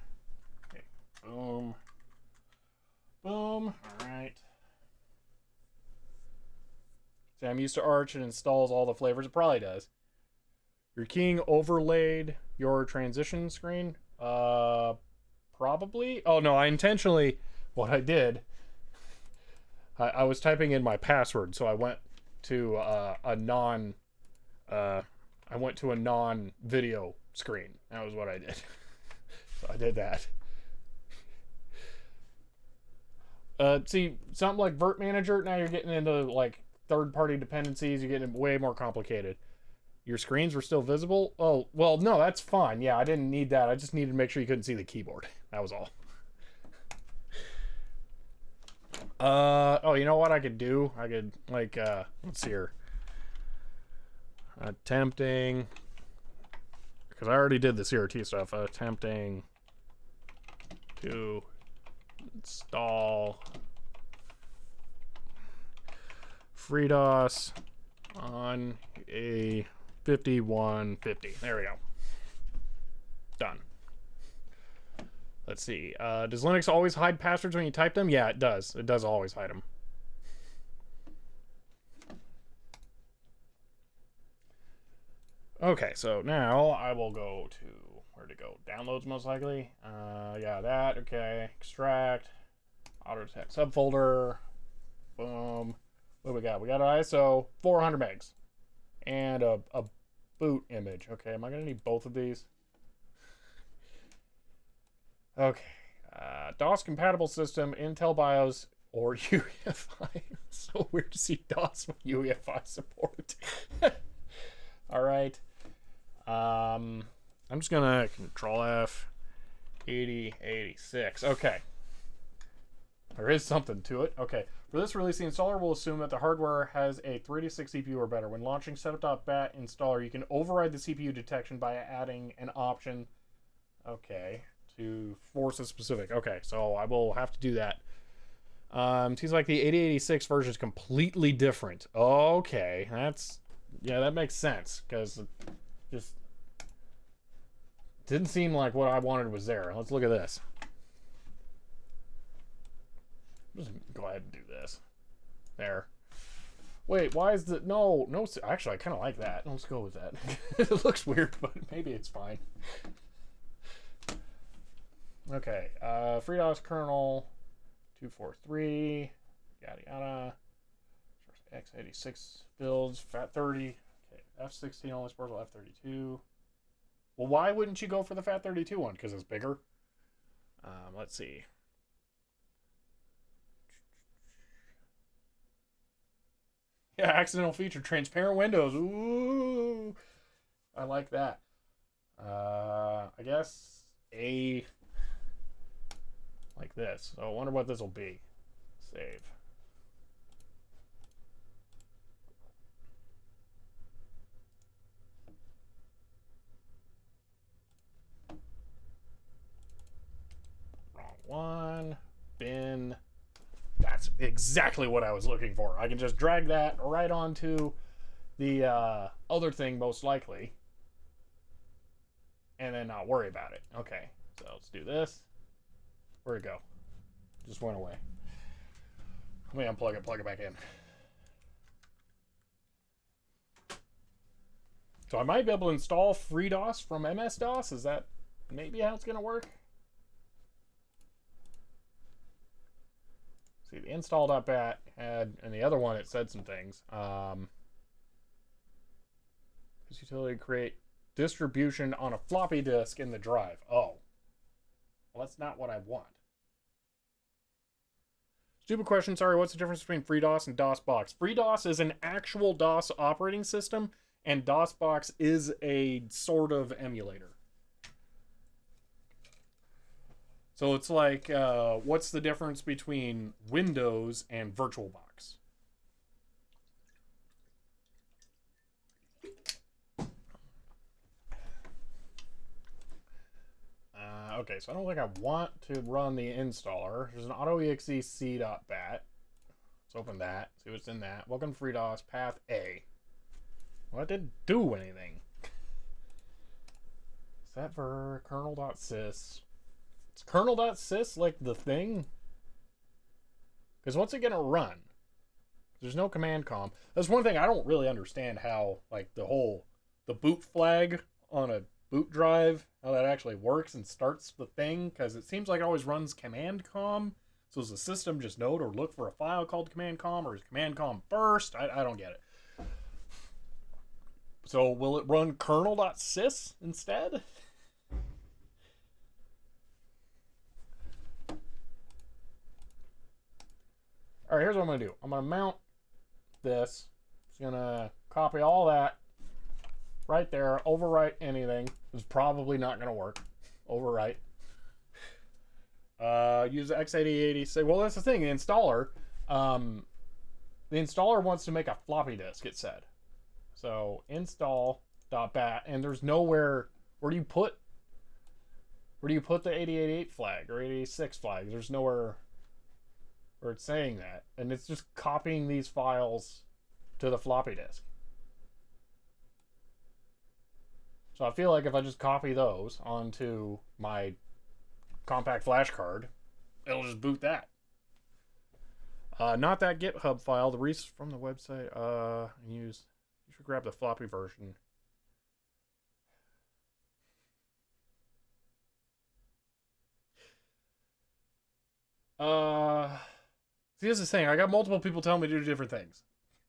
Okay. Boom. Boom. Alright. See, I'm used to Arch. It installs all the flavors. It probably does. Your keying overlaid your transition screen? Probably. Oh, no, I intentionally... What I did, I was typing in my password, so I went to a non-video screen. That was what I did. So I did that. See, something like Vert Manager, now you're getting into like third-party dependencies. You're getting way more complicated. Your screens were still visible? Oh, well, no, that's fine. Yeah, I didn't need that. I just needed to make sure you couldn't see the keyboard. That was all. Oh, you know what I could do? I could, like, let's see here. Attempting, because I already did the CRT stuff. Attempting to install FreeDOS on a 5150. There we go. Done. Let's see. Does Linux always hide passwords when you type them? Yeah, it does. It does always hide them. Okay, so now I will go to, where to go? Downloads, most likely. Yeah, that. Okay. Extract. Auto detect subfolder. Boom. What do we got? We got an ISO 400 megs. And a boot image. Okay, am I going to need both of these? Okay, DOS compatible system, Intel BIOS, or UEFI. So weird to see DOS with UEFI support. All right. I'm just gonna Control F, 8086. Okay. There is something to it. Okay. For this release, the installer will assume that the hardware has a 3-6 CPU or better. When launching setup.bat installer, you can override the CPU detection by adding an option. Okay. To force a specific. Okay, so I will have to do that. Seems like the 8086 version is completely different. Okay, that makes sense because just Didn't seem like what I wanted was there. Let's look at this. Just go ahead and do this. There. Wait, why is the... No. Actually, I kind of like that. Let's go with that. It looks weird, but maybe it's fine. Okay. FreeDOS kernel 243. Yada yada. x86 builds. FAT30. Okay. F16 only supports F32. Well, why wouldn't you go for the FAT32 one? Because it's bigger? Let's see. Yeah, accidental feature, transparent windows. Ooh, I like that. I guess a like this. So I wonder what this will be. Save. Wrong one. Bin. That's exactly what I was looking for. I can just drag that right onto the other thing, most likely, and then not worry about it. Okay, so let's do this. Where'd it go? Just went away. Let me unplug it, plug it back in. So I might be able to install FreeDOS from MS-DOS. Is that maybe how it's going to work? See, the install.bat had, and the other one, it said some things. This utility create distribution on a floppy disk in the drive. Oh. Well, that's not what I want. Stupid question, sorry. What's the difference between FreeDOS and DOSBox? FreeDOS is an actual DOS operating system, and DOSBox is a sort of emulator. So it's like, what's the difference between Windows and VirtualBox? Okay, so I don't think I want to run the installer. There's an autoexe c.bat. Let's open that, see what's in that. Welcome to FreeDOS, path A. Well, that didn't do anything. Is that for kernel.sys? Is kernel.sys like the thing? Because what's it going to run? There's no command com. That's one thing I don't really understand how, like, the boot flag on a boot drive, how that actually works and starts the thing, because it seems like it always runs command com. So does the system just know to look for a file called command com, or is command com first? I don't get it. So will it run kernel.sys instead? All right, here's what I'm going to do. I'm going to mount this. Just going to copy all that right there, overwrite anything. It's probably not going to work. Overwrite. Use x86. Well, that's the thing. The installer wants to make a floppy disk, it said. So install.bat, and there's nowhere. Where do you put the 8088 flag or 8086 flag? There's nowhere where it's saying that, and it's just copying these files to the floppy disk. So I feel like if I just copy those onto my compact flash card, it'll just boot that. Not that GitHub file, the from the website. You should grab the floppy version. See, this is the thing. I got multiple people telling me to do different things.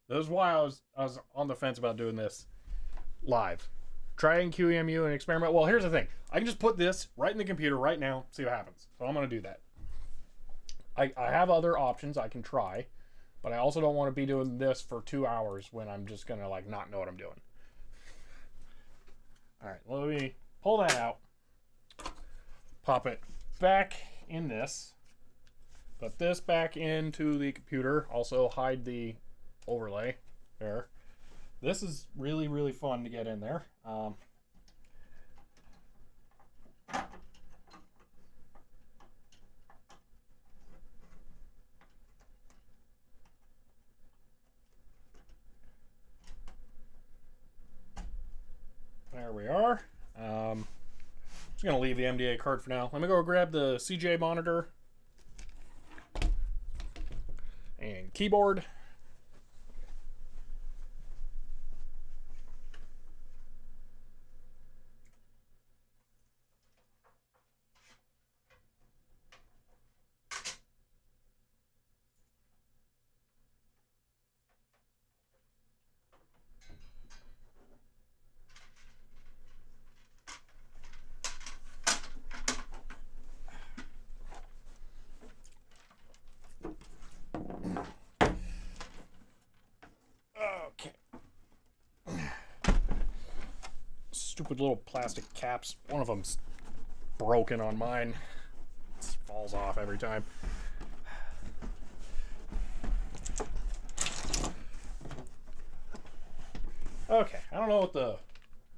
That is why I was on the fence about doing this live. Try and Qemu and experiment. Well, here's the thing. I can just put this right in the computer right now, see what happens. So I'm going to do that. I have other options I can try, but I also don't want to be doing this for 2 hours when I'm just going to like not know what I'm doing. All right, let me pull that out. Pop it back in this. Put this back into the computer. Also hide the overlay there. This is really, really fun to get in there. There we are. Just gonna leave the MDA card for now. Let me go grab the CJ monitor and keyboard. Stupid little plastic caps. One of them's broken on mine. It falls off every time. Okay, I don't know what the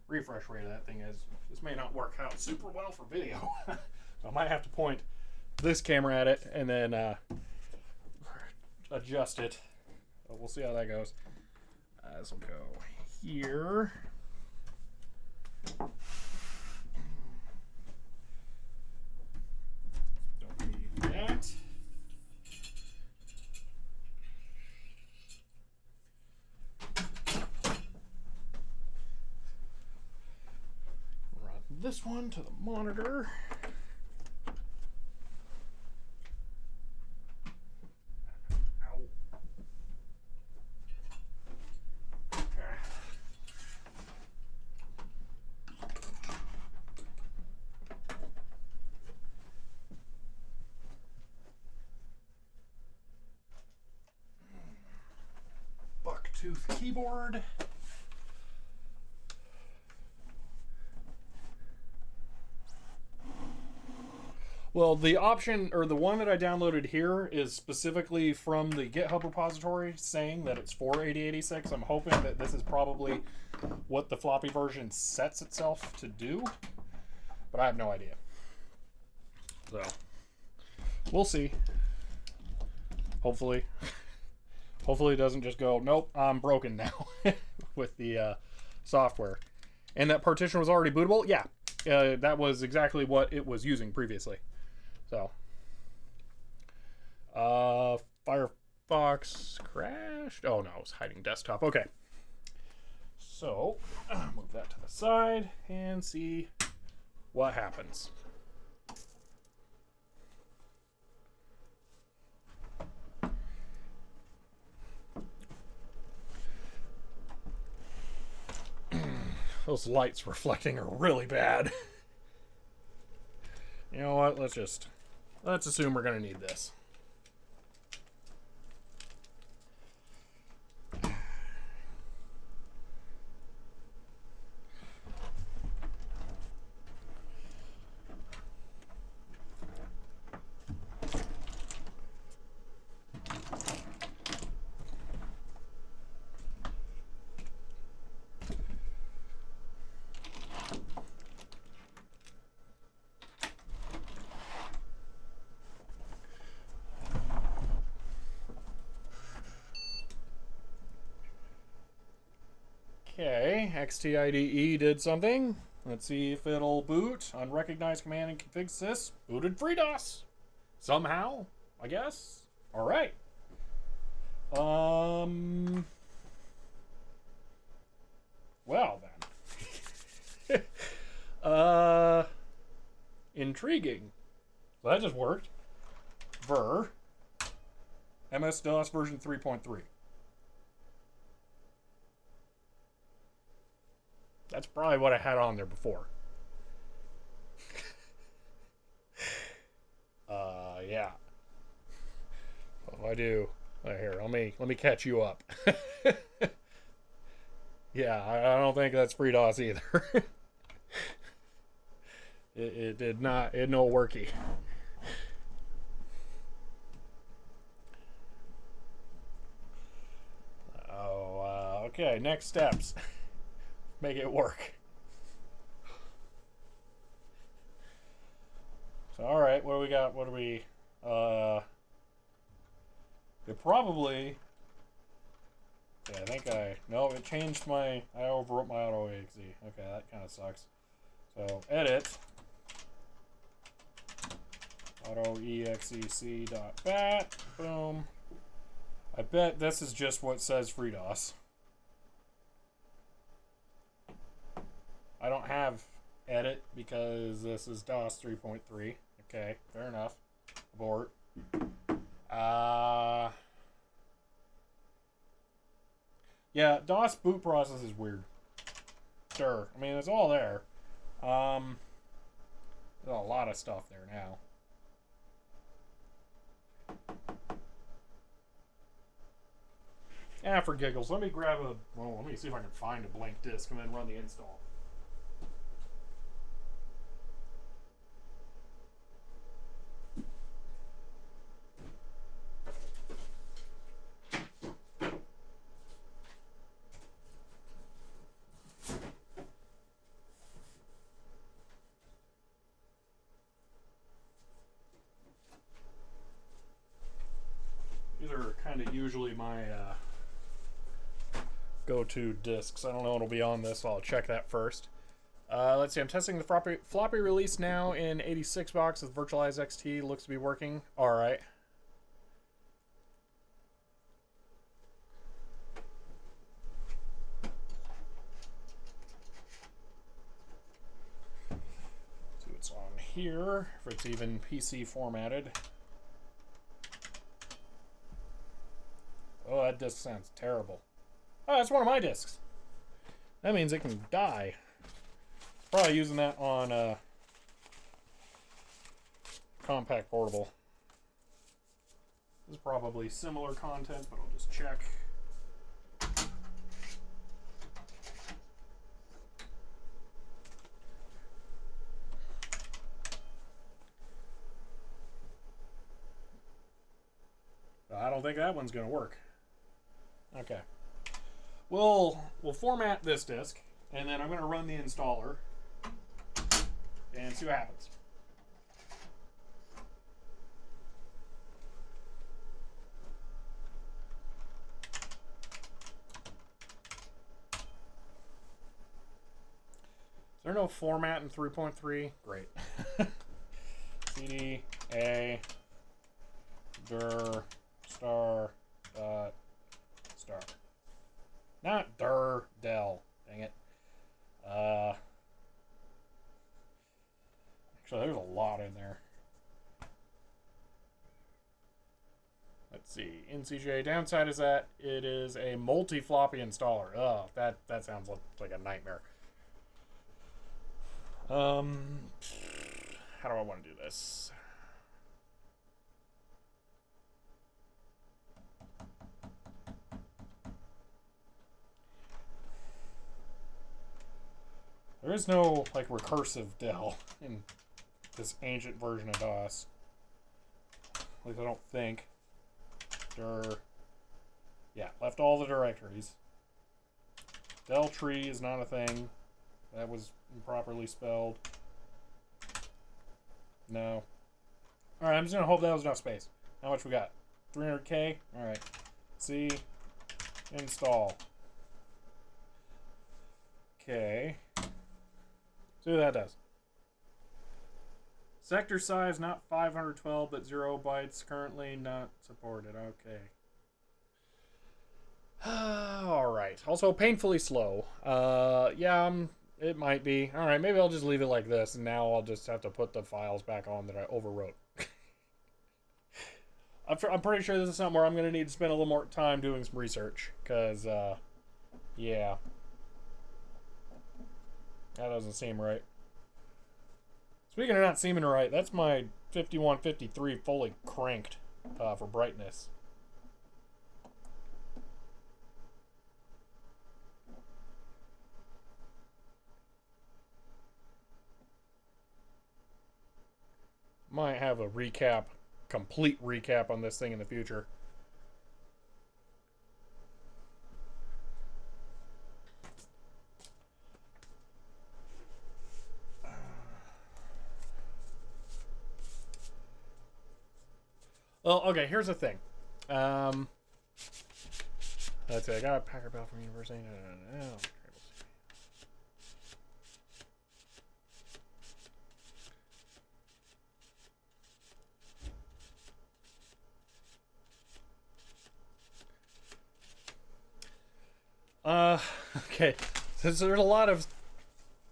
refresh rate of that thing is. This may not work out super well for video. So I might have to point this camera at it and then adjust it. But we'll see how that goes. This will go here. Don't need that. Run this one to the monitor. Bucktooth keyboard. Well, the option, or the one that I downloaded here, is specifically from the GitHub repository saying that it's for 8086. I'm hoping that this is probably what the floppy version sets itself to do, but I have no idea. So, we'll see. Hopefully it doesn't just go, nope, I'm broken now with the software. And that partition was already bootable? Yeah, that was exactly what it was using previously. So, Firefox crashed. Oh no, it was hiding desktop. Okay. So, move that to the side and see what happens. Those lights reflecting are really bad. You know what? Let's assume we're gonna need this. Okay, XTIDE did something. Let's see if it'll boot. Unrecognized command and config sys. Booted FreeDOS. Somehow, I guess. Alright. Well then. Intriguing. So that just worked. Ver. MS-DOS version 3.3. That's probably what I had on there before. Yeah. What do I do? Here, let me catch you up. Yeah, I don't think that's FreeDOS either. It did not. It no worky. Okay. Next steps. Make it work. So, all right, what do we got? What do we? It probably. Yeah, I think no, it changed my. I overwrote my auto exe. Okay, that kind of sucks. So edit. .oexec.bat. Boom. I bet this is just what says FreeDOS. I don't have edit because this is DOS 3.3. Okay, fair enough. Abort. Yeah, DOS boot process is weird. Sure. I mean, it's all there. There's a lot of stuff there now. Yeah, for giggles, let me grab a... Well, let me see if I can find a blank disk and then run the install. These are kind of usually my go-to disks. I don't know what'll be on this, so I'll check that first. Let's see, I'm testing the floppy release now in 86 box with Virtualize XT. Looks to be working. Alright. See what's on here, if it's even PC formatted. Oh, that disk sounds terrible. Oh, that's one of my discs. That means it can die. Probably using that on compact portable. This is probably similar content, but I'll just check. I don't think that one's going to work. Okay. We'll format this disk, and then I'm going to run the installer and see what happens. Is there no format in 3.3? Great. CD A dir star dot star. Not dir del. Dang it. Actually, there's a lot in there. Let's see. NCJ. Downside is that it is a multi-floppy installer. Oh, that sounds like a nightmare. How do I want to do this? There is no, like, recursive del in this ancient version of DOS. At least I don't think. Yeah, left all the directories. Del tree is not a thing. That was improperly spelled. No. Alright, I'm just gonna hope that was enough space. How much we got? 300K? Alright. C. Install. Okay. See what that does. Sector size not 512 but 0 bytes. Currently not supported. Okay. Alright. Also painfully slow. Yeah, it might be. Alright, maybe I'll just leave it like this, and now I'll just have to put the files back on that I overwrote. I'm pretty sure this is something where I'm going to need to spend a little more time doing some research, because, yeah. That doesn't seem right. Speaking of not seeming right, that's my 5153 fully cranked for brightness. Might have a recap, complete recap on this thing in the future. Well, okay, here's the thing. Let's see, I got a Packer Bell from university. No. Okay. Since there's a lot of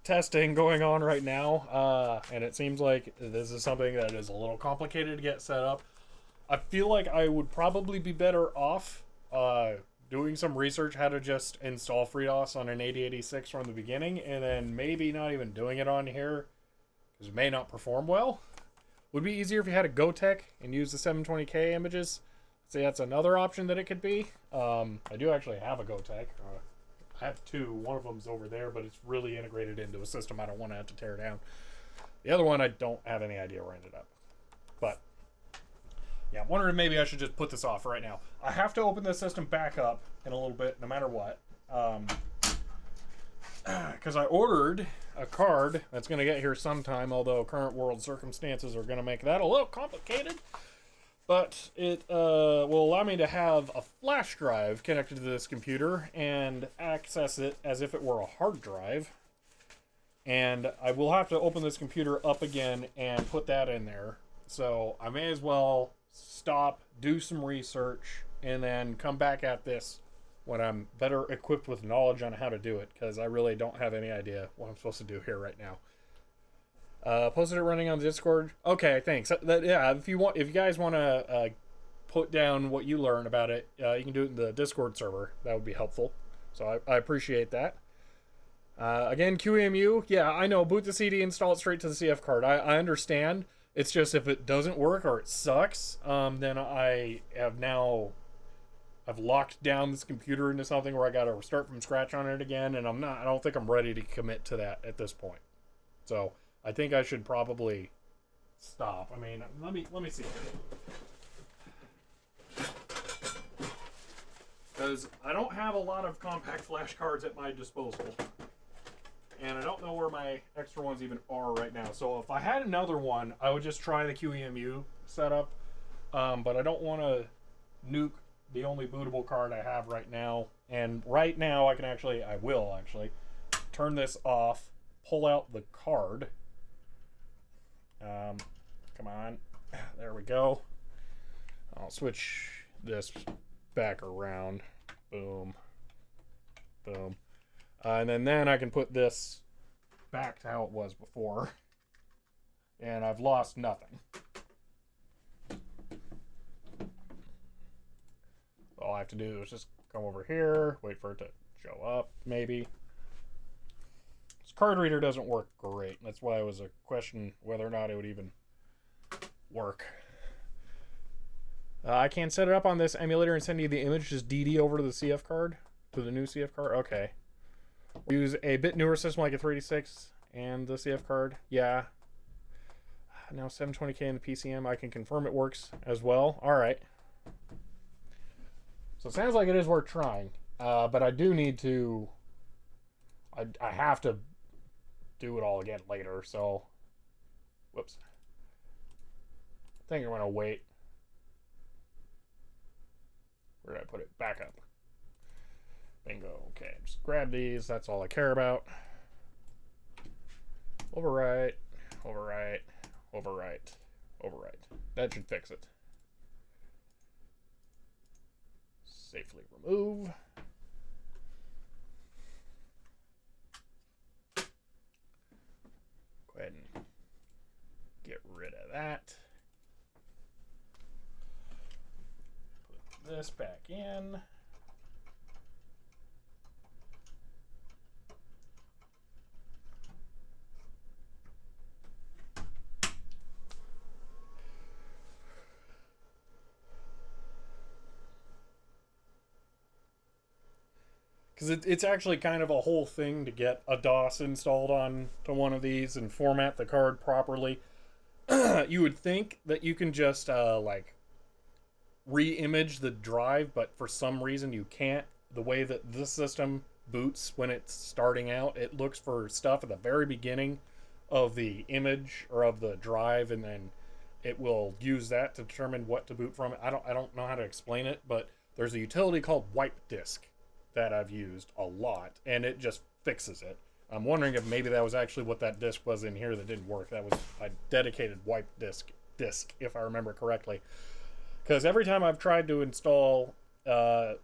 testing going on right now, and it seems like this is something that is a little complicated to get set up, I feel like I would probably be better off doing some research how to just install FreeDOS on an 8086 from the beginning, and then maybe not even doing it on here, because it may not perform well. Would be easier if you had a GoTech and use the 720k images. See, that's another option that it could be. I do actually have a GoTech. I have two. One of them's over there, but it's really integrated into a system I don't want to have to tear down. The other one, I don't have any idea where it ended up. But yeah, I'm wondering if maybe I should just put this off right now. I have to open the system back up in a little bit, no matter what. Because I ordered a card that's going to get here sometime, although current world circumstances are going to make that a little complicated. But it will allow me to have a flash drive connected to this computer and access it as if it were a hard drive. And I will have to open this computer up again and put that in there. So I may as well stop, do some research, and then come back at this when I'm better equipped with knowledge on how to do it, because I really don't have any idea what I'm supposed to do here right now. Posted it running on the Discord. Okay, thanks. Yeah, if you guys want to put down what you learn about it, you can do it in the Discord server. That would be helpful. So I appreciate that. Again, Qemu. Yeah, I know. Boot the CD, install it straight to the CF card. I understand. It's just if it doesn't work or it sucks, then I've locked down this computer into something where I got to start from scratch on it again, and I don't think I'm ready to commit to that at this point. So I think I should probably stop. I mean, let me see. Because I don't have a lot of compact flash cards at my disposal. And I don't know where my extra ones even are right now. So if I had another one, I would just try the Qemu setup. But I don't want to nuke the only bootable card I have right now. And right now I will actually turn this off, pull out the card. Come on. There we go. I'll switch this back around. Boom. Boom. And then I can put this back to how it was before. And I've lost nothing. All I have to do is just come over here, wait for it to show up, maybe. This card reader doesn't work great. That's why it was a question whether or not it would even work. I can set it up on this emulator and send you the image, just DD over to the CF card, to the new CF card. Okay. Use a bit newer system like a 386 and the CF card. Yeah. Now 720k in the PCM. I can confirm it works as well. All right. So it sounds like it is worth trying. But I do need to... I have to do it all again later, so... Whoops. I think I'm going to wait. Where did I put it? Back up. Bingo. Okay, just grab these. That's all I care about. Overwrite. Overwrite. Overwrite. Overwrite. That should fix it. Safely remove. Go ahead and get rid of that. Put this back in. Because it's actually kind of a whole thing to get a DOS installed on to one of these and format the card properly. You would think that you can just like re-image the drive, but for some reason you can't. The way that this system boots when it's starting out, it looks for stuff at the very beginning of the image or of the drive, and then it will use that to determine what to boot from. I don't know how to explain it, but there's a utility called wipe disk that I've used a lot, and it just fixes it. I'm wondering if maybe that was actually what that disk was in here that didn't work. That was a dedicated wipe disk, if I remember correctly. Because every time I've tried to install a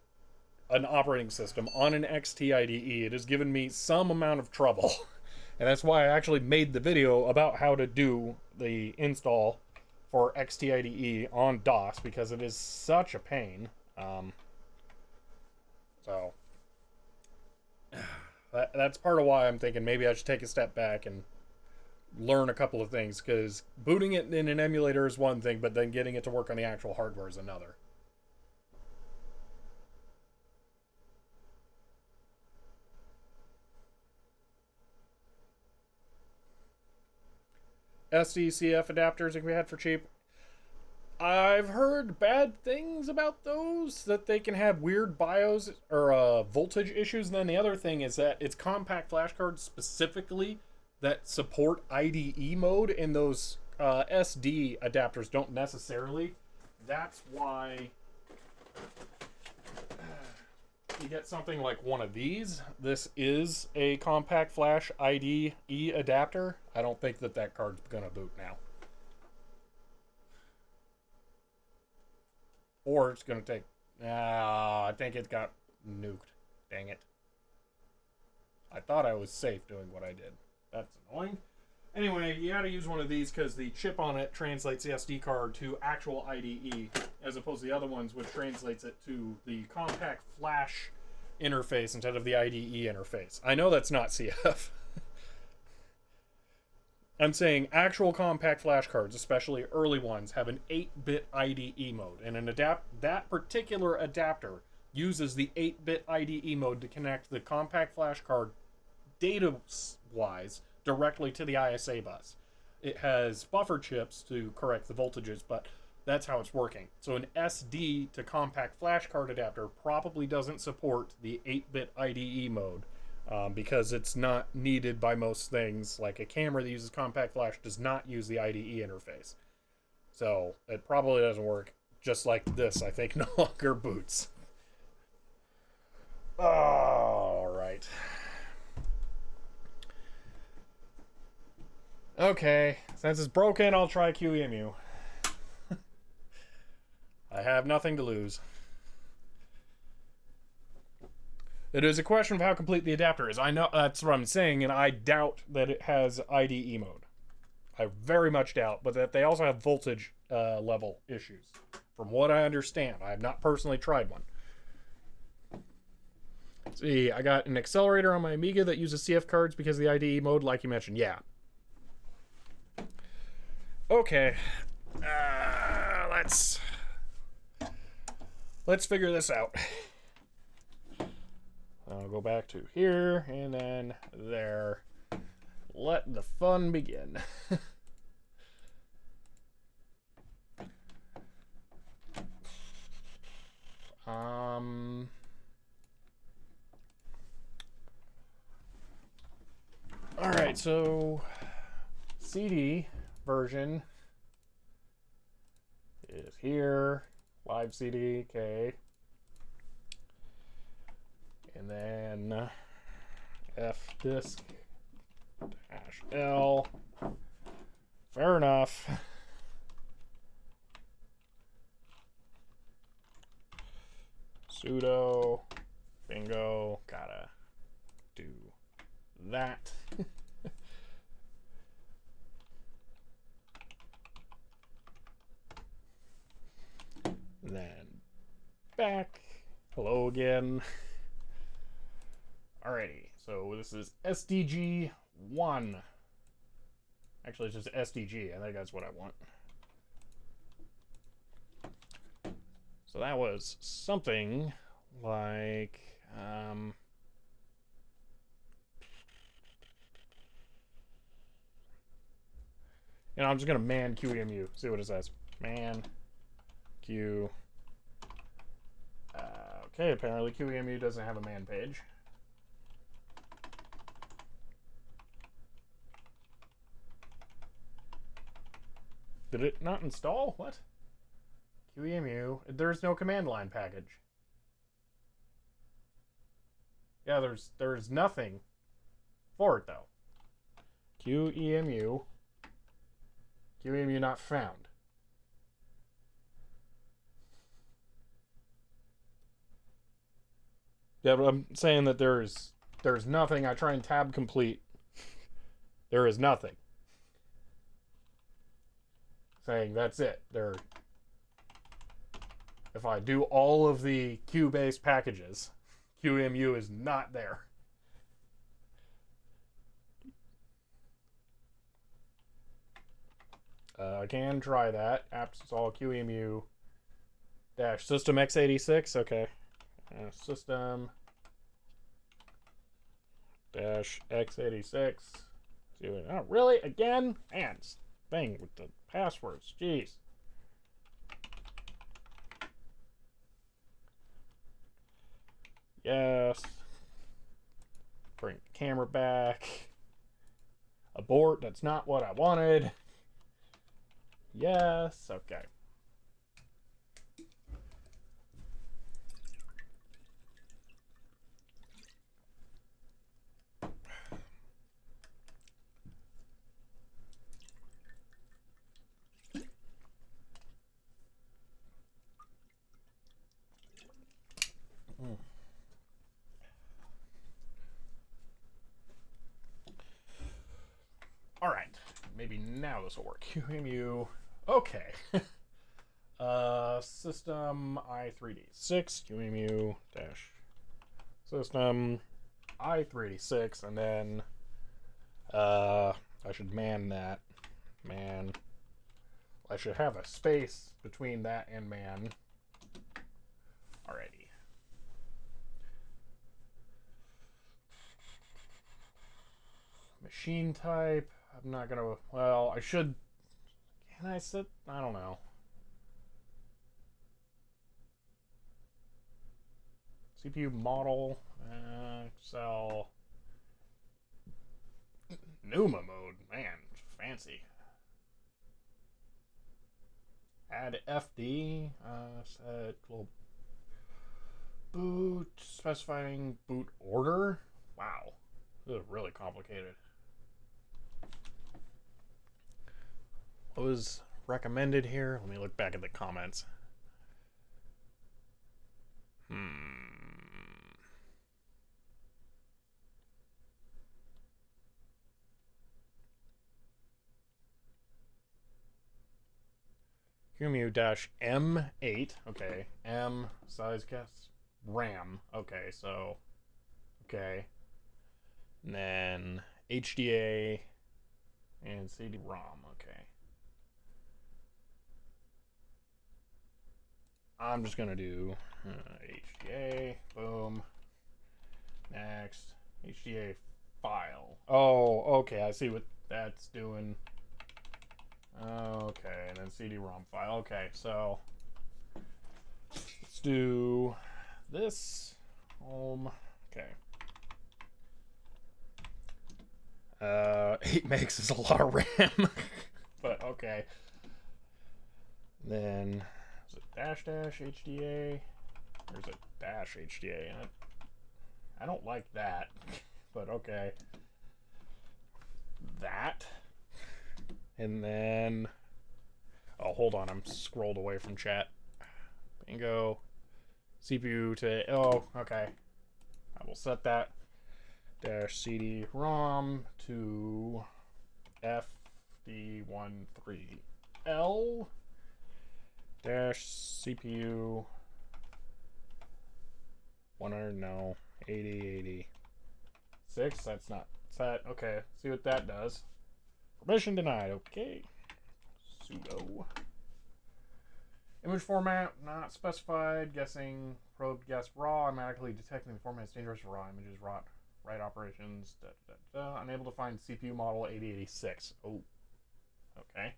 an operating system on an XT IDE. It has given me some amount of trouble. And that's why I actually made the video about how to do the install for XT IDE on DOS, because it is such a pain. So that's part of why I'm thinking maybe I should take a step back and learn a couple of things, because booting it in an emulator is one thing, but then getting it to work on the actual hardware is another. SDCF adapters that can be had for cheap. I've heard bad things about those, that they can have weird BIOS or voltage issues. And then the other thing is that it's compact flash cards specifically that support IDE mode, and those SD adapters don't necessarily. That's why you get something like one of these. This is a compact flash IDE adapter. I don't think that that card's gonna boot now. Or it's gonna take... I think it got nuked. Dang it. I thought I was safe doing what I did. That's annoying. Anyway, you gotta use one of these because the chip on it translates the SD card to actual IDE, as opposed to the other ones, which translates it to the compact flash interface instead of the IDE interface. I know that's not CF. I'm saying actual compact flash cards, especially early ones, have an 8-bit IDE mode, and that particular adapter uses the 8-bit IDE mode to connect the compact flash card data-wise directly to the ISA bus. It has buffer chips to correct the voltages, but that's how it's working. So an SD to compact flash card adapter probably doesn't support the 8-bit IDE mode, because it's not needed by most things. Like a camera that uses compact flash does not use the IDE interface. So it probably doesn't work. Just like this, I think, no longer boots. Alright. Okay, since it's broken, I'll try Qemu. I have nothing to lose. It is a question of how complete the adapter is. I know that's what I'm saying, and I doubt that it has IDE mode. I very much doubt, but that they also have voltage level issues. From what I understand, I have not personally tried one. Let's see, I got an accelerator on my Amiga that uses CF cards because of the IDE mode, like you mentioned. Yeah. Okay. Let's figure this out. I'll go back to here, and then there. Let the fun begin. Alright, so CD version is here. Live CD, okay. And then F disk -L. Fair enough. Sudo. Bingo. Gotta do that. Then back. Hello again. Alrighty, so this is SDG1. Actually, it's just SDG. I think that's what I want. So that was something like... you know, I'm just going to man Qemu, see what it says. Man Q... okay, apparently Qemu doesn't have a man page. Did it not install? What? Qemu. There's no command line package. Yeah, there's nothing for it though. Qemu. Qemu not found. Yeah, but I'm saying that there's nothing. I try and tab complete. There is nothing. Saying that's it. There. If I do all of the Q-based packages, Qemu is not there. I can try that. Apt install Qemu dash system x86. Okay. System dash x86. Oh, really? Again? Man, thing with the passwords. Jeez. Yes. Bring the camera back. Abort. That's not what I wanted. Yes. Okay. All right, maybe now this will work. Qemu. Okay. System i386 Qemu dash system i386, and then I should man that. Man. I should have a space between that and man. Alrighty. Machine type. I'm not gonna. Well, I should. Can I set? I don't know. CPU model. Excel. Numa mode. Man, fancy. Add FD. Set global boot. Specifying boot order. Wow. This is really complicated. What was recommended here? Let me look back at the comments. Qemu-M8. Okay. M size guess. RAM. Okay, so. Okay. And then HDA and CD-ROM. Okay. I'm just gonna do HDA. Boom. Next. HDA file. Oh, okay. I see what that's doing. Okay, and then CD-ROM file. Okay, so let's do this. Home. Okay. 8 megs is a lot of RAM, but okay. Then is it dash HDA? Or is it dash HDA? I don't like that, but okay. That. And then, oh, hold on, I'm scrolled away from chat. Bingo. CPU to, oh, okay. I will set that. Dash CD-ROM to FD13L. Dash CPU 100, no, 8086. That's not set. Okay, see what that does. Permission denied. Okay. Sudo. Image format not specified. Guessing probe guess raw. Automatically detecting the format is dangerous for raw images. Write operations. Unable to find CPU model 8086. Oh. Okay.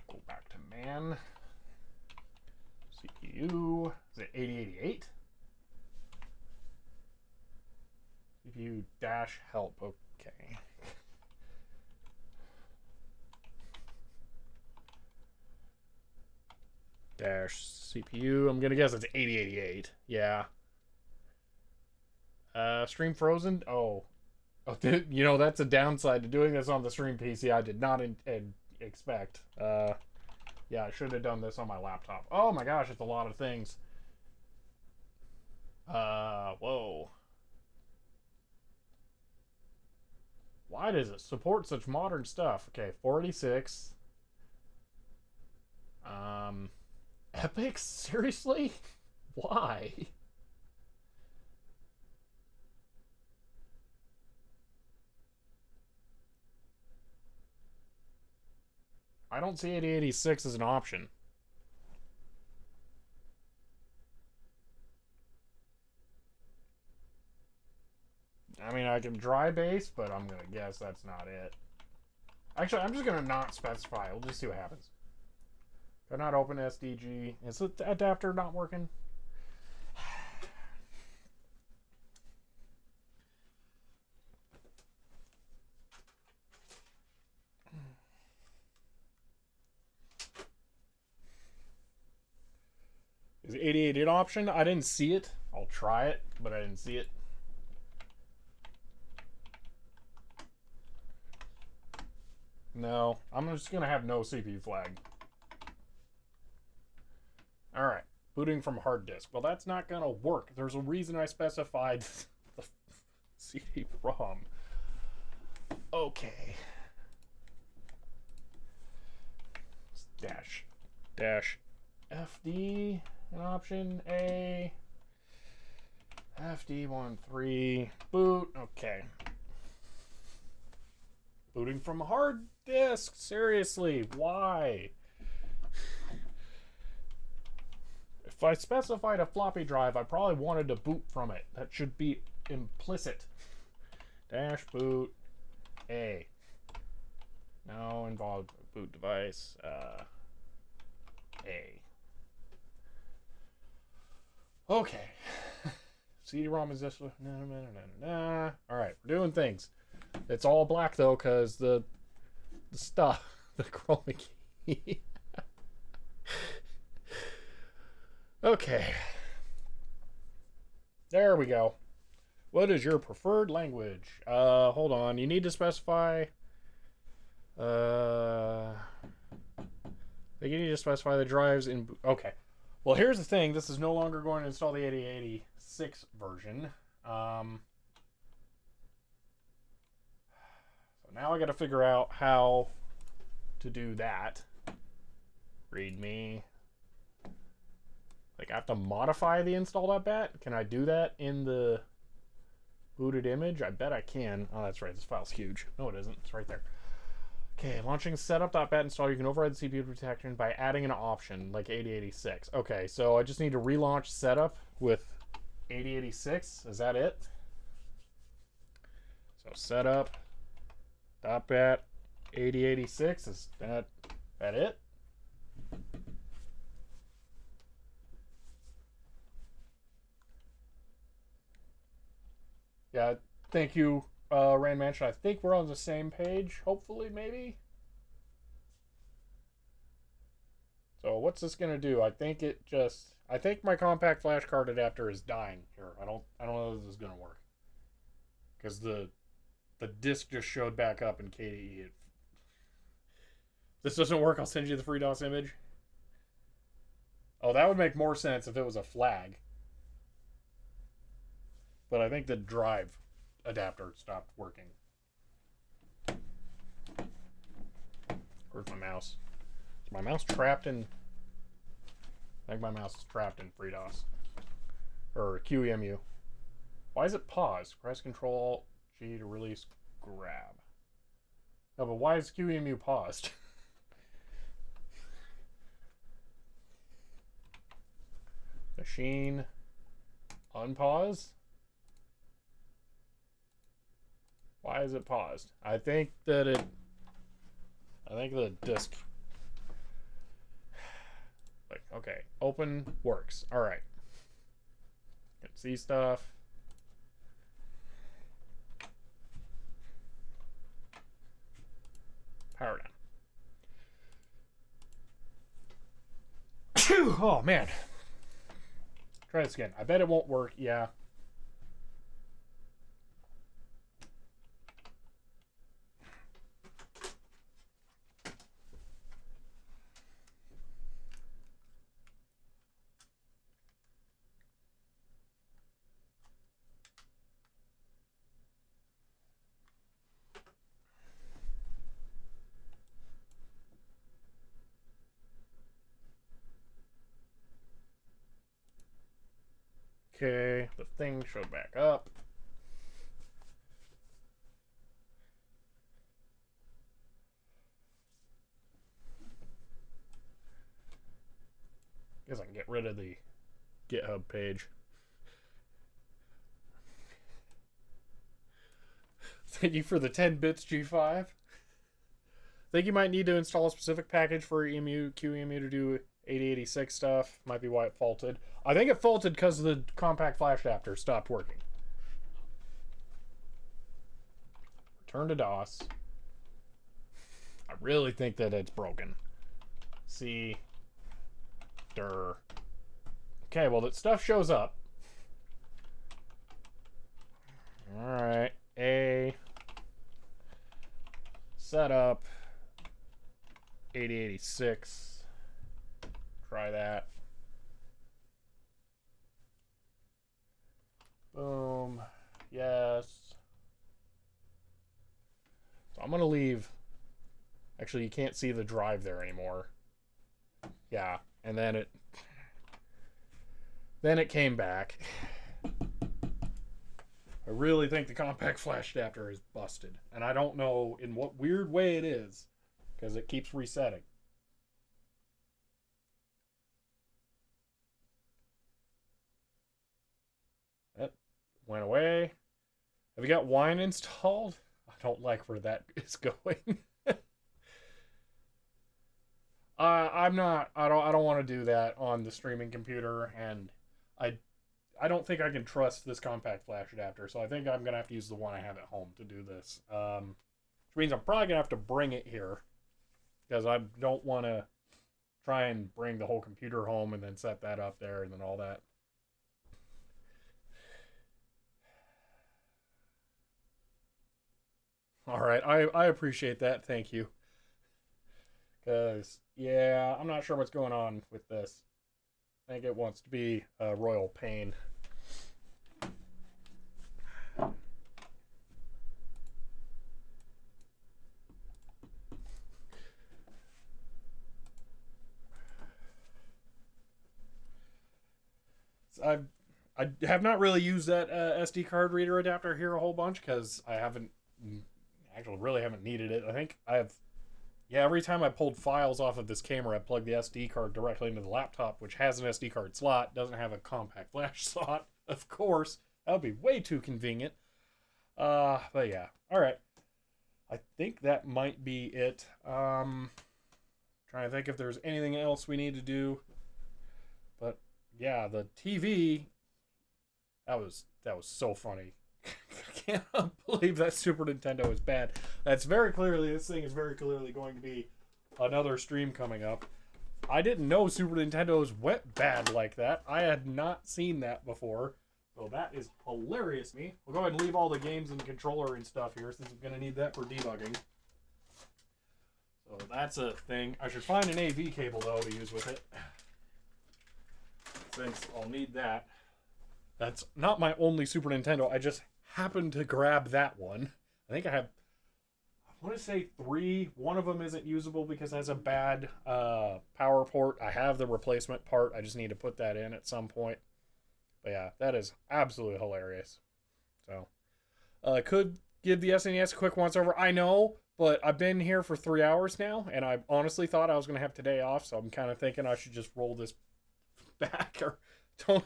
Go back to man. CPU. Is it 8088? CPU dash help. Okay. Dash CPU. I'm gonna guess it's 8088. Yeah. Stream frozen. Oh, you know, that's a downside to doing this on the stream PC. I did not expect. Yeah, I should have done this on my laptop. Oh my gosh, it's a lot of things. Whoa. Why does it support such modern stuff? Okay, 46. Epic? Seriously? Why? I don't see 8086 as an option. I mean, I can dry base, but I'm going to guess that's not it. Actually, I'm just going to not specify. We'll just see what happens. They're not open SDG. Is the adapter not working? Is 88 an option? I didn't see it. I'll try it, but I didn't see it. No, I'm just going to have no CPU flag. Alright, booting from hard disk. Well, that's not going to work. There's a reason I specified the CD-ROM. Okay. Dash FD, an option A. FD13, boot. Okay. Booting from a hard disk. Seriously, why? If I specified a floppy drive, I probably wanted to boot from it. That should be implicit. Dash boot A. No involved boot device. A. Okay. CD-ROM is this. All right, we're doing things. It's all black though, because the stuff, the chroma key. Okay. There we go. What is your preferred language? Hold on. You need to specify. I think you need to specify the drives in. Okay. Well, here's the thing. This is no longer going to install the 8086 version. So now I got to figure out how to do that. README. Like, I have to modify the install.bat? Can I do that in the booted image? I bet I can. Oh, that's right. This file's huge. No, it isn't. It's right there. Okay, launching setup.bat install. You can override the CPU protection by adding an option, like 8086. Okay, so I just need to relaunch setup with 8086. Is that it? So setup.bat 8086. Is that it? Yeah, thank you, Rain Mansion. I think we're on the same page, hopefully, maybe. So what's this gonna do? I think my compact flash card adapter is dying here. I don't know if this is gonna work. Because the disk just showed back up in KDE. If this doesn't work, I'll send you the FreeDOS image. Oh, that would make more sense if it was a flag. But I think the drive adapter stopped working. Where's my mouse? Is my mouse trapped in... I think my mouse is trapped in FreeDOS. Or Qemu. Why is it paused? Press Ctrl-G to release grab. No, but why is Qemu paused? Machine. Unpause. Why is it paused? I think the disk. Like, okay, open works. All right. Can see stuff. Power down. Phew! Oh man. Try this again. I bet it won't work. Yeah. Okay, the thing showed back up. Guess I can get rid of the GitHub page. Thank you for the 10 bits, G5. Think you might need to install a specific package for Qemu to do 8086 stuff. Might be why it faulted. I think it faulted because the compact flash adapter stopped working. Return to DOS. I really think that it's broken. C. Dir. Okay, well, that stuff shows up. Alright. A. Setup. 8086. Try that. Boom. Yes. So I'm going to leave. Actually, you can't see the drive there anymore. Yeah. And then it came back. I really think the compact flash adapter is busted. And I don't know in what weird way it is, because it keeps resetting. That went away. Have you got Wine installed? I don't like where that is going. I don't want to do that on the streaming computer, and I don't think I can trust this compact flash adapter, so I think I'm gonna have to use the one I have at home to do this. Which means I'm probably gonna have to bring it here, because I don't want to try and bring the whole computer home and then set that up there and then all that. All right, I appreciate that. Thank you. Because, yeah, I'm not sure what's going on with this. I think it wants to be a royal pain. So I have not really used that SD card reader adapter here a whole bunch because I haven't really haven't needed it. I think every time I pulled files off of this camera, I plugged the SD card directly into the laptop, which has an SD card slot, doesn't have a compact flash slot, of course. That would be way too convenient. But yeah, all right. I think that might be it. Trying to think if there's anything else we need to do. But yeah, the TV, that was so funny. I can't believe that Super Nintendo is bad. This thing is very clearly going to be another stream coming up. I didn't know Super Nintendos went bad like that. I had not seen that before. So that is hilarious to me. We'll go ahead and leave all the games and controller and stuff here, since I'm going to need that for debugging. So that's a thing. I should find an AV cable, though, to use with it, since I'll need that. That's not my only Super Nintendo. I just happened to grab that one. I think I want to say 3. One of them isn't usable because it has a bad power port. I have the replacement part. I just need to put that in at some point. But yeah, that is absolutely hilarious. So, could give the SNES a quick once-over. I know, but I've been here for 3 hours now, and I honestly thought I was going to have today off, so I'm kind of thinking I should just roll this back or don't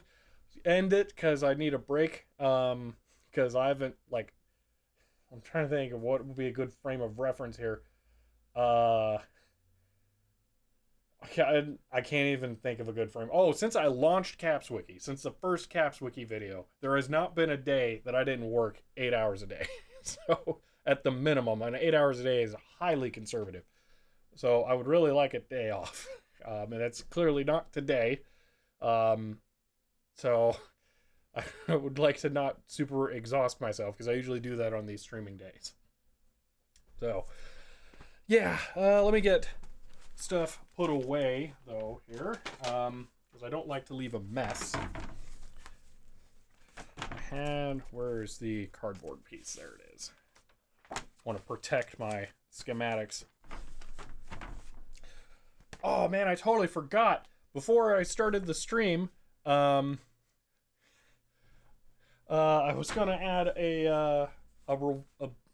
end it because I need a break. Because I haven't, I'm trying to think of what would be a good frame of reference here. I can't even think of a good frame. Oh, since I launched CapsWiki, since the first CapsWiki video, there has not been a day that I didn't work 8 hours a day. So, at the minimum, and 8 hours a day is highly conservative. So, I would really like a day off. And that's clearly not today. So, I would like to not super exhaust myself, because I usually do that on these streaming days. So, yeah, let me get stuff put away, though, here, because I don't like to leave a mess. And where's the cardboard piece? There it is. I want to protect my schematics. Oh, man, I totally forgot. Before I started the stream, I was gonna add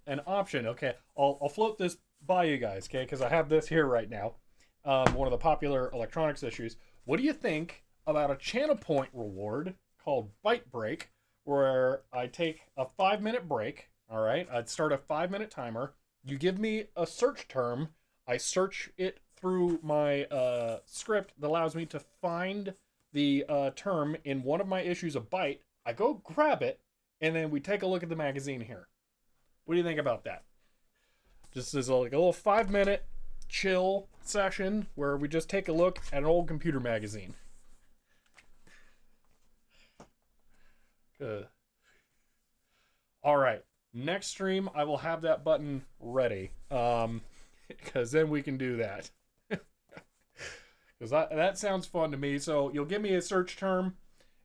an option. Okay, I'll float this by you guys, okay? Because I have this here right now. One of the popular electronics issues. What do you think about a channel point reward called Byte Break, where I take a 5-minute break? All right, I'd start a 5-minute timer. You give me a search term. I search it through my script that allows me to find the term in one of my issues of Byte. I go grab it, and then we take a look at the magazine here. What do you think about that? Just as like a little 5-minute chill session where we just take a look at an old computer magazine. Good. All right. Next stream, I will have that button ready. Because then we can do that. Because that sounds fun to me. So you'll give me a search term,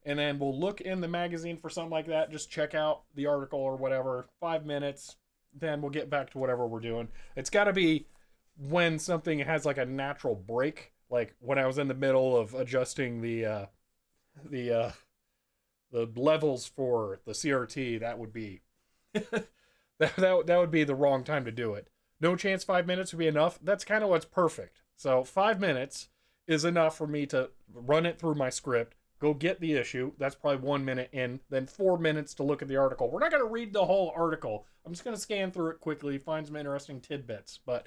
and then we'll look in the magazine for something like that. Just check out the article or whatever. 5 minutes. Then we'll get back to whatever we're doing. It's got to be when something has like a natural break. Like when I was in the middle of adjusting the levels for the CRT, that would be that would be the wrong time to do it. No chance 5 minutes would be enough. That's kind of what's perfect. So 5 minutes is enough for me to run it through my script, go get the issue. That's probably 1 minute in, then 4 minutes to look at the article. We're not going to read the whole article. I'm just going to scan through it quickly, find some interesting tidbits. But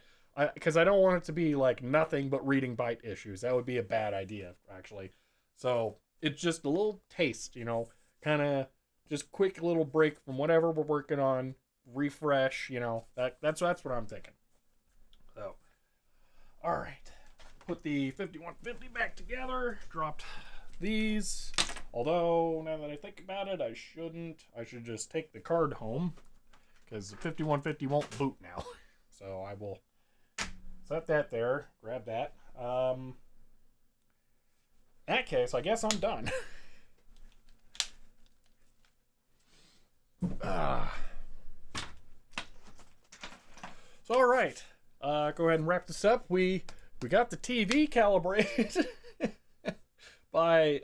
because I don't want it to be like nothing but reading Byte issues. That would be a bad idea, actually. So it's just a little taste, kind of just quick little break from whatever we're working on, refresh, that's what I'm thinking. So, all right, put the 5150 back together, dropped these, although now that I think about it, I should just take the card home, because the 5150 won't boot now. So I will set that there, grab that. In that case, I guess I'm done. So all right, go ahead and wrap this up. We got the TV calibrated by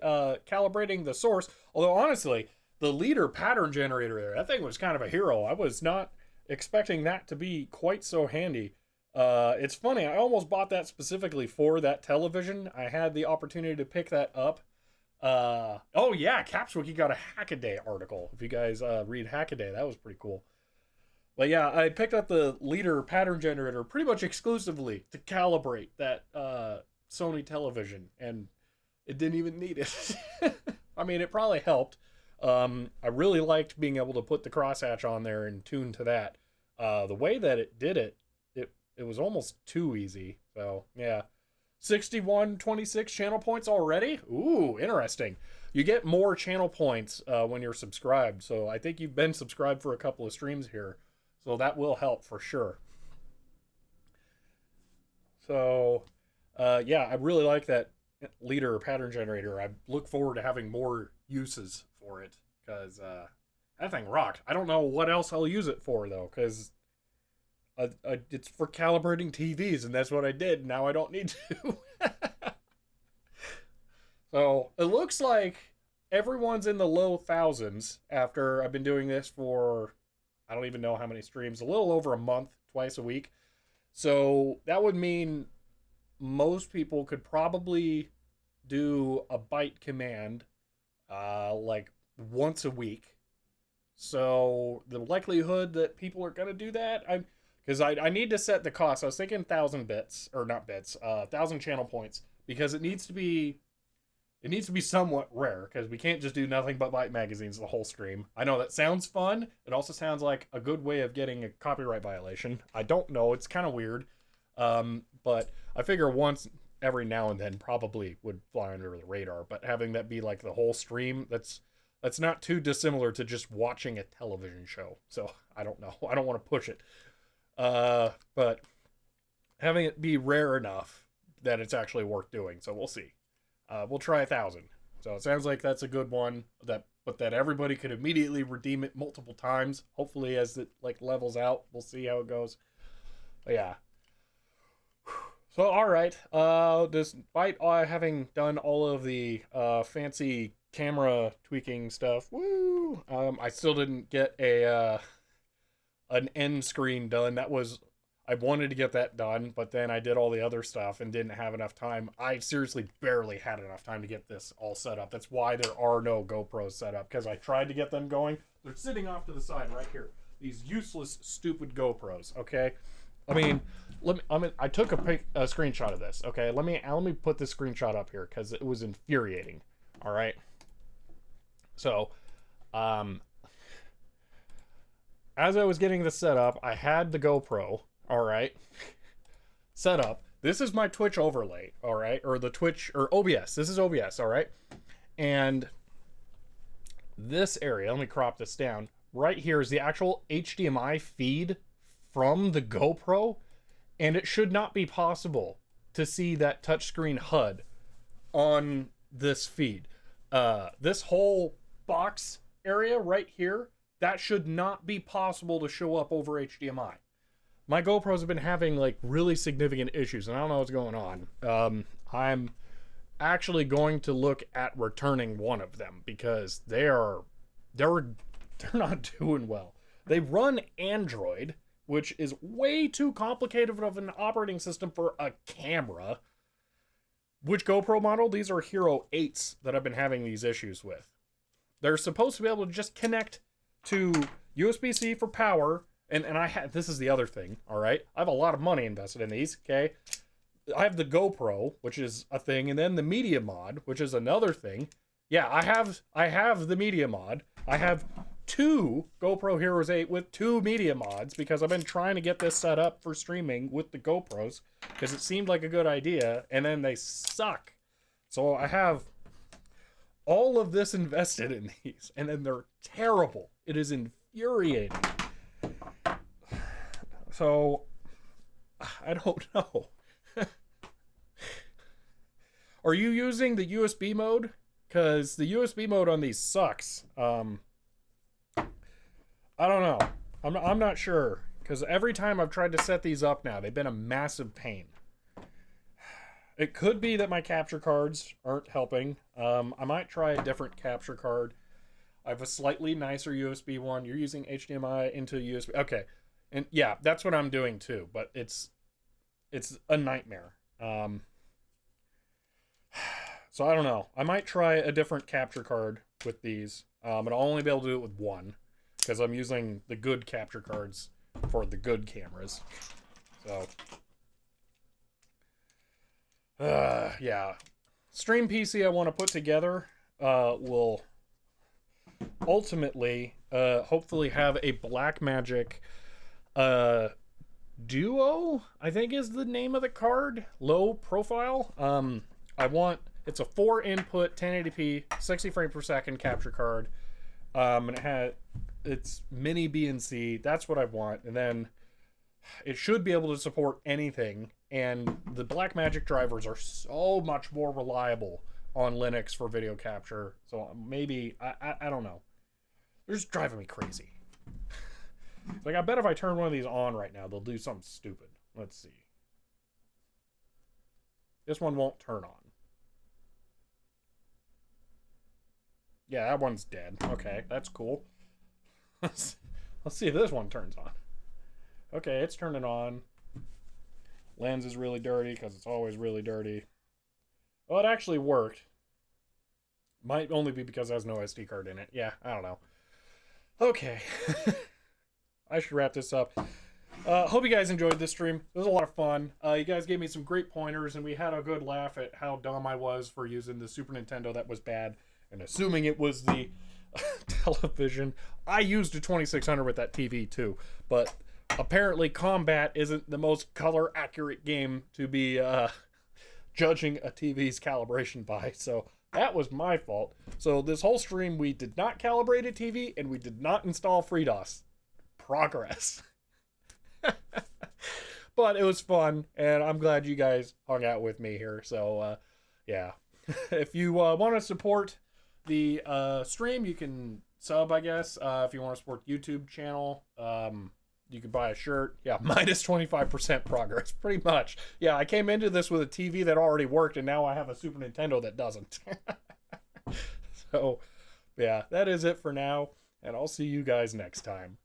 calibrating the source. Although honestly, the leader pattern generator there, that thing was kind of a hero. I was not expecting that to be quite so handy. It's funny, I almost bought that specifically for that television. I had the opportunity to pick that up. Oh yeah, Capswiki got a Hackaday article. If you guys read Hackaday, that was pretty cool. But yeah, I picked up the leader pattern generator pretty much exclusively to calibrate that Sony television, and it didn't even need it. I mean, it probably helped. I really liked being able to put the crosshatch on there and tune to that. The way that it did it was almost too easy. So yeah. 6126 channel points already? Ooh, interesting. You get more channel points when you're subscribed. So I think you've been subscribed for a couple of streams here. So that will help for sure. So, yeah, I really like that leader pattern generator. I look forward to having more uses for it because that thing rocked. I don't know what else I'll use it for, though, because it's for calibrating TVs, and that's what I did. Now I don't need to. So it looks like everyone's in the low thousands after I've been doing this for, I don't even know how many streams, a little over a month, twice a week. So that would mean most people could probably do a byte command like once a week. So the likelihood that people are going to do that, because I need to set the cost. I was thinking 1,000 bits, or not bits, 1,000 channel points, because it needs to be somewhat rare, because we can't just do nothing but Byte magazines the whole stream. I know that sounds fun. It also sounds like a good way of getting a copyright violation. I don't know. It's kind of weird. But I figure once every now and then probably would fly under the radar. But having that be like the whole stream, that's not too dissimilar to just watching a television show. So I don't know. I don't want to push it. But having it be rare enough that it's actually worth doing. So we'll see. We'll try 1,000. So it sounds like that's a good one. But that everybody could immediately redeem it multiple times. Hopefully, as it like levels out, we'll see how it goes. But yeah. So all right. Despite having done all of the fancy camera tweaking stuff. Woo! I still didn't get a an end screen done. I wanted to get that done, but then I did all the other stuff and didn't have enough time. I seriously barely had enough time to get this all set up. That's why there are no GoPros set up, because I tried to get them going. They're sitting off to the side right here. These useless, stupid GoPros, okay? I mean, I took a screenshot of this, okay? Let me put this screenshot up here because it was infuriating, all right? So, as I was getting this set up, I had the GoPro, all right, set up. This is my Twitch overlay, all right, or the Twitch, or OBS. This is OBS, all right? And this area, let me crop this down. Right here is the actual HDMI feed from the GoPro, and it should not be possible to see that touchscreen HUD on this feed. This whole box area right here, that should not be possible to show up over HDMI. My GoPros have been having like really significant issues, and I don't know what's going on. I'm actually going to look at returning one of them because they're not doing well. They run Android, which is way too complicated of an operating system for a camera. Which GoPro model? These are Hero 8s that I've been having these issues with. They're supposed to be able to just connect to USB-C for power, and this is the other thing, all right? I have a lot of money invested in these, okay? I have the GoPro, which is a thing, and then the Media Mod, which is another thing. Yeah, I have the Media Mod. I have 2 GoPro Heroes 8 with 2 Media Mods because I've been trying to get this set up for streaming with the GoPros because it seemed like a good idea, and then they suck. So I have all of this invested in these, and then they're terrible. It is infuriating. So, I don't know. Are you using the USB mode? Because the USB mode on these sucks. I don't know. I'm not sure. Because every time I've tried to set these up now, they've been a massive pain. It could be that my capture cards aren't helping. I might try a different capture card. I have a slightly nicer USB one. You're using HDMI into USB. Okay. And yeah, that's what I'm doing too. But it's a nightmare. So I don't know. I might try a different capture card with these. But I'll only be able to do it with one. Because I'm using the good capture cards for the good cameras. So... yeah. Stream PC I want to put together will ultimately hopefully have a Blackmagic Duo, I think is the name of the card. Low profile. It's a 4-input 1080p 60 frames per second capture card. And it's mini BNC. That's what I want. And then it should be able to support anything. And the Blackmagic drivers are so much more reliable on Linux for video capture. So maybe, I don't know. They're just driving me crazy. Like, I bet if I turn one of these on right now, they'll do something stupid. Let's see. This one won't turn on. Yeah, that one's dead. Okay, that's cool. Let's see if this one turns on. Okay, it's turning on. Lens is really dirty because it's always really dirty. Well, it actually worked. Might only be because it has no SD card in it. Yeah, I don't know. Okay. I should wrap this up. Hope you guys enjoyed this stream. It was a lot of fun. You guys gave me some great pointers, and we had a good laugh at how dumb I was for using the Super Nintendo that was bad, and assuming it was the television. I used a 2600 with that TV too, but apparently Combat isn't the most color accurate game to be judging a TV's calibration by, so that was my fault. So this whole stream we did not calibrate a TV and we did not install FreeDOS. Progress. But it was fun, and I'm glad you guys hung out with me here. So yeah. If you want to support the stream, you can sub, I guess. If you want to support the YouTube channel, you can buy a shirt. Yeah, minus 25% progress, pretty much. Yeah, I came into this with a TV that already worked, and now I have a Super Nintendo that doesn't. So, yeah, that is it for now, and I'll see you guys next time.